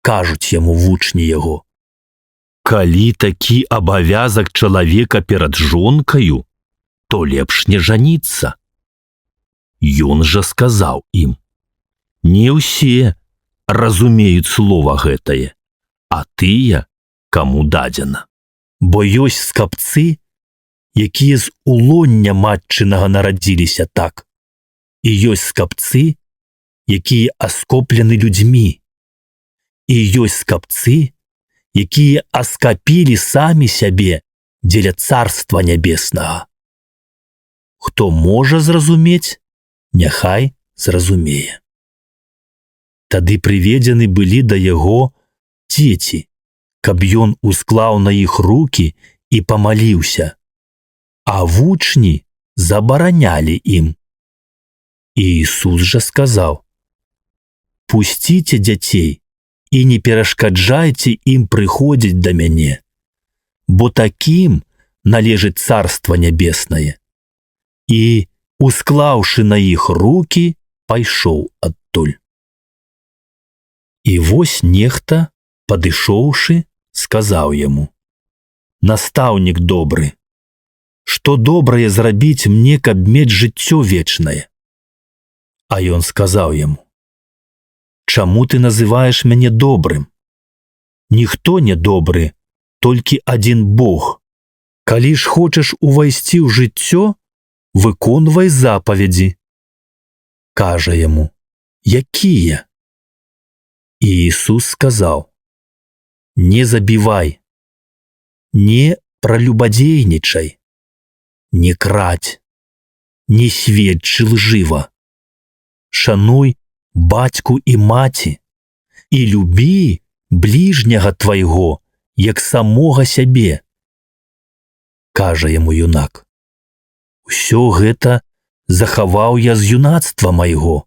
Кажуць яму вучні яго: «Калі такі абавязак чалавека перад жонкаю, то лепш не жаніцца». Ён жа сказаў ім: «Не ўсе разумеюць слова гэтае, а тыя, каму дадзена. Бо ёсць скапцы, якія з улоння матчынага нарадзіліся так, і ёсць скапцы, якія аскоплены людзьмі, і ёсць скапцы, якія аскапілі самі сябе дзеля царства нябеснага. Хто можа зразумець, няхай зразумее». Тады прыведзены былі да яго дзеці, каб ён усклаў на іх рукі і памаліўся, а вучні забаранялі ім. І Ісус жа сказаў: «Пусціце дзяцей і не перашкаджайце ім прыходзіць да мяне, бо такім належыць царства нябеснае». І, усклаўшы на іх рукі, пайшоў адтуль. І вось нехта, падышоўшы, сказаў яму: «Настаўнік добры, што добрае зрабіць мне, каб мець жыццё вечнае?» А ён сказаў яму: «Чаму ты называеш мяне добрым? Ніхто не добры, толькі адзін Бог. Калі ж хочаш увайсці ў жыццё, выконвай запаведзі». Кажа яму: «Якія?» І Ісус сказаў: «Не забівай, не прелюбадейнічай, не крадь, не сведчы лжыва, шануй бацьку і маці і любі бліжняга твайго, як самога сябе». Кажа яму юнак: «Усё гэта захаваў я з юнацтва майго.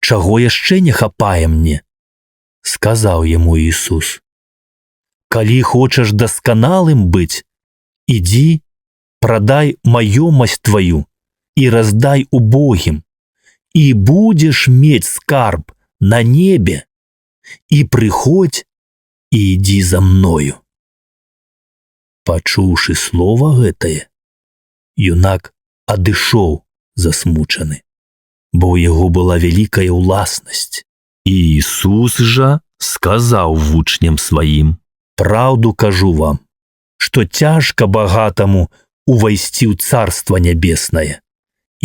Чаго яшчэ не хапае мне?» Сказаў яму Ісус: «Калі хочаш дасканалым быць, ідзі, прадай маёмасць тваю і раздай убогім, і будзеш мець скарб на небе, і прыходзь і ідзі за мною». Пачуўшы слова гэтае, юнак адышоў засмучаны, бо ў яго была вялікая ўласнасць. І Ісус жа сказаў вучням сваім: «Праўду кажу вам, што цяжка багатаму увайсці ў Царства Нябеснае.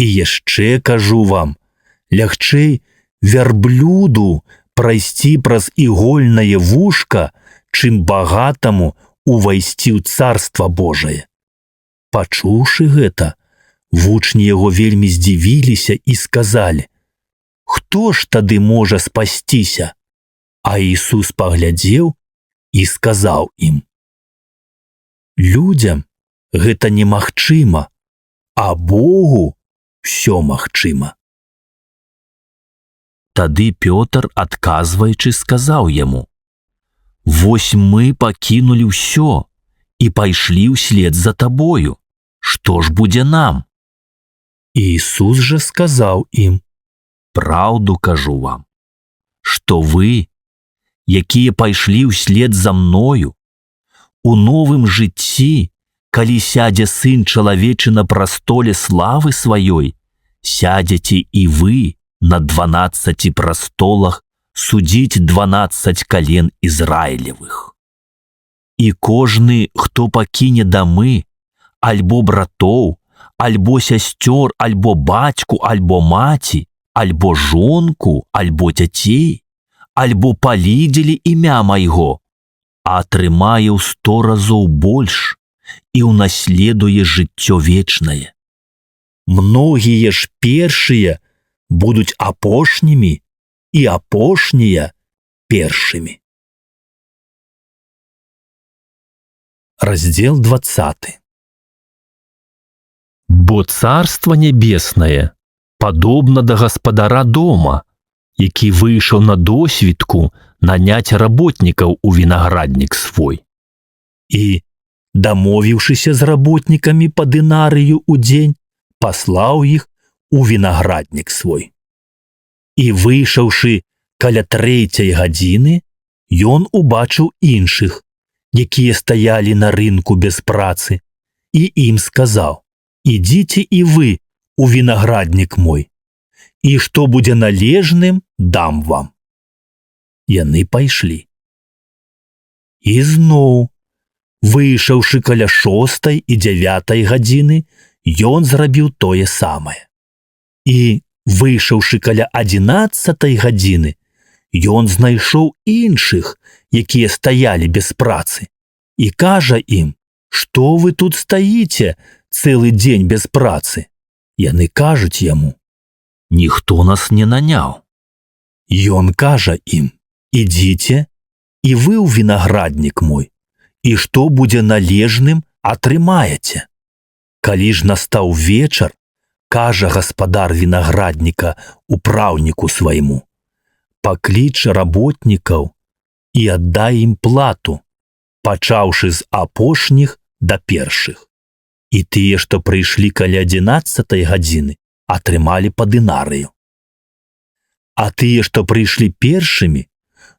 І яшчэ кажу вам, лягчэй вярблюду прайсці праз ігольнае вушка, чым багатаму увайсці ў Царства Божае». Пачуўшы гэта, вучні яго вельмі здзівіліся і сказалі: «Хто ж тады можа спасціся?» А Ісус паглядзеў і сказаў ім: «Людзям гэта немагчыма, а Богу ўсё магчыма». Тады Пётр, адказваючы, сказаў яму: «Вось мы пакінулі ўсё і пайшлі ўслед за табою. Што ж будзе нам?» Ісус жа сказаў ім: «Праўду кажу вам, што вы, якія пайшлі ўслед за мною, у новым жыцці, калі сядзе Сын чалавечы на прастоле славы сваёй, сядзеце і вы на 12 прастолах судзіць 12 кален Ізраілевых. І кожны, хто пакіне дамы, альбо братоў, альбо сясцёр, альбо бацьку, альбо маці, альбо жонку, альбо дзяцей, альбо палідзелі імя майго, атрымае ў 100 разоў больш і ўнаследуе жыццё вечнае. Многія ж першыя будуць апошнімі, і апошнія першымі». Раздзел 20. Бо Царства Нябеснае падобна да гаспадара дома, які выйшаў на досвідку наняць работнікаў у вінаграднік свой. І, дамовіўшыся з работнікамі па дынарыю ў дзень, паслаў іх у вінаграднік свой. І, выйшаўшы каля 3 гадзіны, ён убачыў іншых, якія стаялі на рынку без працы, і ім сказаў: «Ідзіце і вы у вінаграднік мой, і што будзе належным, дам вам». Яны пайшлі. І зноў, выйшаўшы каля 6 і 9 гадзіны, ён зрабіў тое самае. І, выйшаўшы каля 11 гадзіны, ён знайшоў іншых, якія стаялі без працы, і кажа ім: «Што вы тут стаіце цэлы дзень без працы?» Яны кажуць яму: «Ніхто нас не наняў». Ён кажа ім: «Ідзіце і вы ў вінаграднік мой, і што будзе належным, атрымаеце». Калі ж настаў вечар, кажа гаспадар вінаградніка упраўніку свайму: «Пакліч работнікаў і аддай ім плату, пачаўшы з апошніх да першых». І тыя, што прыйшлі каля 11 гадзіны, атрымалі па дынарыю. А тыя, што прыйшлі першымі,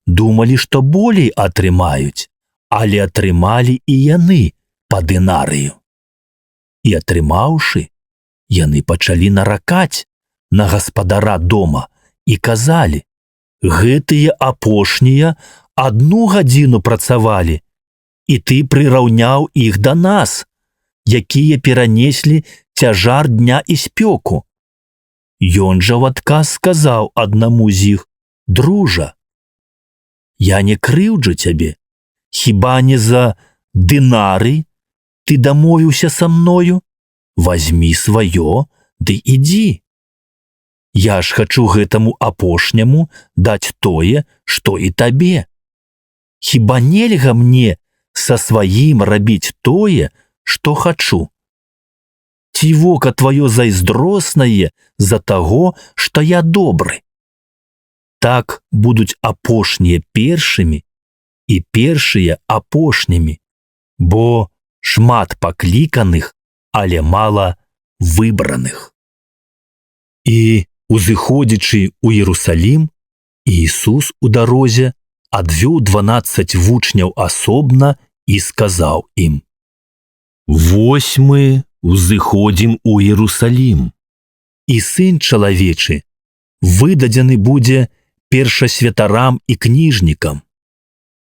думалі, што болей атрымаюць, але атрымалі і яны па дынарыю. І атрымаўшы, яны пачалі наракаць, на гаспадара дома і казалі: «Гэтыя апошнія 1 гадзіну працавалі, і ты прыраўняў іх да нас, якія перанеслі цяжар дня і спёку». Ён жа ў адказ сказаў аднаму з іх: «Дружа, я не крыўджу цябе, хіба не за дынары ты дамовіўся са мною? Вазьмі сваё ды ідзі. Я ж хачу гэтаму апошняму даць тое, што і табе. Хіба нельга мне са сваім рабіць тое, што хачу? Ці вока тваё зайздроснае за таго, што я добры? Так будуць апошнія першымі і першыя апошнімі, бо шмат пакліканых, але мала выбраных». І, узыходзячы ў Іерусалім, Ісус у дарозе адвёў 12 вучняў асобна і сказаў ім: «Вось мы узыходзім у Іерусалім, і Сын чалавечы выдадзены будзе першасвятарам і кніжнікам,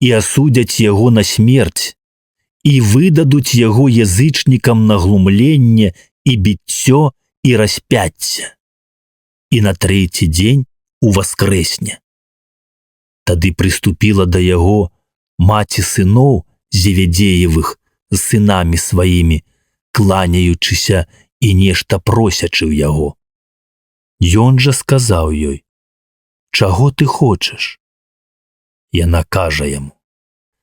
і асудзяць яго на смерць, і выдадуць яго язычнікам на глумленне і біццё і распяцце, і на 3-й дзень уваскрэсне». Тады прыступіла да яго маці сыноў Зеведзеевых з сынамі сваімі, кланяючыся і нешта просячы ў яго. Ён жа сказаў ёй: «Чаго ты хочаш?» Яна кажа яму: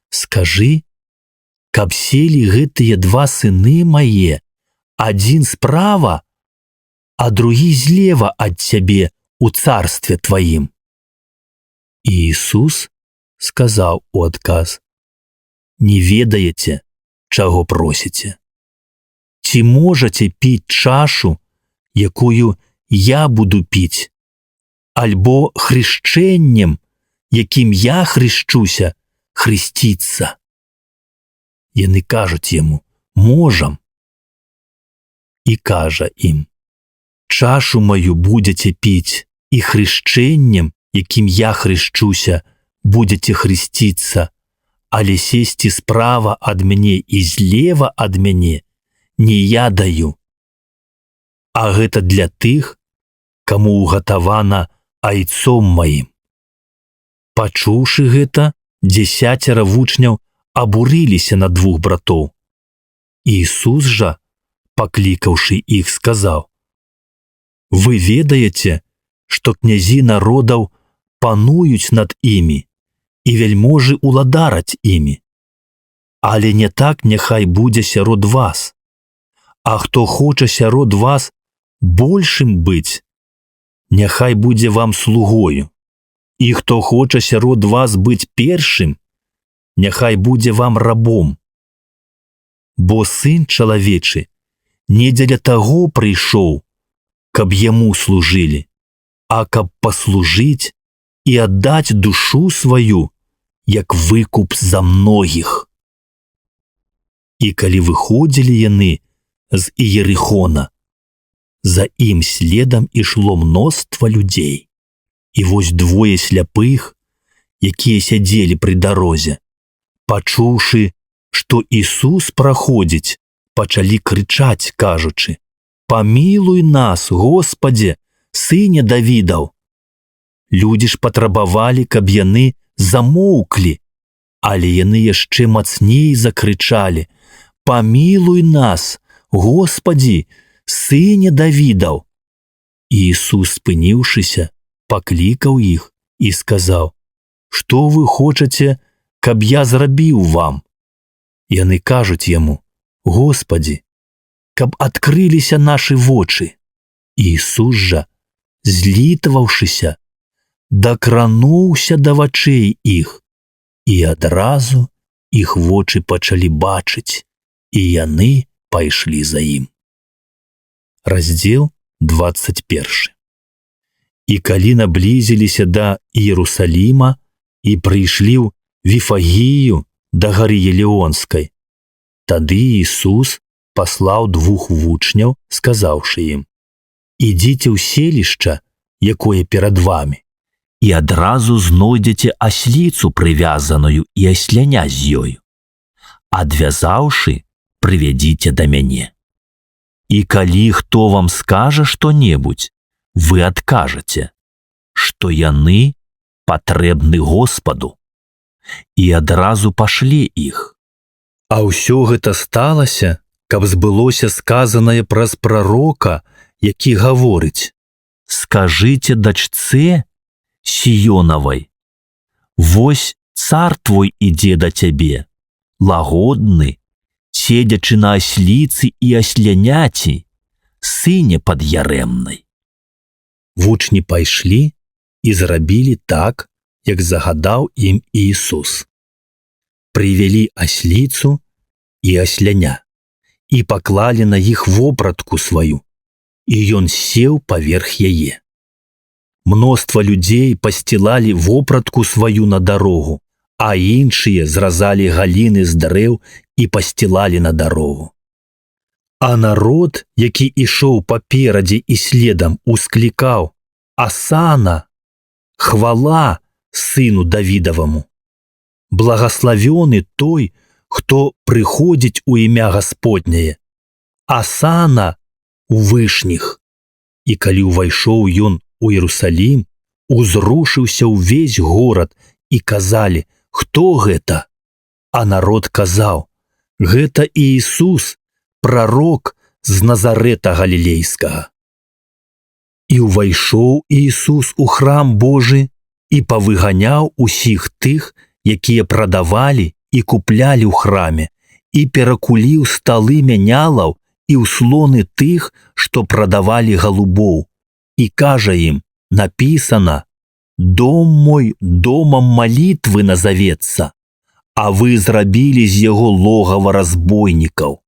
«Скажы, каб селі гэтыя 2 сыны мае, адзін справа, а другі злева ад цябе у царстве тваім». І Ісус сказаў у адказ: «Не ведаеце, чаго просіце. Ці можаце піць чашу, якую я буду піць, альбо хрышчэннем, якім я хрышчуся, хрысціцца?» Яны кажуць яму: «Можам». І кажа ім: «Чашу маю будзеце піць, і хрышчэннем, якім я хрышчуся, будзеце хрысціцца, але сесці справа ад мяне і злева ад мяне не я даю. А гэта для тых, каму ўгатавана айцом маім». Пачуўшы гэта, 10 вучняў абурыліся на 2 братоў. Ісус жа, паклікаўшы іх, сказаў: «Вы ведаеце, што князі народаў пануюць над імі і вельможы уладараць імі, але не так няхай будзе сярод вас. А хто хоча сярод вас большым быць, няхай будзе вам слугою, і хто хоча сярод вас быць першым, няхай будзе вам рабом. Бо Сын чалавечы не дзеля таго прыйшоў, каб яму служылі, а каб паслужыць і аддаць душу сваю, як выкуп за многіх». І калі выходзілі яны з Іерыхона, за ім следам ішло мноства людзей. І вось 2 сляпых, якія сядзелі пры дарозе, пачуўшы, што Ісус праходзіць, пачалі крычаць, кажучы: «Памілуй нас, Господзе, сыне Давідаў». Людзі ж патрабавалі, каб яны замоўклі, але яны яшчэ мацней закрычалі: «Памілуй нас, Господзі, сыне Давідаў». Ісус, спыніўшыся, паклікаў іх і сказаў: «Што вы хочаце, каб я зрабіў вам?» Яны кажуць яму: «Господзі, каб адкрыліся нашы вочы». Ісус жа, злітаваўшыся, дакрануўся да вачэй іх, і адразу іх вочы пачалі бачыць, і яны пайшлі за ім. Раздзел 21. І калі наблізіліся да Іерусаліма і прыйшлі ў Віфагію да гары Елеонскай, тады Ісус паслаў 2 вучняў, сказаўшы ім: ідзіце ў селішча, якое перад вамі, і адразу знойдзеце асліцу прывязаную і асляня з ёю. Адвязаўшы, прывядзіце да мяне. І калі хто вам скажа што-небудзь, вы адкажаце, што яны патрэбны Господу, і адразу пашле іх. А ўсё гэта сталася, каб збылося сказанае праз прарока, які гаворыць: «Скажыце дачцэ Сіёнавай, вось цар твой ідзе да цябе, лагодны, седзячы на асліцы і асляняці, сыне пад'ярэмнай». Вучні пайшлі і зрабілі так, як загадаў ім Ісус. Прывялі асліцу і асляня і паклалі на іх вопратку сваю, і ён сеў паверх яе. Мноства людзей пасцілалі вопратку сваю на дарогу, а іншыя зразалі галіны з дрэў і пасцілалі на дарогу. А народ, які ішоў паперадзе і следам, усклікаў: «Асана! Хвала сыну Давідаваму! Благаславёны той, хто прыходзіць у імя Гасподняе! Асана у вышніх!» І калі ўвайшоў ён у Іерусалім, узрушыўся ўвесь горад і казалі: «Хто гэта?» А народ казаў: «Гэта Іісус, прарок з Назарэта Галілейскага». І ўвайшоў Іісус у храм Божы і павыганяў усіх тых, якія прадавалі і куплялі ў храме, і перакуліў сталы мянялаў і ўслоны тых, што прадавалі галубоў, і кажа ім: «Напісана: дом мой домам малітвы назавецца, а вы зрабілі з яго логава разбойнікаў».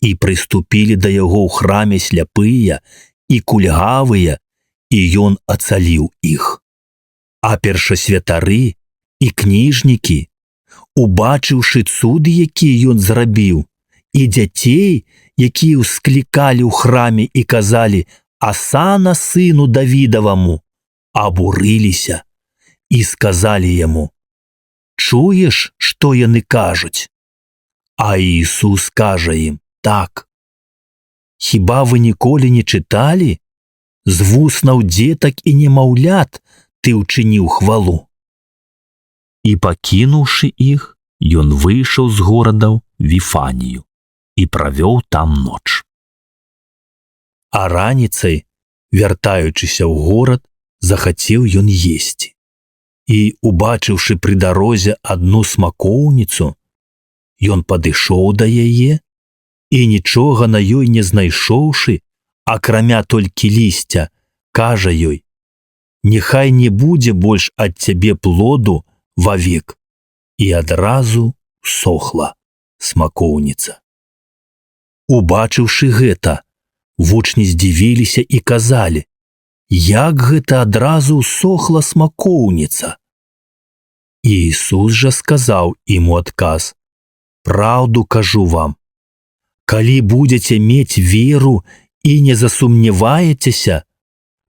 І прыступілі да яго ў храме сляпыя і кульгавыя, і ён ацаліў іх. А першасвятары і кніжнікі, убачыўшы цуды, якія ён зрабіў, і дзяцей, якія ўсклікалі ў храме і казалі: «Асана сыну Давідаваму», абурыліся і сказалі яму: «Чуеш, што яны кажуць?» А Іісус кажа ім так: «Хіба вы ніколі не чыталі? З вуснаў дзетак і немаўлят ты ўчыніў хвалу». І пакінуўшы іх, ён выйшаў з горадаў Віфанію і правёў там ноч. А раніцай, вяртаючыся ў горад, захацеў ён есці. І, убачыўшы пры дарозе адну смакоўніцу, ён падышоў да яе і, нічога на ёй не знайшоўшы, акрамя толькі лісця, кажа ёй: «Няхай не будзе больш ад цябе плоду вавек». І адразу сохла смакоўніца. Убачыўшы гэта, вучні здзівіліся і казалі: «Як гэта адразу сохла смакоўніца?» Іісус жа сказаў ім у адказ: «Праўду кажу вам, калі будзеце мець веру і не засумняваецеся,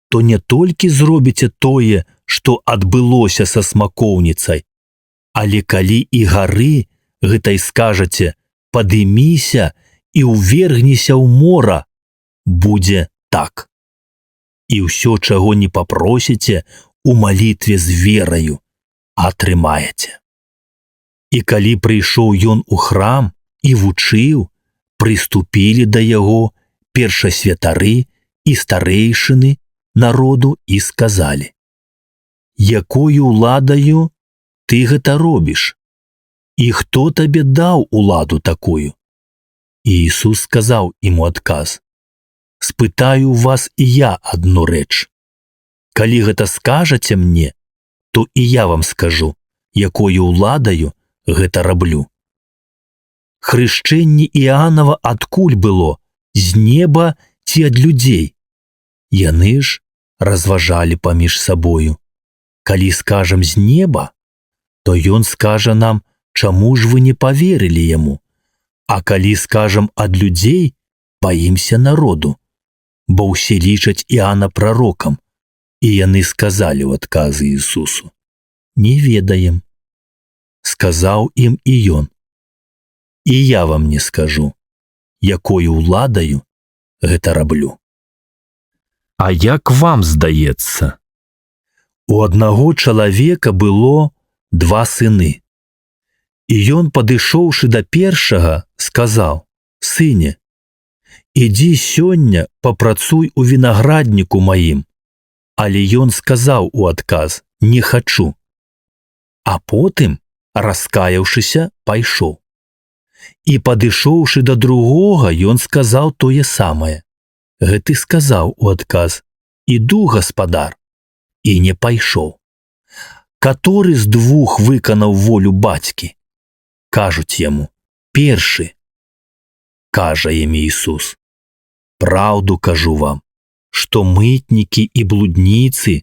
то не толькі зробіце тое, што адбылося са смакоўніцай, але калі і гары гэтай скажаце: «Падыміся і ўвергніся ў мора», будзе так. І ўсё, чаго не папросіце у малітве з вераю, атрымаеце. І калі прыйшоў ён у храм і вучыў, прыступілі да яго першасвятары і старэйшыны народу і сказалі: «Якою ўладаю ты гэта робіш? І хто табе даў уладу такую?» І Ісус сказаў ім у адказ: «Спытаю вас і я адну рэч. Калі гэта скажаце мне, то і я вам скажу, якою ўладаю гэта раблю. Хрышчэнне Іанава адкуль было, з неба ці ад людзей?» Яны ж разважалі паміж сабою: «Калі скажам з неба, то ён скажа нам, чаму ж вы не паверылі яму, а калі скажам ад людзей, баімся народу, бо ўсе лічаць Іана прарокам. І яны сказалі ў адказ Ісусу: «Не ведаем». Сказаў ім і ён: «І я вам не скажу, якою ўладаю гэта раблю». А як вам здаецца? У аднаго чалавека было 2 сыны. І ён, падышоўшы да першага, сказаў: «Сыне, ідзі сёння папрацуй у вінаградніку маім». Але ён сказаў у адказ: «Не хачу». А потым, раскаяўшыся, пайшоў. І падышоўшы да другога, ён сказаў тое самае. Гэты сказаў у адказ: «Іду, гаспадар», і не пайшоў. Каторы з 2 выканаў волю бацькі? Кажуць яму: «Першы». Кажа ім Ісус: «Праўду кажу вам, што мытнікі і блудніцы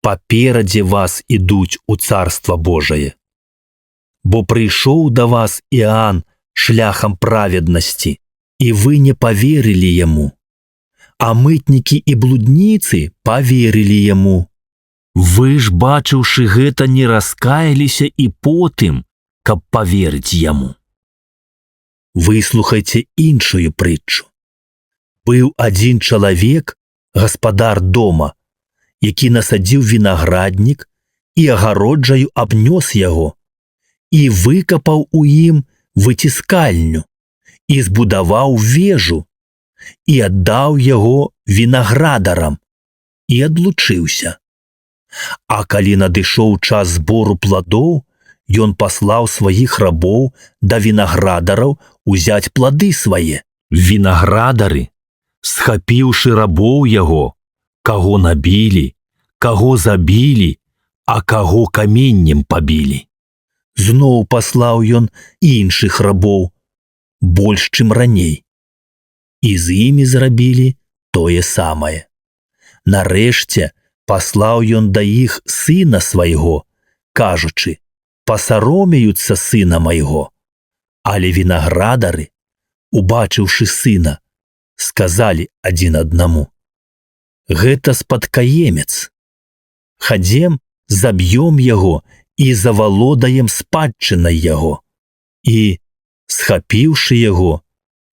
паперадзе вас ідуць у Царства Божае. Бо прыйшоў да вас Іан шляхам праведнасці, і вы не паверылі яму, а мытнікі і блудніцы паверылі яму. Вы ж, бачыўшы гэта, не раскаяліся і потым, каб паверыць яму». Выслухайце іншую прытчу. Быў адзін чалавек, гаспадар дома, які насадзіў вінаграднік і агароджаю абнёс яго, і выкапаў у ім выціскальню, і збудаваў вежу, і аддаў яго вінаградарам, і адлучыўся. А калі надышоў час збору пладоў, ён паслаў сваіх рабоў да вінаградараў узяць плады свае. Вінаградары, схапіўшы рабоў яго, каго набілі, каго забілі, а каго каменнем пабілі. Зноў паслаў ён іншых рабоў, больш, чым раней. І з імі зрабілі тое самае. Нарэшце паслаў ён да іх сына свайго, кажучы: «Пасаромеюцца сына майго». Але вінаградары, убачыўшы сына, сказалі адзін аднаму: «Гэта спадкаемец. Хадзем, заб'ём яго і завалодаем спадчынай яго». І, схапіўшы яго,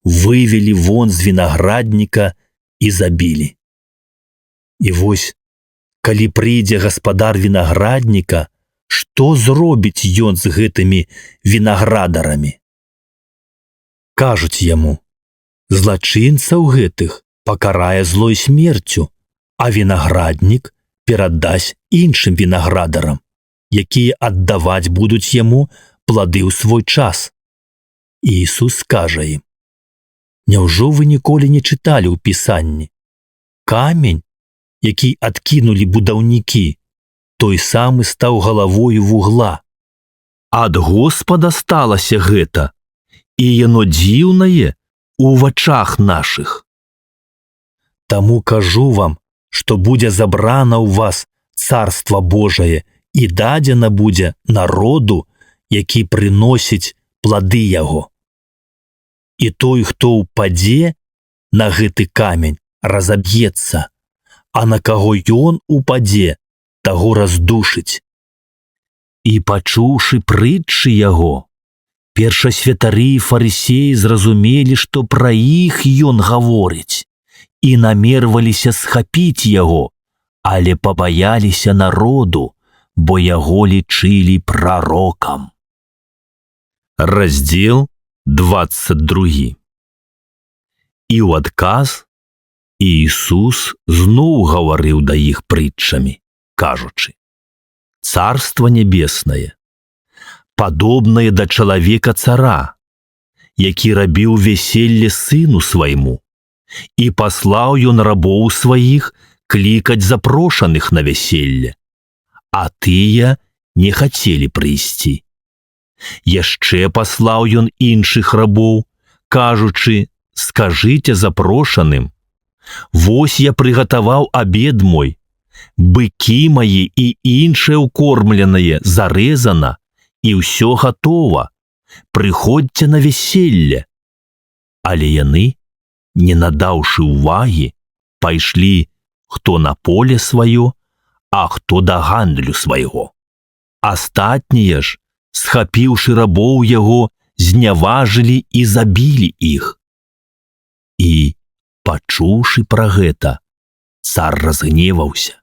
вывелі вон з вінаградніка і забілі. І вось, калі прыйдзе гаспадар вінаградніка, што зробіць ён з гэтымі вінаградарамі? Кажуць яму: «Злачынцаў гэтых пакарае злой смерцю, а вінаграднік перадасць іншым вінаградарам, якія аддаваць будуць яму плады ў свой час». І Ісус скажа ім: «Няўжо вы ніколі не чыталі ў Пісанні? Камень, які адкінулі будаўнікі, той самы стаў галавою вугла. Ад Господа сталася гэта, і яно дзіўнае ў вачах нашых. Таму кажу вам, што будзе забрана ў вас Царства Божае і дадзена будзе народу, які прыносіць плады яго. І той, хто ўпадзе на гэты камень, разаб'ецца, а на каго ён упадзе, таго раздушыць». І пачуўшы прытчы яго, першасвятары і фарысеі зразумелі, што пра іх ён гаворыць, і намерваліся схапіць яго, але пабаяліся народу, бо яго лічылі прарокам. Раздзел 22. І ў адказ Ісус зноў гаварыў да іх прытчамі, кажучы: «Царства небеснае падобнае да чалавека-цара, які рабіў вяселле сыну свайму, і паслаў ён рабоў сваіх клікаць запрошаных на вяселле, а тыя не хацелі прыйсці. Яшчэ паслаў ён іншых рабоў, кажучы: скажыце запрошаным: вось я прыгатаваў абед мой, быкі мае і іншае ўкормленае зарэзана, і ўсё гатова, прыходзьце на вяселле». Але яны, не надаўшы ўвагі, пайшлі хто на поле сваё, а хто да гандлю свайго. Астатнія ж, схапіўшы рабоў яго, зняважылі і забілі іх. І, пачуўшы пра гэта, цар разгневаўся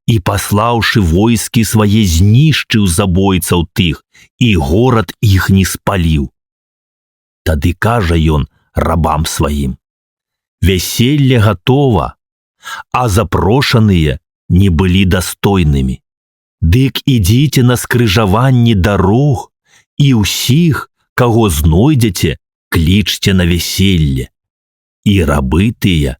і, паслаўшы войскі свае, знішчыў забойцаў тых, і горад іх не спаліў. Тады кажа ён рабам сваім: «Вяселле гатова, а запрошаныя не былі дастойнымі. Дык ідзіце на скрыжаванні дарог і ўсіх, каго знойдзеце, клічце на вяселле». І рабы тыя,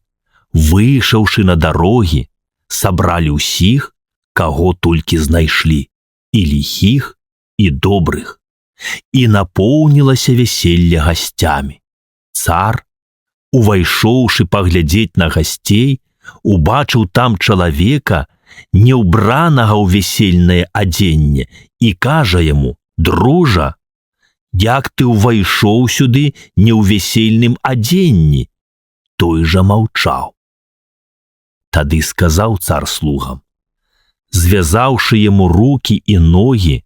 выйшаўшы на дарогі, сабралі ўсіх, каго толькі знайшлі, і ліхіх, і добрых, і напоўнілася вяселле гасцямі. Цар, увайшоўшы паглядзець на гасцей, убачыў там чалавека, не ўбранага ў весельнае адзенне, і кажа яму: «Дружа, як ты ўвайшоў сюды не ў весельным адзенні?» Той жа маўчаў. Тады сказаў цар слугам: «Звязаўшы яму рукі і ногі,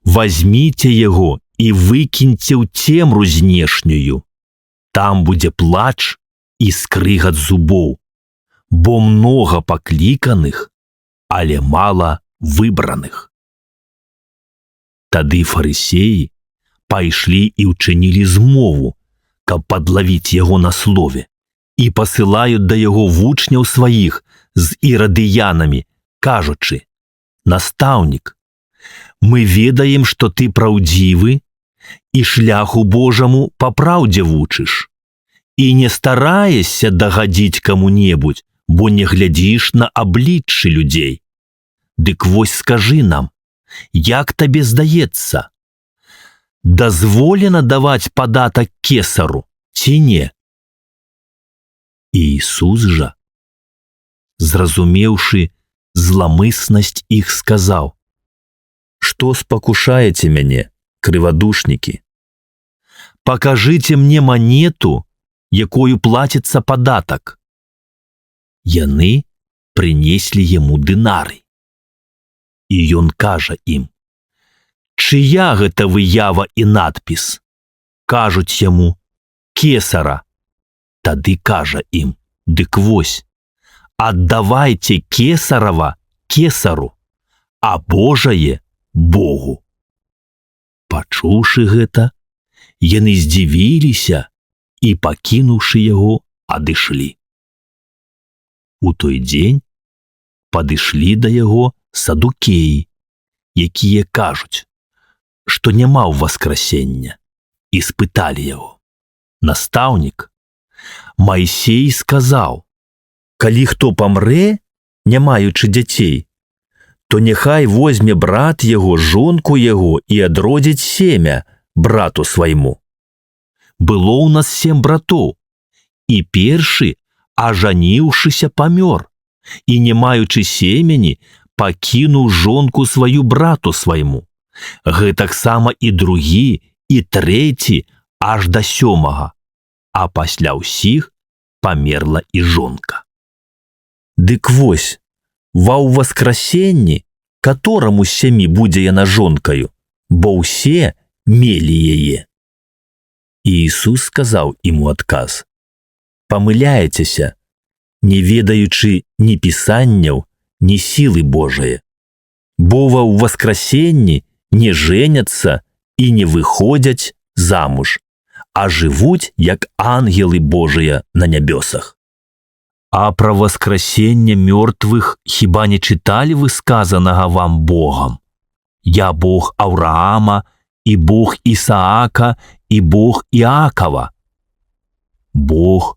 вазьміце яго і выкіньце ў цемру знешнюю. Там будзе плач і скрыгат зубоў, бо многа пакліканых, але мала выбраных». Тады фарысеі пайшлі і ўчынілі змову, каб падлавіць яго на слове, і пасылаюць да яго вучняў сваіх з ірадыянамі, кажучы: «Настаўнік, мы ведаем, што ты праўдзівы і шляху Божаму па праўдзе вучыш, і не стараешся дагадзіць каму-небудзь, бо не глядзіш на абліччы людзей. Дык вось скажы нам, як табе здаецца, дазволена даваць падатак кесару ці не?» Ісус жа, зразумеўшы зламыснасць іх, сказаў: «Што спакушаеце мяне, крывадушнікі? Пакажыце мне манету, якою плаціцца падатак». Яны прынеслі яму дынары. І ён кажа ім: «Чыя гэта выява і надпіс?» Кажуць яму: «Кесара». Тады кажа ім: «Дык вось, аддавайце кесарава кесару, а Божае Богу». Пачуўшы гэта, яны здзівіліся і, пакінуўшы яго, адышлі. У той дзень падышлі да яго садукеі, якія кажуць, што няма ўваскрасення, і спыталі яго: «Настаўнік, Майсей сказаў, калі хто памрэ, не маючы дзяцей, то няхай возьме брат яго, жонку яго і адродзіць семя брату свайму. Было ў нас 7 братоў, і першы, ажаніўшыся, памёр, і не маючы семені, пакінуў жонку сваю брату свайму. Гэтаксама і другі, і трэці, аж да 7, а пасля ўсіх памерла і жонка. Дык вось, ва ўваскрасенні, катораму з 7 будзе яна жонкаю, бо ўсе мелі яе». І Ісус сказаў ім у адказ: «Памыляецеся, не ведаючы ні пісанняў, ні сілы Божае, бо ва ўваскрасенні не жэняцца і не выходзяць замуж, а жывуць, як ангелы Божыя на нябёсах. А пра воскресення мёртвых хіба не чыталі вы сказанага вам Богам? Я Бог Авраама, і Бог Ісаака, і Бог Іакова». Бог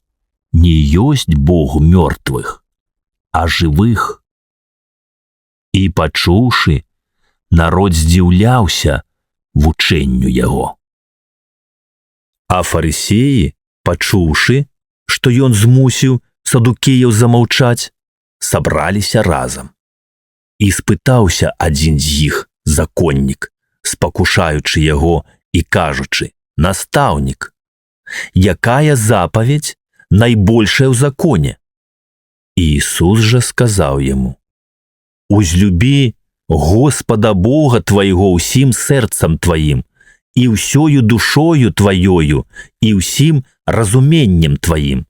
не ёсць Бог мёртвых, а жывых. І, пачуўшы, народ здзіўляўся вучэнню яго. А фарысеі, пачуўшы, што ён змусіў садукеяў замаўчаць, сабраліся разам. І спытаўся адзін з іх, законнік, спакушаючы яго і кажучы: «Настаўнік, якая запаведь найбольшая ў законе?» Иисус же сказал ему: «Узлюби Господа Бога твоего усім сердцем твоим, и усёю душою твоёю, и усім разуменнем твоим».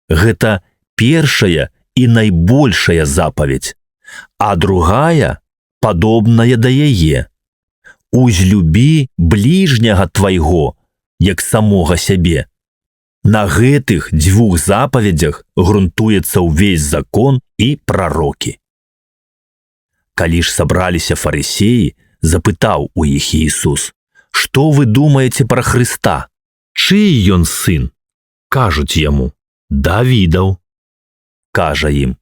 Гэта першая и найбольшая заповедь, а другая подобная да яе: «Узлюби ближняга твайго, як самога сябе». На гэтых дзвюх запаведзях грунтуецца ўвесь закон і прарокі. Калі ж сабраліся фарысеі, запытаў у іх Иисус: «Што вы думаеце пра Хрыста? Чый ён сын?» Кажуць яму: «Давідаў». Кажа ім: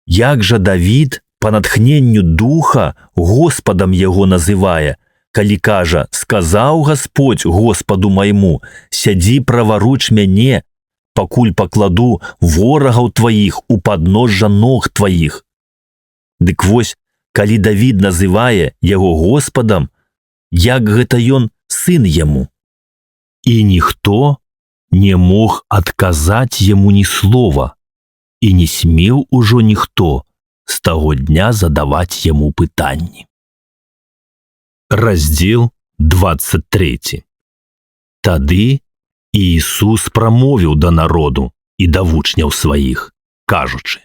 «Як жа Давід па натхненню духа Господам яго называе, калі кажа: сказаў Господь Господу майму: сядзі праваруч мяне, пакуль пакладу ворагаў тваіх у падножжа ног тваіх». Дык вось, калі Давід называе яго Господам, як гэта ён сын яму? І ніхто не мог адказаць яму ні слова, і не смеў ужо ніхто з таго дня задаваць яму пытанні. Раздзел 23. Тады Иисус прамовіў да народу і да вучняў сваіх, кажучы: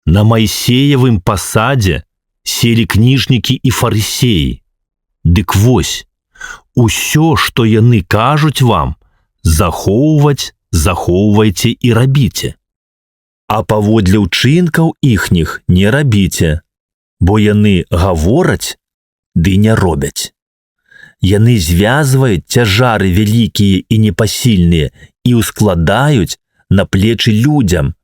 «На Майсеевым пасадзе селі кніжнікі і фарысеі. Дык вось, усё, што яны кажуць вам, захоўвайце і рабіце. А паводле ўчынкаў іхніх не рабіце, бо яны гавораць, ды не робяць. Яны звязваюць цяжары вялікія і непасільныя і ўскладаюць на плечы людзям,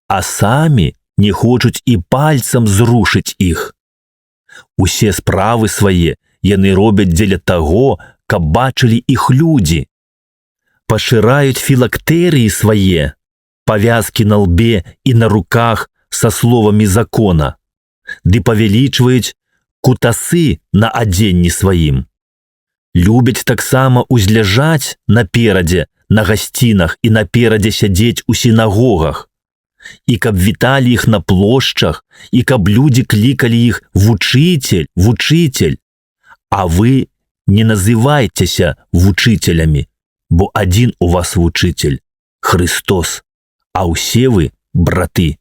а самі не хочуць і пальцам зрушыць іх. Усе справы свае яны робяць дзеля таго, каб бачылі іх людзі. Пашыраюць філактэрыі свае, павязкі на лбе і на руках са словамі закона, ды павялічваюць кутасы на адзенні сваім. Любяць таксама узляжаць наперадзе на гасцінах і наперадзе сядзець у сінагогах, і каб віталі іх на плошчах, і каб людзі клікалі іх «Вучитель, вучитель». А вы не называйцеся вучителямі, бо адзін у вас вучитель – Христос, а ўсе вы – браты.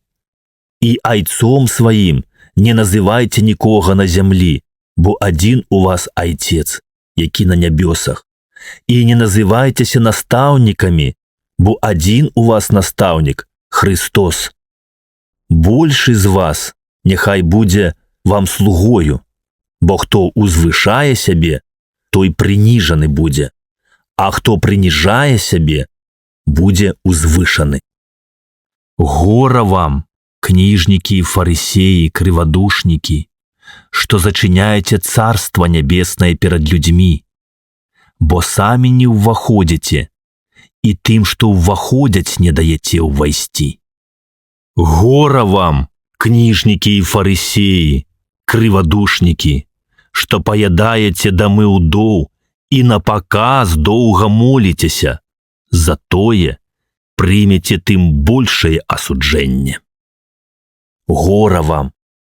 І айцом сваім не называйце нікога на зямлі, бо адзін у вас айцец, які на нябёсах. І не называйцеся настаўнікамі, бо адзін у вас настаўнік – Христос. Большы з вас няхай будзе вам слугою, бо хто узвышае сябе, той прыніжаны будзе, а хто прыніжае сябе, будзе узвышаны. Гора вам, кніжнікі і фарысеі, крывадушнікі, што зачыняеце царства нябеснае перад людзьмі, бо самі не ўваходзіце, і тым, што ўваходзяць, не даяце ўвайсці. Гора вам, кніжнікі і фарысеі, крывадушнікі, што паядаеце дамы ўдоў і напаказ доўга моліцеся, затое прымеце тым большае асуджэнне. Гора вам,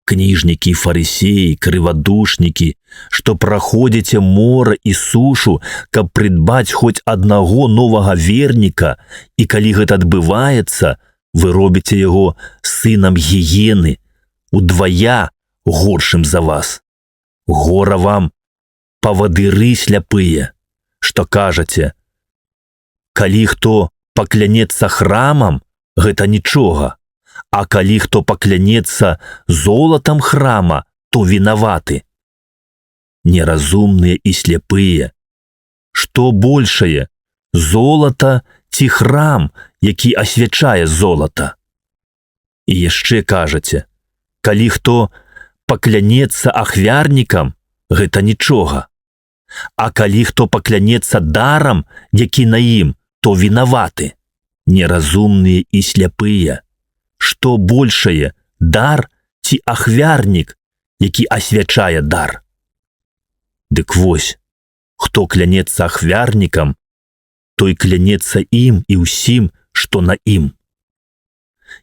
кніжнікі і фарысеі, крывадушнікі, што праходзіце мора і сушу, каб прыдбаць хоць аднаго новага верніка, і калі гэта адбываецца, вы робіце яго сынам гіены, удвая горшым за вас. Гора вам, павадыры сляпыя, што кажаце: калі хто паклянецца храмам, гэта нічога, а калі хто паклянецца золатам храма, то вінаваты. Неразумныя і сляпыя, што большае, золата ці храм, які асвячае золата? І яшчэ кажаце: калі хто паклянецца ахвярнікам, гэта нічога, а калі хто паклянецца дарам, які на ім, то вінаваты. Неразумныя і сляпыя, што большае, дар ці ахвярнік, які асвячае дар? Дык вось, хто клянецца ахвярнікам, той клянецца ім і ўсім, што на ім.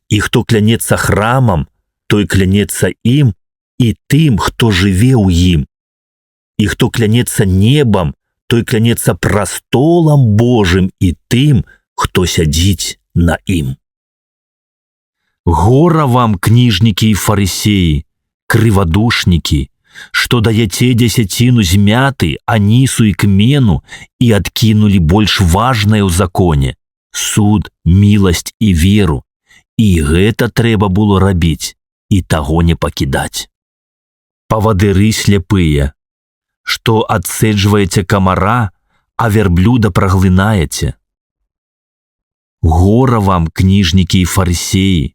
і хто клянецца храмам, той клянецца ім і тым, хто жыве ў ім. І хто клянецца небам, той клянецца прастолам Божым і тым, хто сядзіць на ім. Гора вам, кніжнікі і фарысеі, крывадушнікі, што даяце дзесяціну з мяты, анісу і кмену і адкінулі больш важнае ў законе – суд, міласць і веру. І гэта трэба было рабіць, і таго не пакідаць. Павадыры сляпыя, што адсэджваеце камара, а вярблюда праглынаеце. Гора вам, кніжнікі і фарысеі,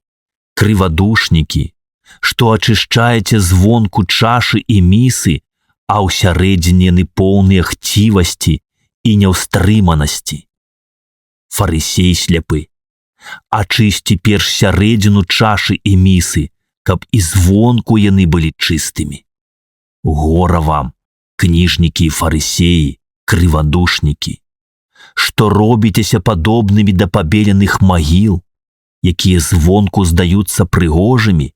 крывадушнікі, што ачышчаеце звонку чашы і місы, а ўсярэдзіне яны поўныя хцівасці і няўстрыманасці. Фарысей сляпы, ачысці перш сярэдзіну чашы і місы, каб і звонку яны былі чыстымі. Гора вам, кніжнікі і фарысеі, крывадушнікі, што робіцеся падобнымі да пабеленых магіл, якія звонку здаюцца прыгожымі,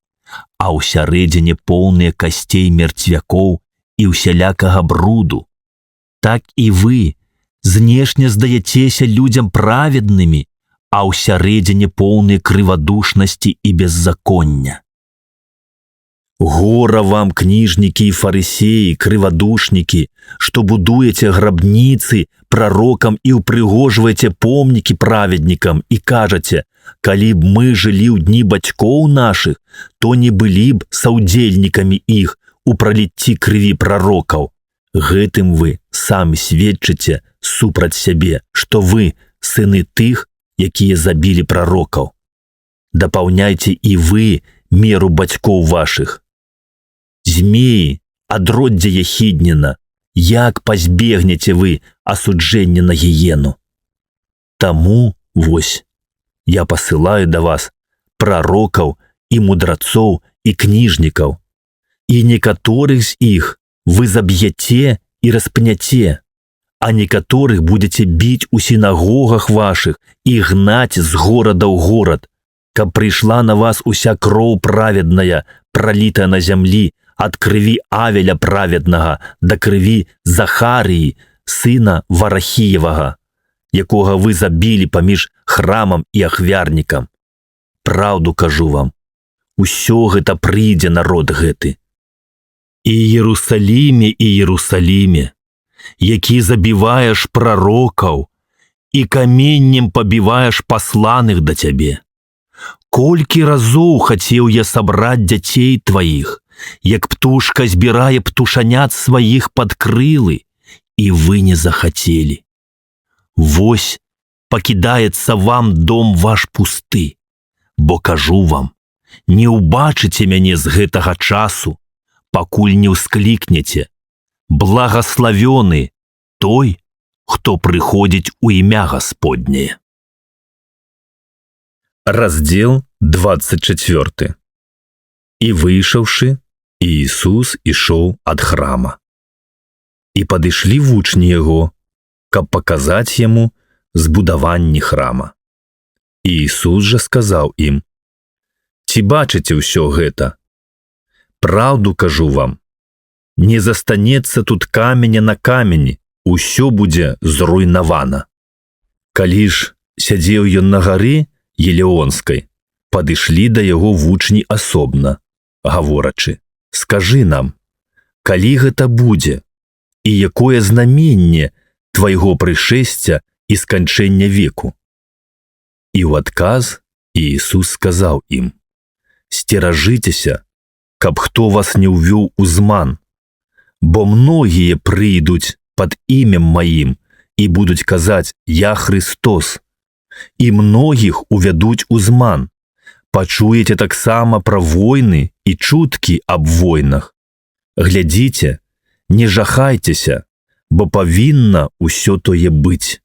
а ўсярэдзіне поўныя касцей мерцвякоў і ўсялякага бруду. Так і вы знешне здаяцеся людзям праведнымі, а ўсярэдзіне поўныя крывадушнасці і беззаконня. Гора вам, кніжнікі і фарысеі, крывадушнікі, што будуеце грабніцы прарокам і ўпрыгожваеце помнікі праведнікам і кажаце: калі б мы жылі ў дні бацькоў нашых, то не былі б саўдзельнікамі іх у праліцці крыві прарокаў. Гэтым вы самі сведчыце супраць сябе, што вы сыны тых, якія забілі прарокаў. Дапаўняйце і вы меру бацькоў вашых. Змеі, адроддзе ехідніна, як пазбегнеце вы асуджэння на гіену? Таму, вось, я пасылаю да вас прарокаў і мудрацоў і кніжнікаў, і некаторых з іх вы заб'яце і распняце, а некаторых будзеце біць у сінагогах вашых і гнаць з горада ў горад, каб прыйшла на вас уся кроў праведная, пралітая на зямлі, ад крыві Авеля праведнага да крыві Захарыі, сына Варахіевага, якога вы забілі паміж храмам і ахвярнікам. Праўду кажу вам, усё гэта прыйдзе народ гэты. І Єрусаліме, які забіваеш прарокаў і каменнем пабіваеш пасланых да цябе. Колькі разоў хацеў я сабраць дзяцей тваіх, як птушка збірае птушанят сваіх пад крылы, і вы не захацелі. Вось пакідаецца вам дом ваш пусты, бо кажу вам, не ўбачыце мяне з гэтага часу, пакуль не ўсклікнеце: благаславёны той, хто прыходзіць у імя Гасподняе. Раздзел 24. І выйшаўшы, Іісус ішоў ад храма. І падышлі вучні яго, каб паказаць яму збудаванне храма. Іісус жа сказаў ім: ці бачыце ўсё гэта? Праўду кажу вам, не застанецца тут каменя на камені, усё будзе зруйнавана. Калі ж сядзеў ён на гары Елеонскай, падышлі да яго вучні асобна, гаворачы: скажы нам, калі гэта будзе, і якое знаменне твайго прышэсця і сканчэння веку? І ў адказ Іісус сказаў ім: сцеражыцеся, каб хто вас не ўвёў у зман, бо многія прыйдуць пад імем маім і будуць казаць: я Христос, і многіх увядуць у зман. Пачуеце таксама пра войны і чуткі аб войнах. Глядзіце, не жахайцеся, бо павінна ўсё тое быць.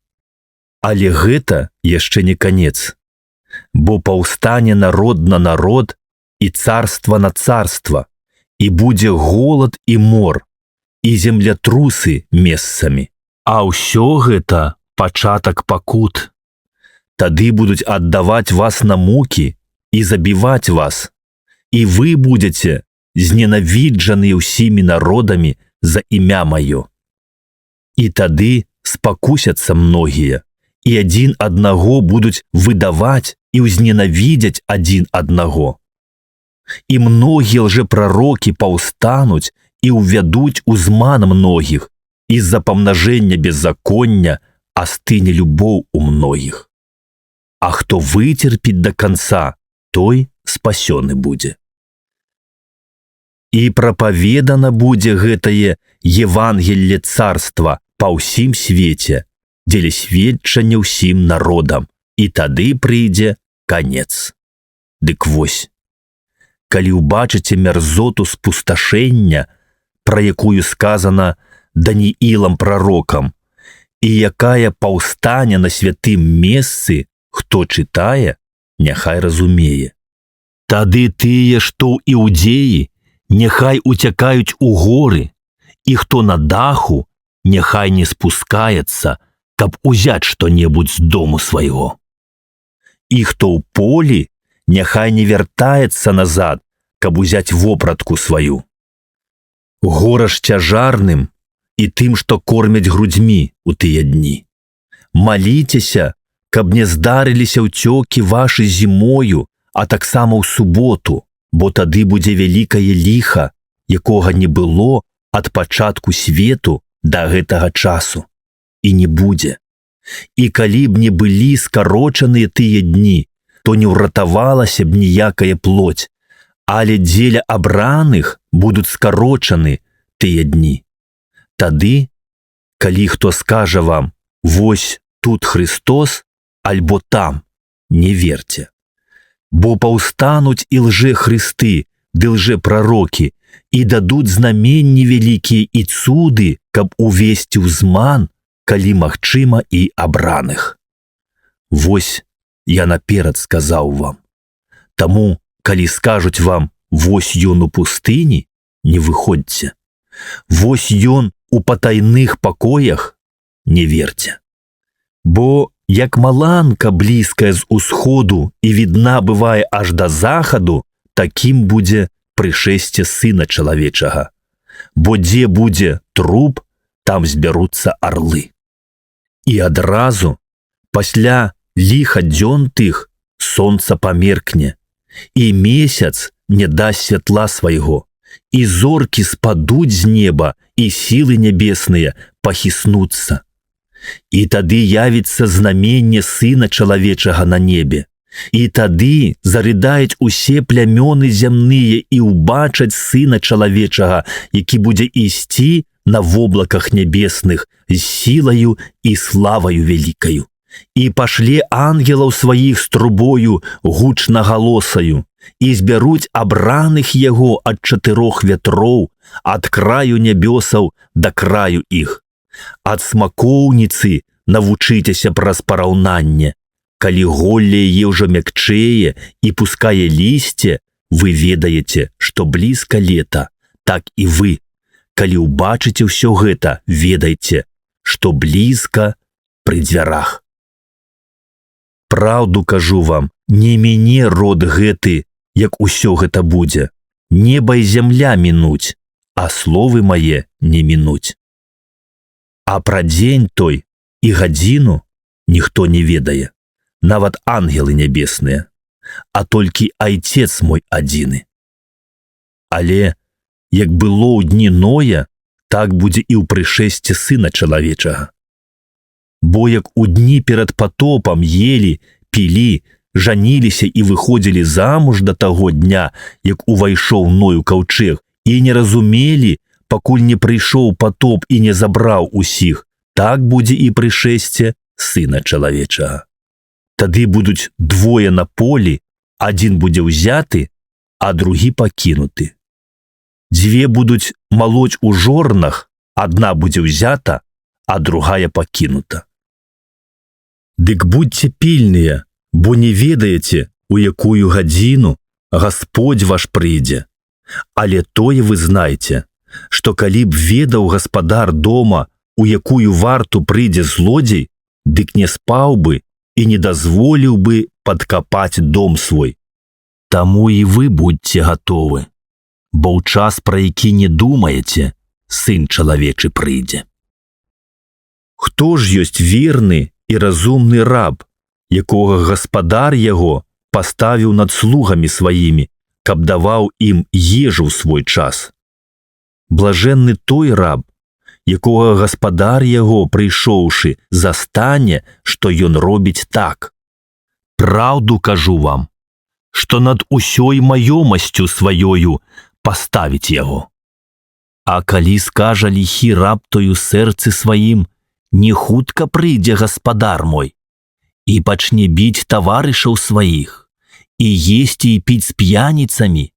Але гэта яшчэ не канец, бо паўстане народ на народ і царства на царства, і будзе голад і мор, і землятрусы месцамі. А ўсё гэта пачатак пакут. Тады будуць аддаваць вас на мукі і забіваць вас, і вы будзеце зненавіджаныя ўсімі народамі за імя маё. І тады спакусяцца многія, і адзін аднаго будуць выдаваць і ўзненавідзяць адзін аднаго. І многія лжэпрарокі паўстануць і ўвядуць у зман многіх, і з-за памнажэння беззаконня астыне любоў у многіх. А хто выцерпіць да канца, той спасёны будзе. І прапаведана будзе гэтае Евангелле царства па ўсім свеце, дзеля сведчання ўсім народам, і тады прыйдзе канец. Дык вось, калі ўбачыце мярзоту спусташэння, пра якую сказана Даніілам прарокам, і якая паўстане на святым месцы, хто чытае, няхай разумее. Тады тыя, што ў Іудзеі, няхай уцякаюць у горы, і хто на даху, няхай не спускаецца, каб узяць што-небудзь з дому свайго. І хто ў полі, няхай не вяртаецца назад, каб узяць вопратку сваю. Гораш цяжарным і тым, што кормяць грудзьмі у тыя дні. Маліцеся, каб не здарыліся ўцёкі вашы зімою, а таксама ў суботу, бо тады будзе вялікае ліха, якога не было ад пачатку свету да гэтага часу. І не будзе. І калі б не былі скарочаныя тыя дні, то не ўратавалася б ніякая плоть, але дзеля абраных будуць скарочаны тыя дні. Тады, калі хто скажа вам, вось тут Христос, альбо там, не верьте. Бо паўстануць і лжэхрысты, ды лжэпрарокі, і дадуць знаменні вялікія і цуды, каб увесці ў зман, калі магчыма і абраных. Вось я наперад сказаў вам. Таму, калі скажуць вам, вось ён у пустыні, не выходзьце. Вось ён у патайных пакоях, не верьте. Бо як маланка блізкая з усходу і відна бывае аж да захаду, такім будзе прышэсце Сына Чалавечага. Бо дзе будзе труп, там збяруцца арлы. І адразу, пасля ліха дзён тых, сонца памеркне, і месяц не дасць святла свайго, і зоркі спадуць з неба, і сілы нябесныя пахіснуцца. І тады явіцца знаменне Сына Чалавечага на небе. І тады зарыдаюць усе плямёны зямныя і ўбачаць Сына Чалавечага, які будзе ісці на воблаках нябесных з сілаю і славаю вялікаю. І пашле ангелаў сваіх з трубою гучнагалосаю, і збяруць абраных яго ад 4 вятроў, ад краю нябёсаў да краю іх. Ад смакоўніцы навучыцеся праз параўнанне. Калі голле яе ўжо мякчэе і пускае лісце, вы ведаеце, што блізка лета, так і вы. Калі ўбачыце ўсё гэта, ведайце, што блізка пры дзвярах. Праўду кажу вам, не мяне род гэты, як усё гэта будзе. Неба і зямля мінуць, а словы мае не мінуць. А пра дзень той і гадзіну ніхто не ведае, нават ангелы нябесныя, а толькі Айцец мой адзіны. Але, як было ў дні Ноя, так будзе і ў прышэсці Сына Чалавечага. Бо як у дні перад патопам елі, пілі, жаніліся і выходзілі замуж да таго дня, як увайшоў Ной у каўчэг, і не разумелі, пакуль не прыйшоў патоп і не забраў усіх, так будзе і прышэсце Сына Чалавечага. Тады будуць двое на полі, адзін будзе ўзяты, а другі пакінуты. Дзве будуць малоць у жорнах, адна будзе ўзята, а другая пакінута. Дык будьце пільныя, бо не ведаеце, у якую гадзіну Гасподзь ваш прыйдзе. Але тое вы знайце, што калі б ведаў гаспадар дома, у якую варту прыйдзе злодзей, дык не спаў бы і не дазволіў бы падкапаць дом свой. Таму і вы будьце гатовы, бо ў час, пра які не думаеце, Сын чалавечы прыйдзе. Хто ж ёсць верны і разумны раб, якога гаспадар яго паставіў над слугамі сваімі, каб даваў ім ежу ў свой час? Блажэнны той раб, якога гаспадар яго, прыйшоўшы, застане, што ён робіць так. Праўду кажу вам, што над усёй маёмасцю сваёю паставіць яго. А калі скажа ліхі раб той у сэрцы сваім: не хутка прыйдзе гаспадар мой, і пачне біць таварышаў сваіх, і есці і піць з п'яніцамі,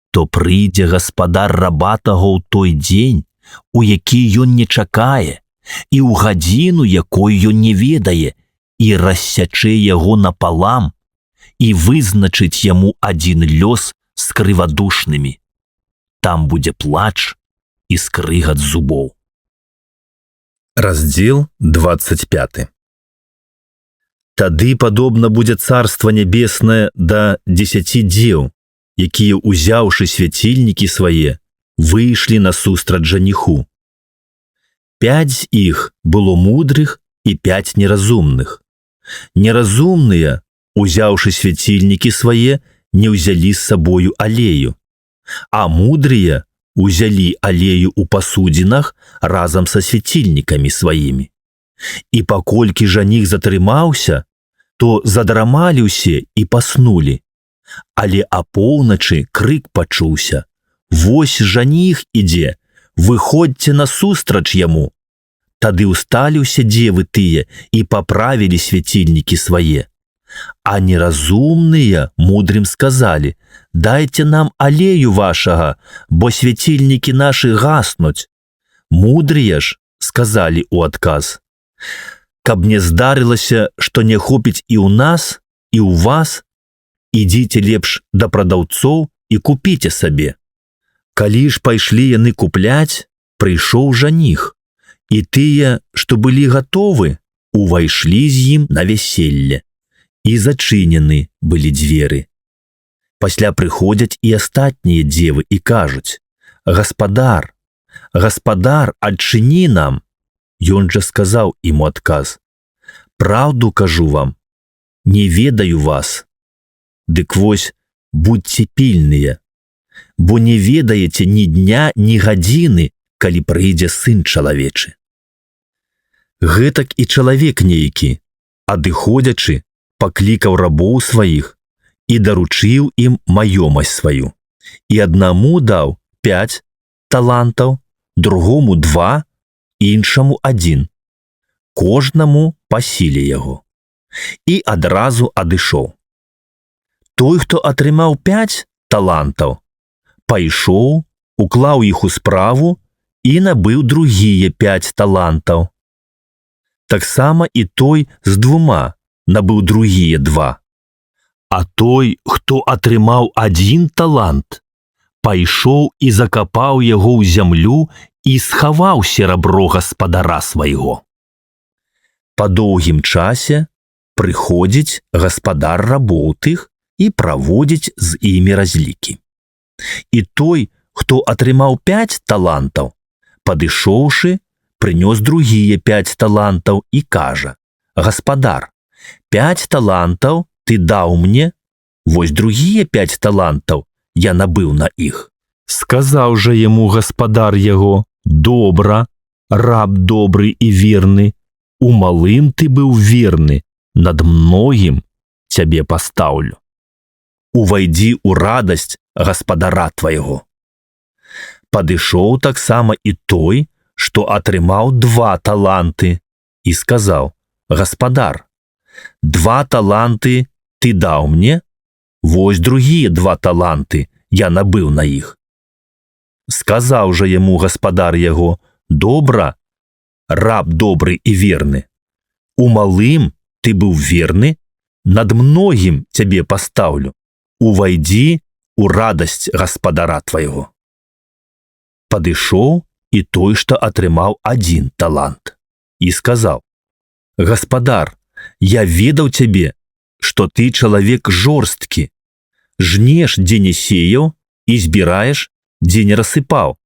то прыйдзе гаспадар раба таго ў той дзень, у які ён не чакае, і ў гадзіну, якой ён не ведае, і рассячэ яго напалам, і вызначыць яму адзін лёс з крывадушнымі. Там будзе плач і скрыгат зубоў. Раздзел 25. Тады падобна будзе царства нябеснае да 10 дзеў, якія, узяўшы свяцільнікі свае, выйшлі насустрач жаніху. 5 з іх было мудрых і 5 неразумных. Неразумныя, узяўшы свяцільнікі свае, не ўзялі з сабою алею, а мудрыя узялі алею ў пасудзінах разам са свяцільнікамі сваімі. І паколькі жаніх затрымаўся, то задрамалі ўсе і паснулі. Але апоўначы крык пачуўся: «Вось жаніх ідзе, выходзьце насустрач яму!» Тады ўсталі ўсе дзевы тыя і паправілі свяцільнікі свае. А неразумныя мудрым сказалі: «Дайце нам алею вашага, бо свяцільнікі нашы гаснуць». Мудрыя ж сказалі ў адказ: «Каб не здарылася, што не хопіць і ў нас, і ў вас, ідзіце лепш да прадаўцоў і купіце сабе». Калі ж пайшлі яны купляць, прыйшоў жаніх, і тыя, што былі гатовы, увайшлі з ім на вяселле, і зачынены былі дзверы. Пасля прыходзяць і астатнія дзевы і кажуць: «Гаспадар, гаспадар, адчыні нам». Ён жа сказаў ім у адказ: «Праўду кажу вам, не ведаю вас. Дык вось, будьце пільныя, бо не ведаеце ні дня, ні гадзіны, калі прыйдзе Сын чалавечы». Гэтак і чалавек нейкі, адыходзячы, паклікаў рабоў сваіх і даручыў ім маёмасць сваю. І аднаму даў 5 талантаў, другому 2, іншаму 1, кожнаму па сіле яго. І адразу адышоў. Той, хто атрымаў 5 талантаў, пайшоў, уклаў іх у справу і набыў другія 5 талантаў. Таксама і той з 2 набыў другія 2. А той, хто атрымаў 1 талант, пайшоў і закапаў яго ў зямлю і схаваў серабро гаспадара свайго. Па доўгім часе прыходзіць гаспадар рабоў тых і праводзіць з імі разлікі. І той, хто атрымаў 5 талантаў, падышоўшы, прынёс другія 5 талантаў і кажа: «Гаспадар, 5 талантаў ты даў мне, вось другія 5 талантаў я набыў на іх». Сказаў жа яму гаспадар яго: «Добра, раб добры і верны, у малым ты быў верны, над многім цябе пастаўлю. Увайдзі ў радасць гаспадара твайго». Падышоў таксама і той, што атрымаў 2 таланты, і сказаў: «Гаспадар, 2 таланты ты даў мне, вось другія 2 таланты я набыў на іх». Сказаў жа яму гаспадар яго: «Добра, раб добры і верны, у малым ты быў верны, над многім цябе пастаўлю, увайдзі ў радасць гаспадара твайго». Падышоў і той, што атрымаў 1 талант, і сказаў: «Гаспадар, я ведаў цябе, што ты чалавек жорсткі, жнеш, дзе не сеяў, і збіраеш, дзе не рассыпаў.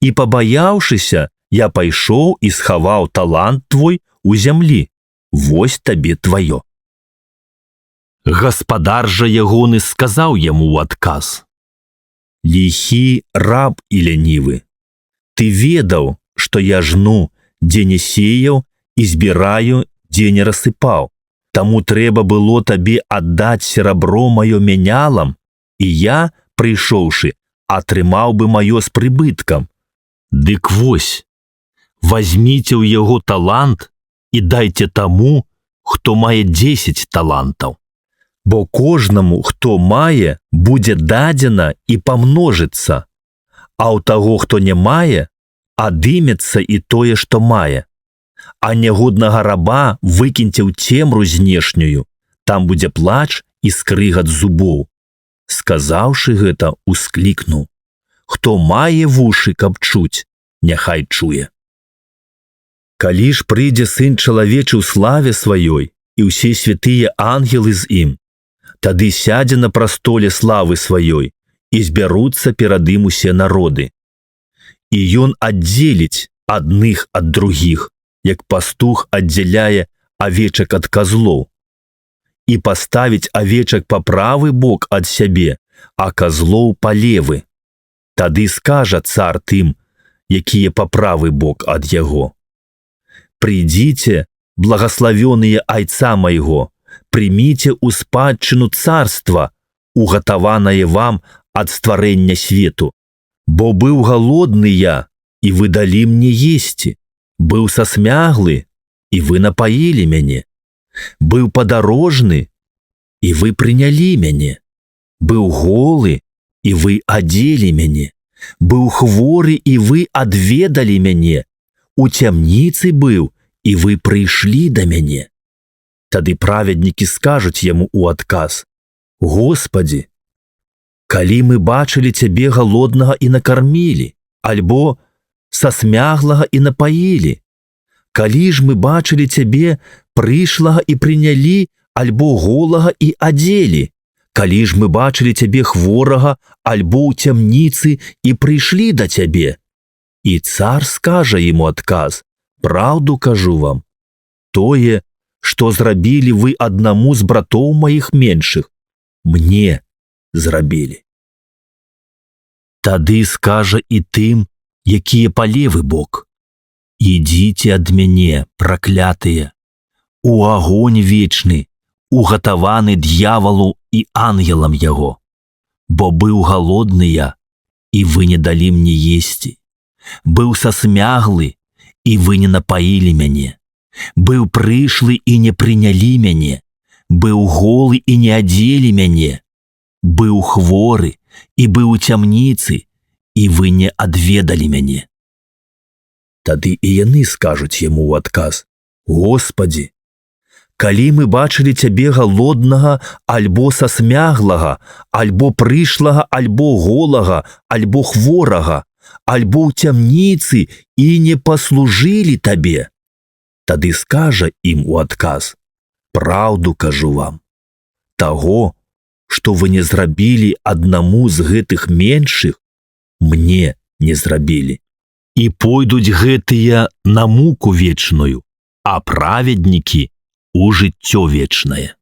І пабаяўшыся, я пайшоў і схаваў талант твой у зямлі. Вось табе тваё. Гаспадар жа ягоны сказаў яму ў адказ: ліхі раб і лянівы, ты ведаў, што я жну, дзе не сеяў, і збіраю, дзе не рассыпаў. Таму трэба было табе аддаць серабро маё менялам, і я, прыйшоўшы, атрымаў бы маё з прыбыткам. Дык вось, вазьміце ў яго талант і дайце таму, хто мае 10 талантаў. Бо кожнаму, хто мае, будзе дадзена і памножыцца, а ў таго, хто не мае, адымецца і тое, што мае. А нягоднага раба выкіньце ў цемру знешнюю, там будзе плач і скрыгат зубоў. Сказаўшы гэта, усклікнуў: хто мае вушы, каб чуць, няхай чуе. Калі ж прыйдзе Сын чалавечы ў славе сваёй, і ўсе святыя ангелы з ім, тады сядзе на прастоле славы сваёй, і збяруцца перад ім усе народы. І ён аддзеліць адных ад другіх, як пастух аддзяляе авечак ад казлоў, і паставіць авечак па правы бок ад сябе, а казлоў па левы. Тады скажа цар тым, якія па правы бок ад яго: прыйдзіце, благаславёныя айца майго, прыміце ў спадчыну царства, угатаванае вам ад стварэння свету. Бо быў галодны я, і вы далі мне есці, быў сасмяглы, і вы напаілі мяне, быў падарожны, і вы прынялі мяне, быў голы, і вы адзелі мяне, быў хворы, і вы адведалі мяне, у цямніцы быў, і вы прыйшлі да мяне. Тады праведнікі скажуць яму ў адказ: Господі, калі мы бачылі цябе галоднага і накармілі, альбо сасмяглага і напаілі? Калі ж мы бачылі цябе прышлага і прынялі, альбо голага і адзелі? Калі ж мы бачылі цябе хворага, альбо ў цямніцы і прыйшлі да цябе? І цар скажа ему адказ: праўду кажу вам, тое, што зрабілі вы аднаму з братоў маіх меншых, мне зрабілі. Тады скажа і тым, якія па левы бок: ідзіце ад мяне, праклятыя, у агонь вечны, угатаваны д'явалу і ангелам яго. Бо быў галодны я, і вы не далі мне есці, быў сасмяглы, і вы не напаілі мяне, быў прышлы і не прынялі мяне, быў голы і не адзелі мяне, быў хворы і быў у цямніцы, і вы не адведалі мяне. Тады і яны скажуць яму ў адказ: Господі, калі мы бачылі цябе галоднага, альбо сасмяглага, альбо прышлага, альбо голага, альбо хворага, альбо ў цямніцы і не паслужылі табе? Тады скажа ім у адказ: праўду кажу вам, таго, што вы не зрабілі аднаму з гэтых меншых, мне не зрабілі. І пойдуць гэтыя на муку вечную, а праведнікі у жыццё вечнае.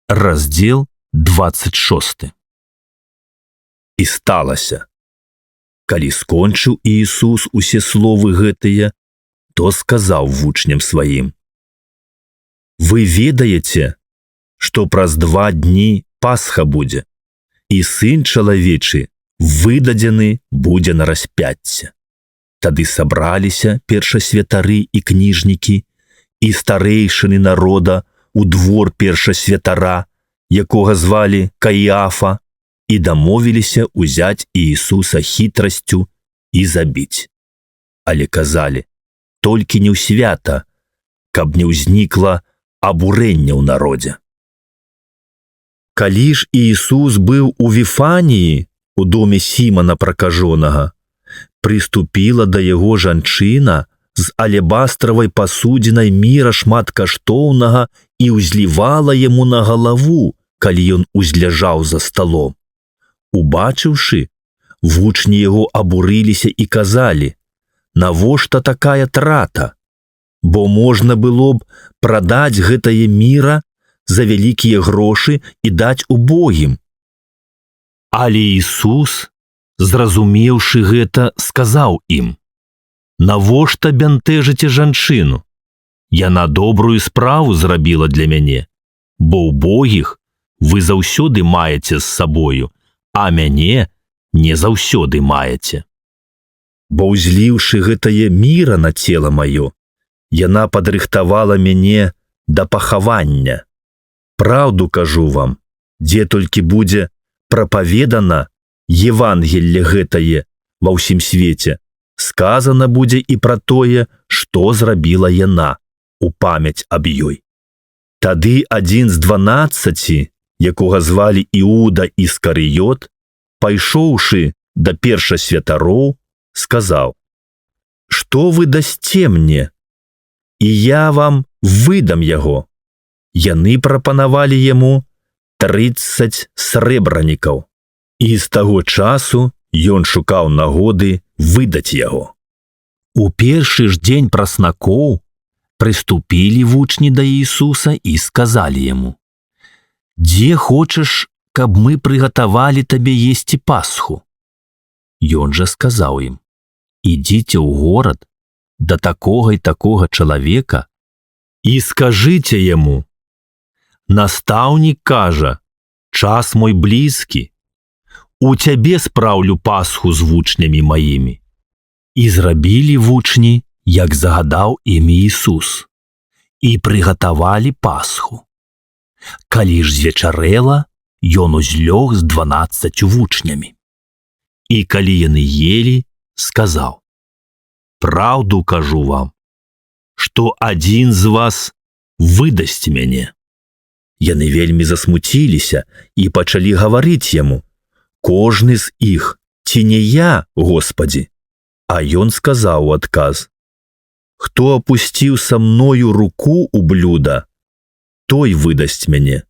Раздзел 26. І сталася, калі скончыў Іісус усе словы гэтыя, то сказаў вучням сваім: вы ведаеце, што праз 2 дні Пасха будзе, і Сын чалавечы выдадзены будзе на распяцце. Тады сабраліся першасвятары і кніжнікі і старэйшыны народа у двор першасвятара, якога звалі Каіафа, і дамовіліся ўзяць Іісуса хітрасцю і забіць. Але казалі: толькі не ў свята, каб не ўзнікла абурэнне ў народзе. Калі ж Іісус быў у Віфаніі, у доме Сімана пракажонага, прыступіла да яго жанчына з алебастравай пасудзінай міра шматкаштоўнага і ўзлівала яму на галаву, калі ён узляжаў за сталом. Убачыўшы, вучні яго абурыліся і казалі: «Навошта такая трата? Бо можна было б прадаць гэтае міра за вялікія грошы і даць убогім». Але Ісус, зразумеўшы гэта, сказаў ім: «Навошта бянтэжыце жанчыну? Яна добрую справу зрабіла для мяне, бо убогіх вы заўсёды маеце з сабою, а мяне не заўсёды маеце. Бо ўзліўшы гэтае міра на цела маё, яна падрыхтавала мяне да пахавання. Праўду кажу вам, дзе толькі будзе прапаведана Евангелле гэтае ва ўсім свеце, сказана будзе і пра тое, што зрабіла яна, у памяць аб ёй». Тады адзін з 12, якога звалі Іуда Іскарыёт, пайшоўшы да першасвятароў, сказаў: «Што вы дасце мне, і я вам выдам яго». Яны прапанавалі яму 30 срэбранікаў, і з таго часу ён шукаў нагоды выдаць яго. У першы ж дзень праснакоў прыступілі вучні да Ісуса і сказалі яму: «Дзе хочаш, каб мы прыгатавалі табе есці Пасху?» Ён жа сказаў ім: «Ідзіце ў горад да такога і такога чалавека і скажыце яму: настаўнік кажа, час мой блізкі, у цябе спраўлю Пасху з вучнямі маімі». І зрабілі вучні, як загадаў ім Ісус, і прыгатавалі Пасху. Калі ж звечарэла, ён узлёг з 12 вучнямі. І калі яны елі, сказаў: «Праўду кажу вам, што адзін з вас выдасць мяне». Яны вельмі засмуціліся і пачалі гаварыць яму: «Кожны з іх, ці не я, Господі?» А ён сказаў у адказ: «Хто апусціў са мною руку ў блюда, той выдасць мяне.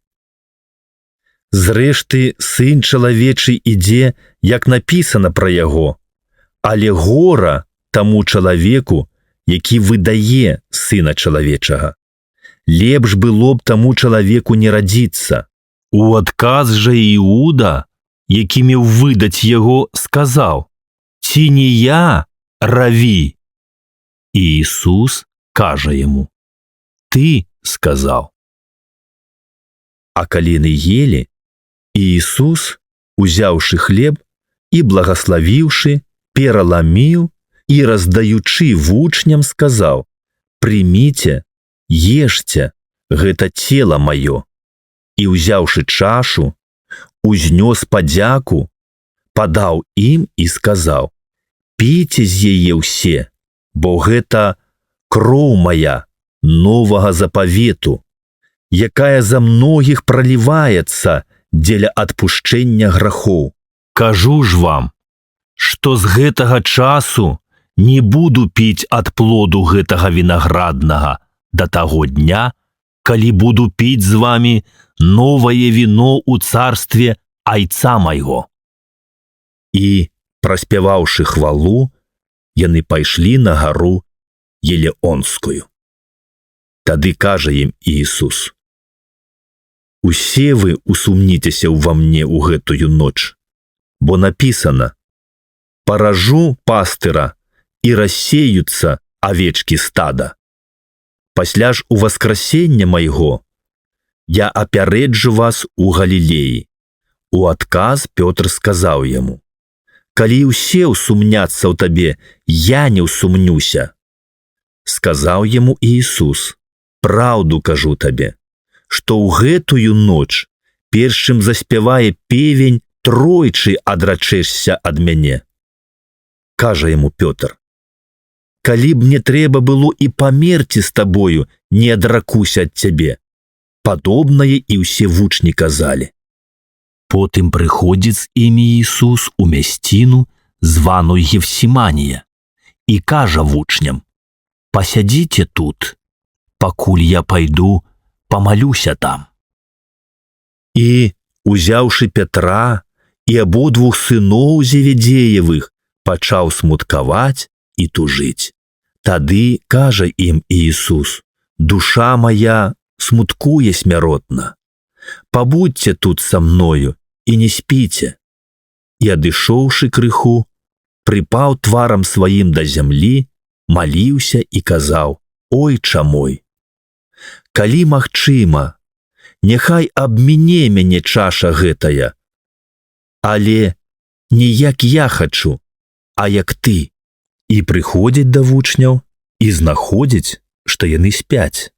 Зрэшты, сын чалавечы ідзе, як напісана пра яго, але гора таму чалавеку, які выдае сына чалавечага. Лепш было б таму чалавеку не радзіцца». У адказ жа Іуда, які меў выдаць яго, сказаў: «Ці не я, раві?» І Ісус кажа яму: «Ты сказаў». А калі яны елі, Ісус, узяўшы хлеб і благаславіўшы, пераламіў і, раздаючы вучням, сказаў: «Прыміце, ешце, гэта цела маё». І, узяўшы чашу, узнёс падзяку, падаў ім і сказаў: «Піце з яе ўсе, бо гэта кроў мая новага запавету, якая за многіх праліваецца дзеля адпушчэння грахоў. Кажу ж вам, што з гэтага часу не буду піць ад плоду гэтага вінаграднага да таго дня, калі буду піць з вамі новае віно ў царстве айца майго». І, праспяваўшы хвалу, яны пайшлі на гару Елеонскую. Тады кажа ім Ісус: «Усе вы усумніцеся ўва мне ў гэтую ноч, бо напісана: паражу пастыра, і рассеюцца авечкі стада. Пасля ж у васкрасення майго я апярэджу вас у Галілеі». У адказ Пётр сказаў яму: «Калі ўсе ўсумняцца ў табе, я не ўсумнюся». Сказаў яму Ісус: «Праўду кажу табе, што ў гэтую ноч, перш чым заспявае певень, тройчы адрачэшся ад мяне». Кажа яму Пётр: «Калі б мне трэба было і памерці з табою, не адракуся ад цябе». Падобнае і ўсе вучні казалі. Потым прыходзіць з імі Ісус у мясціну, званую Гефсіманія, і кажа вучням: «Пасядзіце тут, пакуль я пайду памалюся там». І, узяўшы Пятра і абодвух сыноў Зеведзеевых, пачаў смуткаваць і тужыць. Тады кажа ім Иисус: «Душа моя смуткуе смяротна. Пабудьце тут са мною і не спіце». І, адышоўшы крыху, прыпаў тварам сваім да зямлі, маліўся і казаў: «Ойча мой, калі магчыма, няхай абміне мяне чаша гэтая, але не як я хачу, а як ты». І прыходзіць да вучняў і знаходзіць, што яны спяць.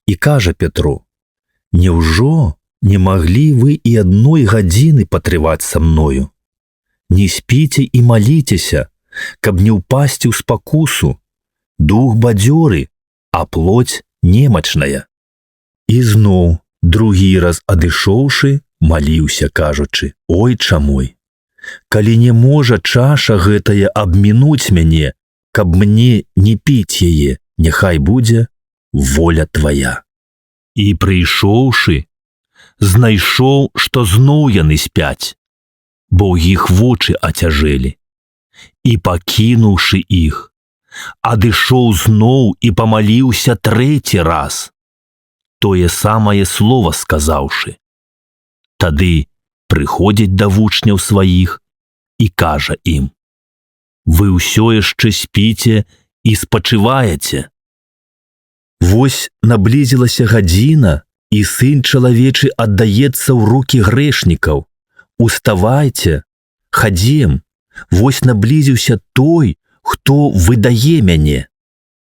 І кажа Петру: «Няўжо не маглі вы і адной гадзіны патрываць са мною? Не спіце і маліцеся, каб не ўпасці ў спакусу. Дух бадзёры, а плоть немачная». І зноў, другі раз адышоўшы, маліўся, кажучы: «Ойча мой, калі не можа чаша гэтая абмінуць мяне, каб мне не піць яе, няхай будзе воля твая». І прыйшоўшы, знайшоў, што зноў яны спяць, бо ў іх вочы ацяжэлі. І, пакінуўшы іх, адышоў зноў і памаліўся трэці раз, тое самае слова сказаўшы. Тады прыходзіць да вучняў сваіх і кажа ім: «Вы ўсё яшчэ спіце і спачываеце? Вось наблізілася гадзіна, і Сын чалавечы аддаецца ў рукі грэшнікаў. Уставайце, хадзем, вось наблізіўся той, хто выдае мяне».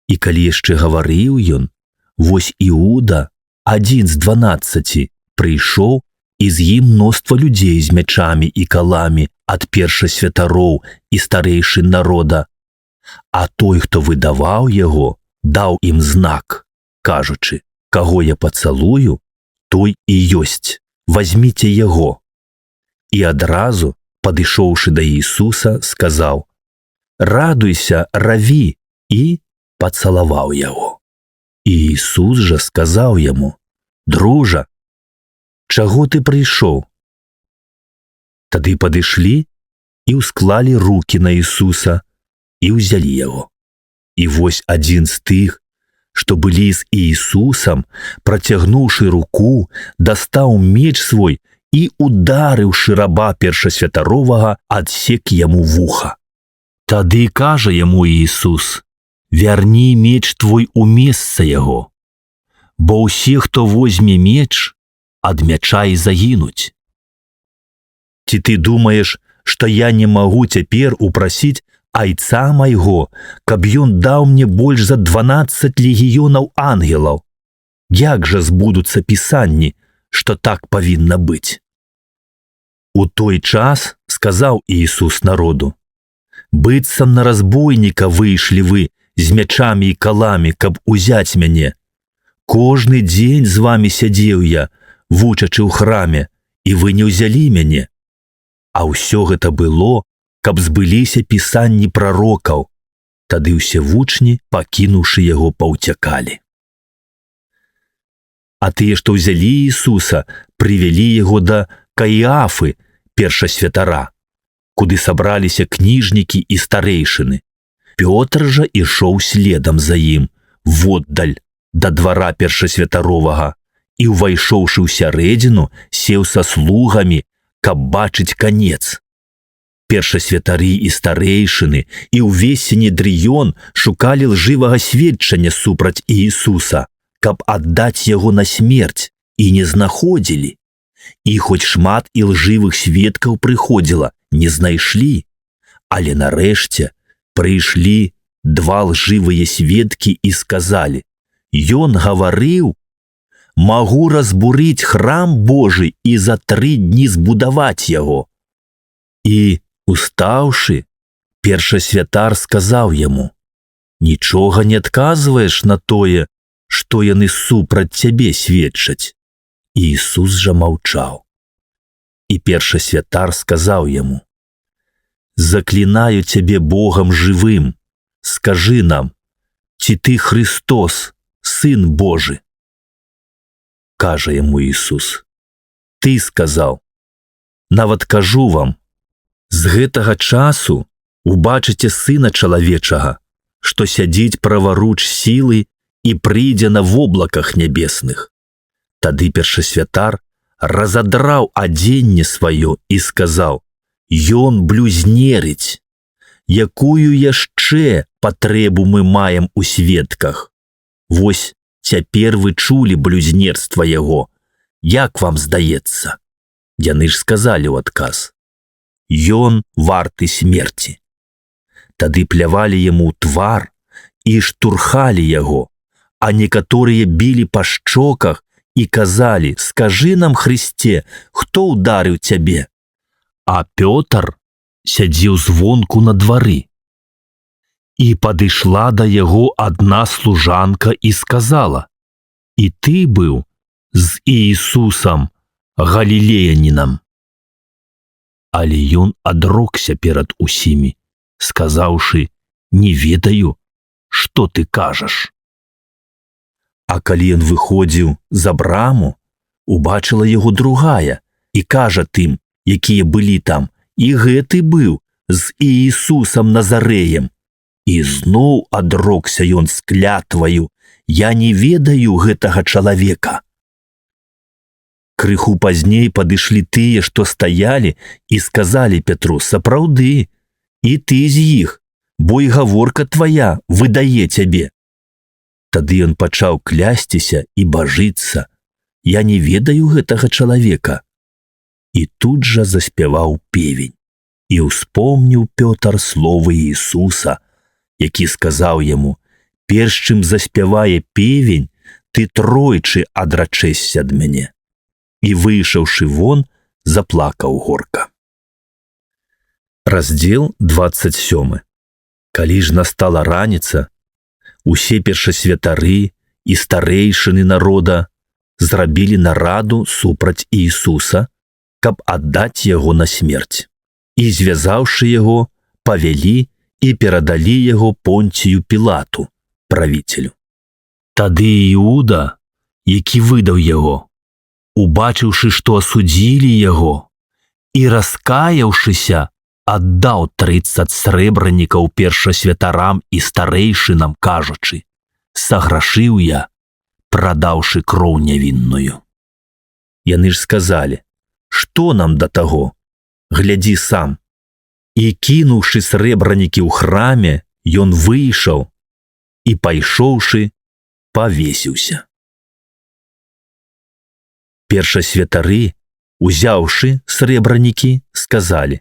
І калі яшчэ гаварыў ён, вось Іуда, адзін з 12, прыйшоў, і з ім мноства людзей з мячамі і каламі ад першасвятароў і старэйшын народа. А той, хто выдаваў яго, даў ім знак, кажучы: «Каго я пацалую, той і ёсць, вазьміце яго». І адразу, падышоўшы да Іисуса, сказаў: «Радуйся, раві», і пацалаваў яго. І Іисус жа сказаў яму: «Дружа, чаго ты прыйшоў?» Тады падышлі і ўсклалі рукі на Ісуса і ўзялі яго. І вось адзін з тых, што былі з Іісусам, працягнуўшы руку, дастаў меч свой і, ударыўшы раба першасвятаровага, адсек яму вуха. Тады кажа яму Іісус: «Вярні меч твой у месца яго, бо ўсе, хто возьме меч, ад мяча і загінуць. Ці ты думаеш, што я не магу цяпер упрасіць айца майго, каб ён даў мне больш за 12 легіёнаў ангелаў? Як жа збудуцца пісанні, што так павінна быць?» У той час сказаў Іісус народу: «Быццам на разбойніка выйшлі вы з мячамі і каламі, каб узяць мяне. Кожны дзень з вамі сядзеў я, вучачы ў храме, і вы не ўзялі мяне. А ўсё гэта было, каб збыліся пісанні прарокаў». Тады ўсе вучні, пакінуўшы яго, паўцякалі. А тыя, што ўзялі Ісуса, прывялі яго да Каіафы, першасвятара, куды сабраліся кніжнікі і старэйшыны. Пётр жа ішоў следам за ім, воддаль, да двара першасвятаровага, і, увайшоўшы ў сярэдзіну, сеў са слугамі, каб бачыць канец. Першасвятары і старэйшыны і ўвесь сінедрыён шукалі лжывага сведчання супраць Іісуса, каб аддаць яго на смерць, і не знаходзілі. І хоць шмат ілжывых сведкаў прыходзіла, не знайшлі, але нарэшце прыйшлі 2 лжывыя сведкі і сказалі: «Ён гаварыў: магу разбурыць храм Божы і за 3 дні збудаваць яго». І, устаўшы, першасвятар сказаў яму: «Нічога не адказваеш на тое, што яны супраць цябе сведчаць?» Іісус жа маўчаў. І першасвятар сказаў яму: «Заклінаю цябе Богам жывым, скажы нам, ці ты Христос, Сын Божы?» Кажа яму Ісус: ты сказаў. Нават кажу вам, з гэтага часу убачыце Сына Чалавечага, што сядзіць праваруч сілы і прыйдзе на воблаках нябесных. Тады першасвятар разадраў адзенне сваё і сказаў: «Ён блюзнерыць! Якую яшчэ патрэбу мы маем у сведках? Вось цяпер вы чулі блюзнерства яго. Як вам здаецца?» Яны ж сказалі ў адказ: «Ён варты смерці». Тады плявалі яму ў твар і штурхалі яго, а некаторыя білі па шчоках і казалі: «Скажы нам, Хрысце, хто ўдарыў цябе?» А Пётр сядзеў звонку на двары. І падышла да яго адна служанка і сказала: «І ты быў з Іісусам Галілеянінам». Але ён адрокся перад усімі, сказаўшы: «Не ведаю, што ты кажаш». А калі ён выходзіў за браму, убачыла яго другая і кажа тым, якія былі там: «І гэты быў з Іісусам Назарэем». І зноў адрокся ён з клятваю: «Я не ведаю гэтага чалавека». Крыху пазней падышлі тыя, што стаялі, і сказалі Петру: «Сапраўды, і ты з іх, бо і гаворка твая выдае цябе». Тады ён пачаў клясціся і бажыцца: «Я не ведаю гэтага чалавека». І тут жа заспяваў певень. І ўспомніў Пётр словы Іісуса, які сказаў яму: «Перш чым заспявае певень, ты тройчы адрачэшся ад мяне». І, выйшаўшы вон, заплакаў горка. Раздзел 27. Калі ж настала раніца, усе першасвятары і старэйшыны народа зрабілі нараду супраць Іісуса, каб аддаць яго на смерць. І, звязаўшы яго, павялі і перадалі яго Понцію Пілату, правіцелю. Тады Іуда, які выдаў яго, убачыўшы, што асудзілі яго, і, раскаяўшыся, аддаў 30 срэбранікаў першасвятарам і старэйшынам, кажучы: «Саграшыў я, прадаўшы кроў нявінную». Яны ж сказалі: «Што нам да таго? Глядзі сам». І, кінуўшы срэбранікі ў храме, ён выйшаў і, пайшоўшы, павесіўся. Першасвятары, узяўшы срэбранікі, сказалі: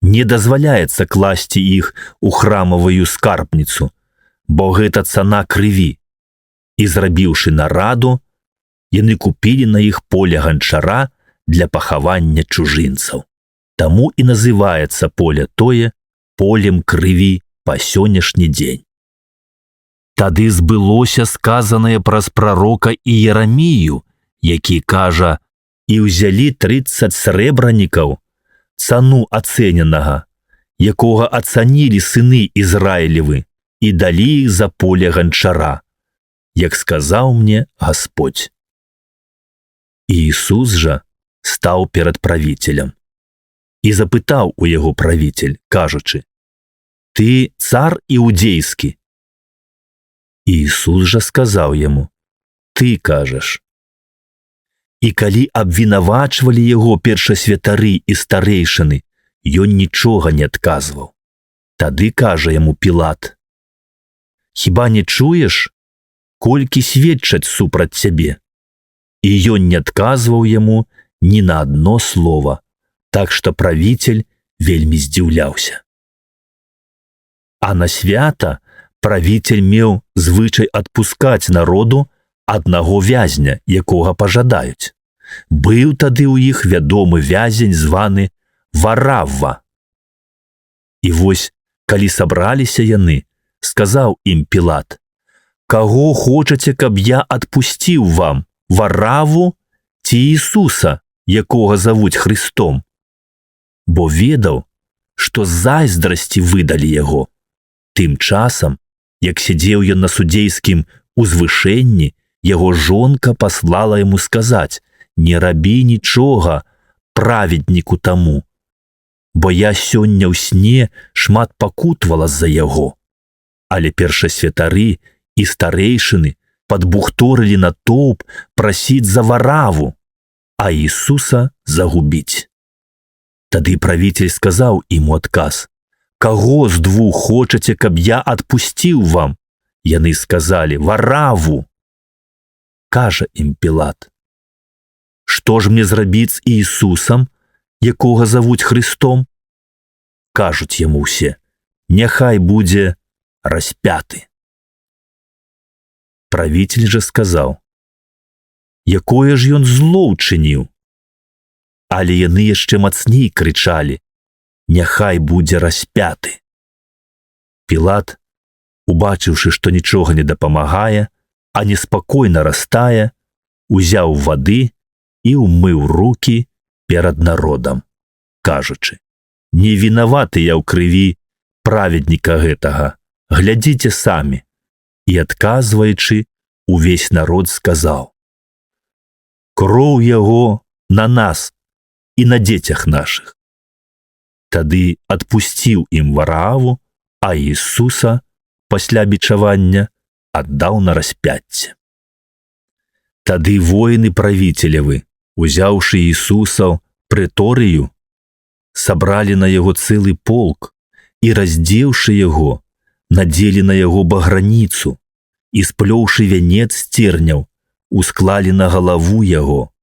«Не дазваляецца класці іх у храмавую скарбніцу, бо гэта цана крыві». І, зрабіўшы нараду, яны купілі на іх поле ганчара для пахавання чужынцаў. Таму і называецца поле тое полем крыві па сённяшні дзень. Тады збылося сказанае праз прарока Іерамію, які кажа: «І ўзялі 30 срэбранікаў, цану ацэненага, якога ацанілі сыны Ізраілевы, і далі іх за поле ганчара, як сказаў мне Господь». Іісус жа стаў перад правіцелем і запытаў у яго правіцель, кажучы: «Ты цар іудзейскі?» Іісус жа сказаў яму: «Ты кажаш». І калі абвінавачвалі яго першасвятары і старэйшыны, ён нічога не адказваў. Тады кажа яму Пілат: «Хіба не чуеш, колькі сведчаць супраць цябе?» І ён не адказваў яму ні на адно слова, так што правіцель вельмі здзіўляўся. А на свята правіцель меў звычай адпускаць народу аднаго вязня, якога пажадаюць. Быў тады ў іх вядомы вязень, званы Варавва. І вось, калі сабраліся яны, сказаў ім Пілат: «Каго хочаце, каб я адпусціў вам, Варавву ці Ісуса, якога завуць Хрыстом?» Бо ведаў, што з зайздрасці выдалі яго. Тым часам, як сядзеў ён на судзейскім узвышэнні, яго жонка паслала яму сказаць, не рабі нічога праведніку таму, бо я сёння ў сне шмат пакутвала з-за яго». Але першасвятары і старэйшыны падбухторылі натоўп прасіць за вараву, а Ісуса загубіць. Тады правіцель сказаў ім у адказ: «Каго з двух хочаце, каб я адпусціў вам?» Яны сказалі: «Вараву». Кажа ім Пілат: «Што ж мне зрабіць з Ісусам, якога завуць Христом?» Кажуць яму ўсе: «Няхай будзе распяты». Правіцель жа сказаў: «Якое ж ён зло ўчыніў?» Але яны яшчэ мацней крычалі: «Няхай будзе распяты». Пілат, убачыўшы, што нічога не дапамагае, а неспакой нарастае, узяў вады і ўмыў рукі перад народам, кажучы: «Не вінаваты я ў крыві праведніка гэтага, глядзіце самі». І, адказваючы, увесь народ сказаў: «Кроў яго на нас і на дзецях нашых». Тады адпусціў ім Вараву, а Ісуса пасля бичавання аддаў на распяцце. Тады воіны правіцелевы, узяўшы Ісуса ў прэторыю, сабралі на яго цэлы полк і, раздзеўшы яго, надзелі на яго баграніцу і, сплёўшы вянец з церняў, усклалі на галаву яго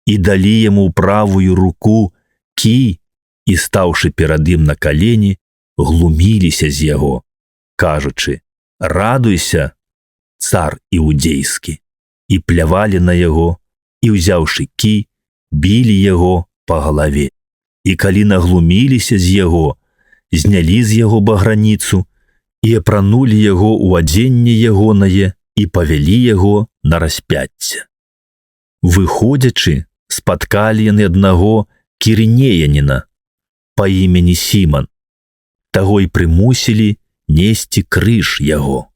і далі яму ў правую руку кій і, стаўшы перад ім на калені, глуміліся з яго, кажучы: «Радуйся, цар іудзейскі», і плявалі на яго, і, ўзяўшы кій, білі яго па галаве. І калі наглуміліся з яго, знялі з яго баграніцу і апранулі яго ў адзенне ягонае і павялі яго на распяцце. Выходзячы, спаткалі яны аднаго кірынеяніна па імені Сіман. Таго і прымусілі несці крыж яго.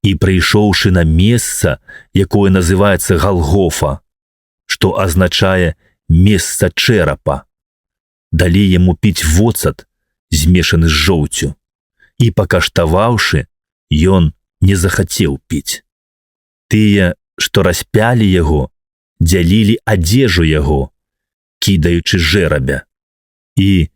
І, прыйшоўшы на месца, якое называецца Галгофа, што азначае «месца чэрапа», далі яму піць воцат, змешаны з жоўцю, і, пакаштаваўшы, ён не захацеў піць. Тыя, што распялі яго, дзялілі адзежу яго, кідаючы жэрабя, і,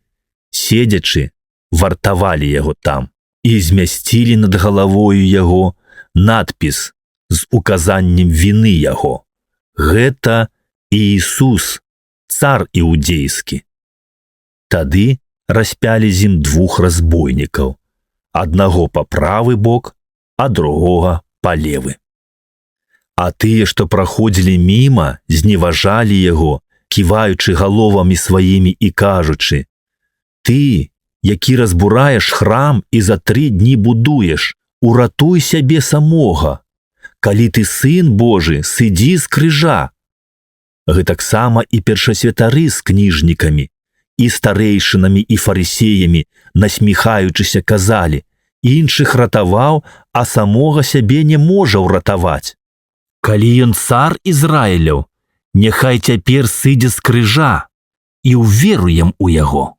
седзячы, вартавалі яго там, і змясцілі над галавою яго надпіс з указаннем віны яго: «Гэта Іісус, цар іудзейскі». Тады распялі з ім двух разбойнікаў, аднаго па правы бок, а другога па левы. А тыя, што праходзілі міма, зневажалі яго, ківаючы галовамі сваімі і кажучы: «Ты, які разбураеш храм і за 3 дні будуеш, уратуй сябе самога. Калі ты сын Божы, сыдзі з крыжа». Гэтаксама і першасвятары з кніжнікамі, і старэйшынамі і фарысеямі, насміхаючыся, казалі: «Іншых ратаваў, а самога сябе не можа ўратаваць. Калі ён цар Ізраіляў, няхай цяпер сыдзе з крыжа і ўверуем у яго.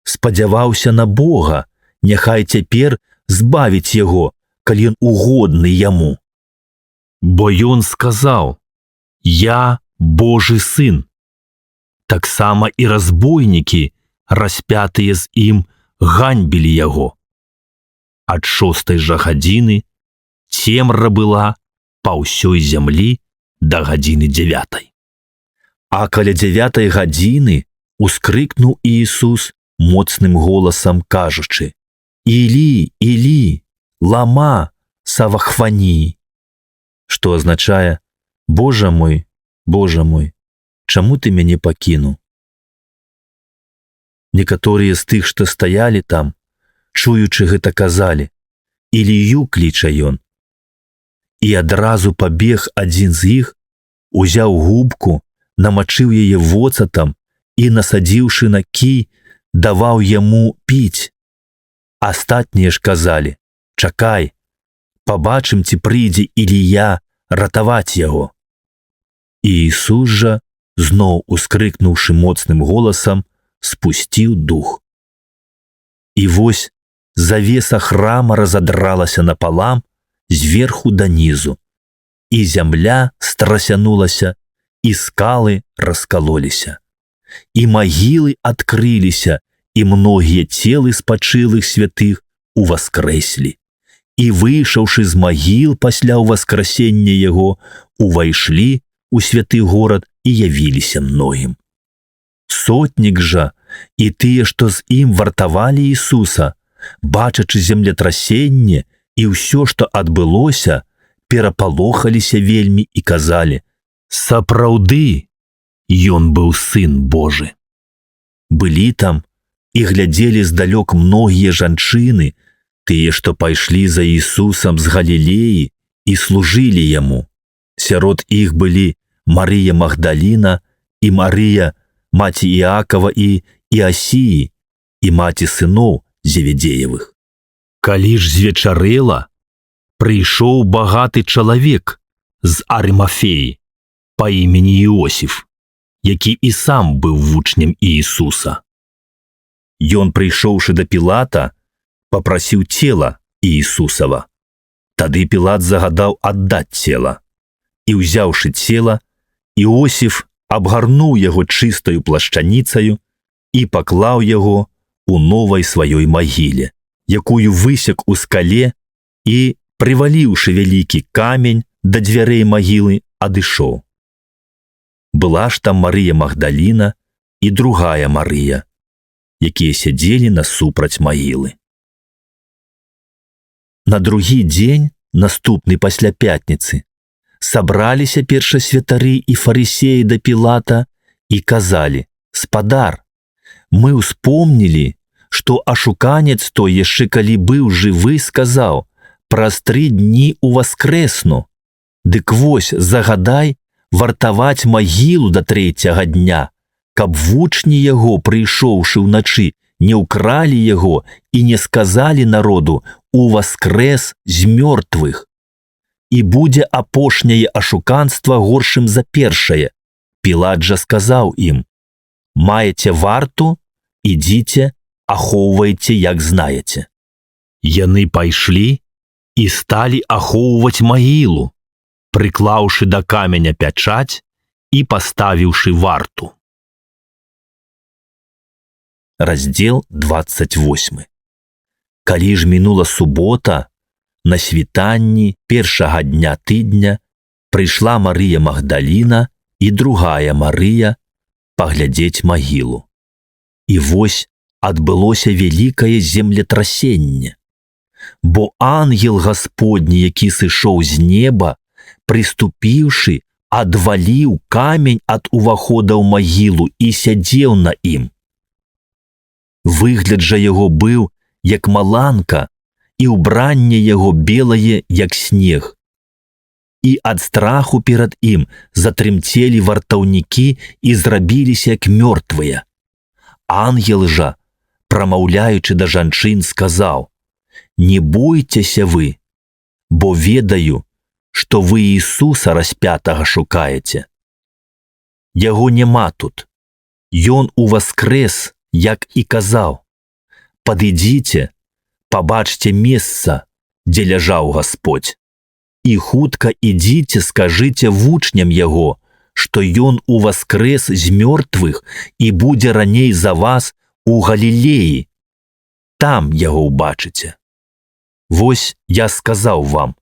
Спадзяваўся на Бога, няхай цяпер збавіць яго, калі ён угодны яму. Бо ён сказаў: «Я Божы сын». Таксама і разбойнікі, распятыя з ім, ганьбілі яго. Ад 6 жа гадзіны цемра была па ўсёй зямлі да гадзіны 9. А каля 9 гадзіны ускрыкнуў Іісус моцным голасам, кажучы: «Ілі, Ілі, лама савахфані», што азначае: Божа мой, чаму ты мяне пакінуў?» Некаторыя з тых, што стаялі там, чуючы гэта, казалі: «Ілію кліча ён». І адразу пабег адзін з іх, узяў губку, намачыў яе воцатам і, насадзіўшы на кій, даваў яму піць. Астатнія ж казалі: «Чакай, пабачым, ці прыйдзе Ілія ратаваць яго». І Ісус жа, зноў ускрыкнуўшы моцным голасам, спусціў дух. І вось завеса храма разадралася напалам зверху данізу, і зямля страсянулася, і скалы раскалоліся, і магілы адкрыліся, і многія целы спачылых святых уваскрэслі. І выйшаўшы з магіл пасля ўваскрасення яго, увайшлі у святы горад і явіліся многім. Сотнік жа і тыя, што з ім вартавалі Ісуса, бачачы землетрасенне і ўсё, што адбылося, перапалохаліся вельмі і казалі: «Сапраўды, ён быў Сын Божы». Былі там і глядзелі здалёк многія жанчыны, тыя, што пайшлі за Ісусам з Галілеі і служылі яму. Сярод іх былі Марыя Магдаліна і Марыя, маці Іакава і Іасіі, і маці сыноў Зеведзеевых. Калі ж звечарэла, прыйшоў багаты чалавек з Арымафеі па імені Іосіф, які і сам быў вучнем Іісуса. Ён, прыйшоўшы да Пілата, папрасіў цела Іісусава. Тады Пілат загадаў аддаць цела. І, ўзяўшы цела, Іосіф абгарнуў яго чыстаю плашчаніцаю і паклаў яго у новай сваёй магіле, якую высек у скале, і, прываліўшы вялікі камень да дзвярэй магілы, адышоў. Была ж там Марыя Магдаліна і другая Марыя, якія сядзелі насупраць магілы. На другі дзень, наступны пасля пятніцы, сабраліся першасвятары і фарысеі да Пілата і казалі: «Спадар, мы ўспомнілі, што ашуканец той яшчэ калі быў жывы, сказаў: праз 3 дні уваскрэсну. Дык вось загадай вартаваць магілу да 3-го дня, каб вучні яго, прыйшоўшы ўначы, не ўкралі яго і не сказалі народу: уваскрэс з мёртвых. І будзе апошняе ашуканства горшым за першае». Пілат жа сказаў ім: «Маеце варту, ідзіце, ахоўвайце, як знаеце». Яны пайшлі і сталі ахоўваць магілу, прыклаўшы да каменя пячаць і паставіўшы варту. Раздзел 28. Калі ж мінула субота, на світанні першага дня тыдня прыйшла Марыя Магдаліна і другая Марыя паглядзець магілу. І вось адбылося вялікае землетрасенне, бо ангел Гасподні, які сышоў з неба, прыступіўшы, адваліў камень ад увахода ў магілу і сядзеў на ім. Выгляд жа яго быў, як маланка, і ўбранне яго белае, як снег. І ад страху перад ім затрымцелі вартаўнікі і зрабіліся як мёртвыя. Ангел жа, прамаўляючы да жанчын, сказаў: «Не бойцеся вы, бо ведаю, што вы Ісуса распятага шукаеце. Яго няма тут. Ён уваскрэс, як і казаў. Падыдзіце, пабачце месца, дзе ляжаў Гасподзь. І хутка ідзіце, скажыце вучням яго, што ён уваскрэс з мёртвых і будзе раней за вас у Галілеі. Там яго ўбачыце. Вось я сказаў вам».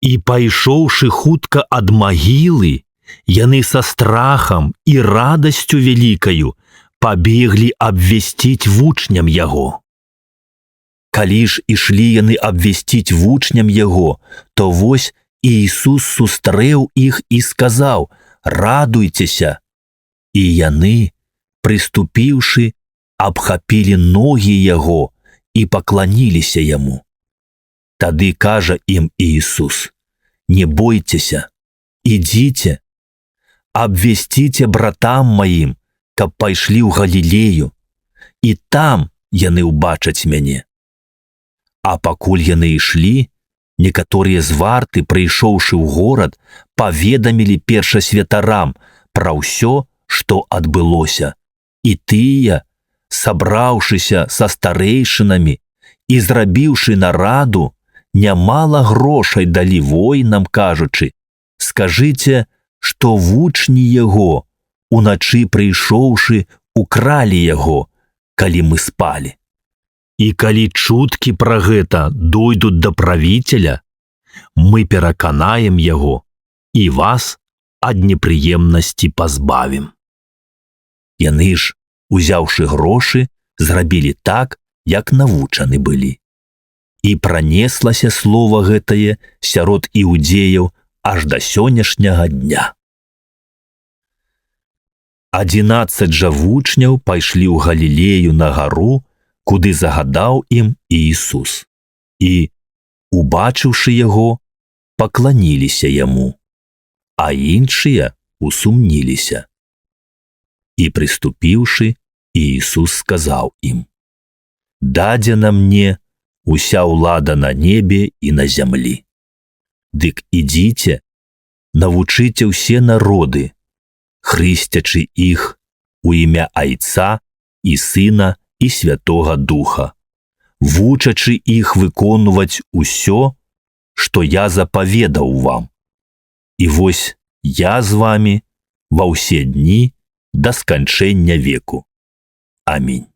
І пайшоўшы хутка ад магілы, яны са страхам і радасцю вялікаю пабеглі абвесціць вучням яго. Калі ж ішлі яны абвесціць вучням яго, то вось Ісус сустрэў іх і сказаў: «Радуйцеся». І яны, прыступіўшы, абхапілі ногі яго і пакланіліся яму. Тады кажа ім Ісус: «Не бойцеся, ідзіце, абвесціце братам маім, каб пайшлі ў Галілею, і там яны ўбачаць мяне». А пакуль яны ішлі, Некаторыя з варты, прыйшоўшы ў горад, паведамілі першасвятарам пра ўсё, што адбылося. І тыя, сабраўшыся са старэйшынамі і зрабіўшы нараду, нямала грошай далі воінам, кажучы: «Скажыце, што вучні яго, уначы прыйшоўшы, укралі яго, калі мы спалі. І калі чуткі пра гэта дойдуць да правіцеля, мы пераканаем яго і вас ад непрыемнасці пазбавім». Яны ж, узяўшы грошы, зрабілі так, як навучаны былі. І пранеслася слова гэтае сярод іудзеяў аж да сённяшняга дня. 11 жа вучняў пайшлі ў Галілею на гару, куды загадаў ім Ісус. І, убачыўшы яго, пакланіліся яму, а іншыя усумніліся. І прыступіўшы, Ісус сказаў ім: «Дадзена мне уся ўлада на небе і на зямлі. Дык ідзіце, навучыце ўсе народы, хрысцячы іх у імя Айца і Сына і Святога Духа, вучачы іх выконваць усё, што я запаведаў вам. І вось я з вамі ва ўсе дні да сканчэння веку. Амінь».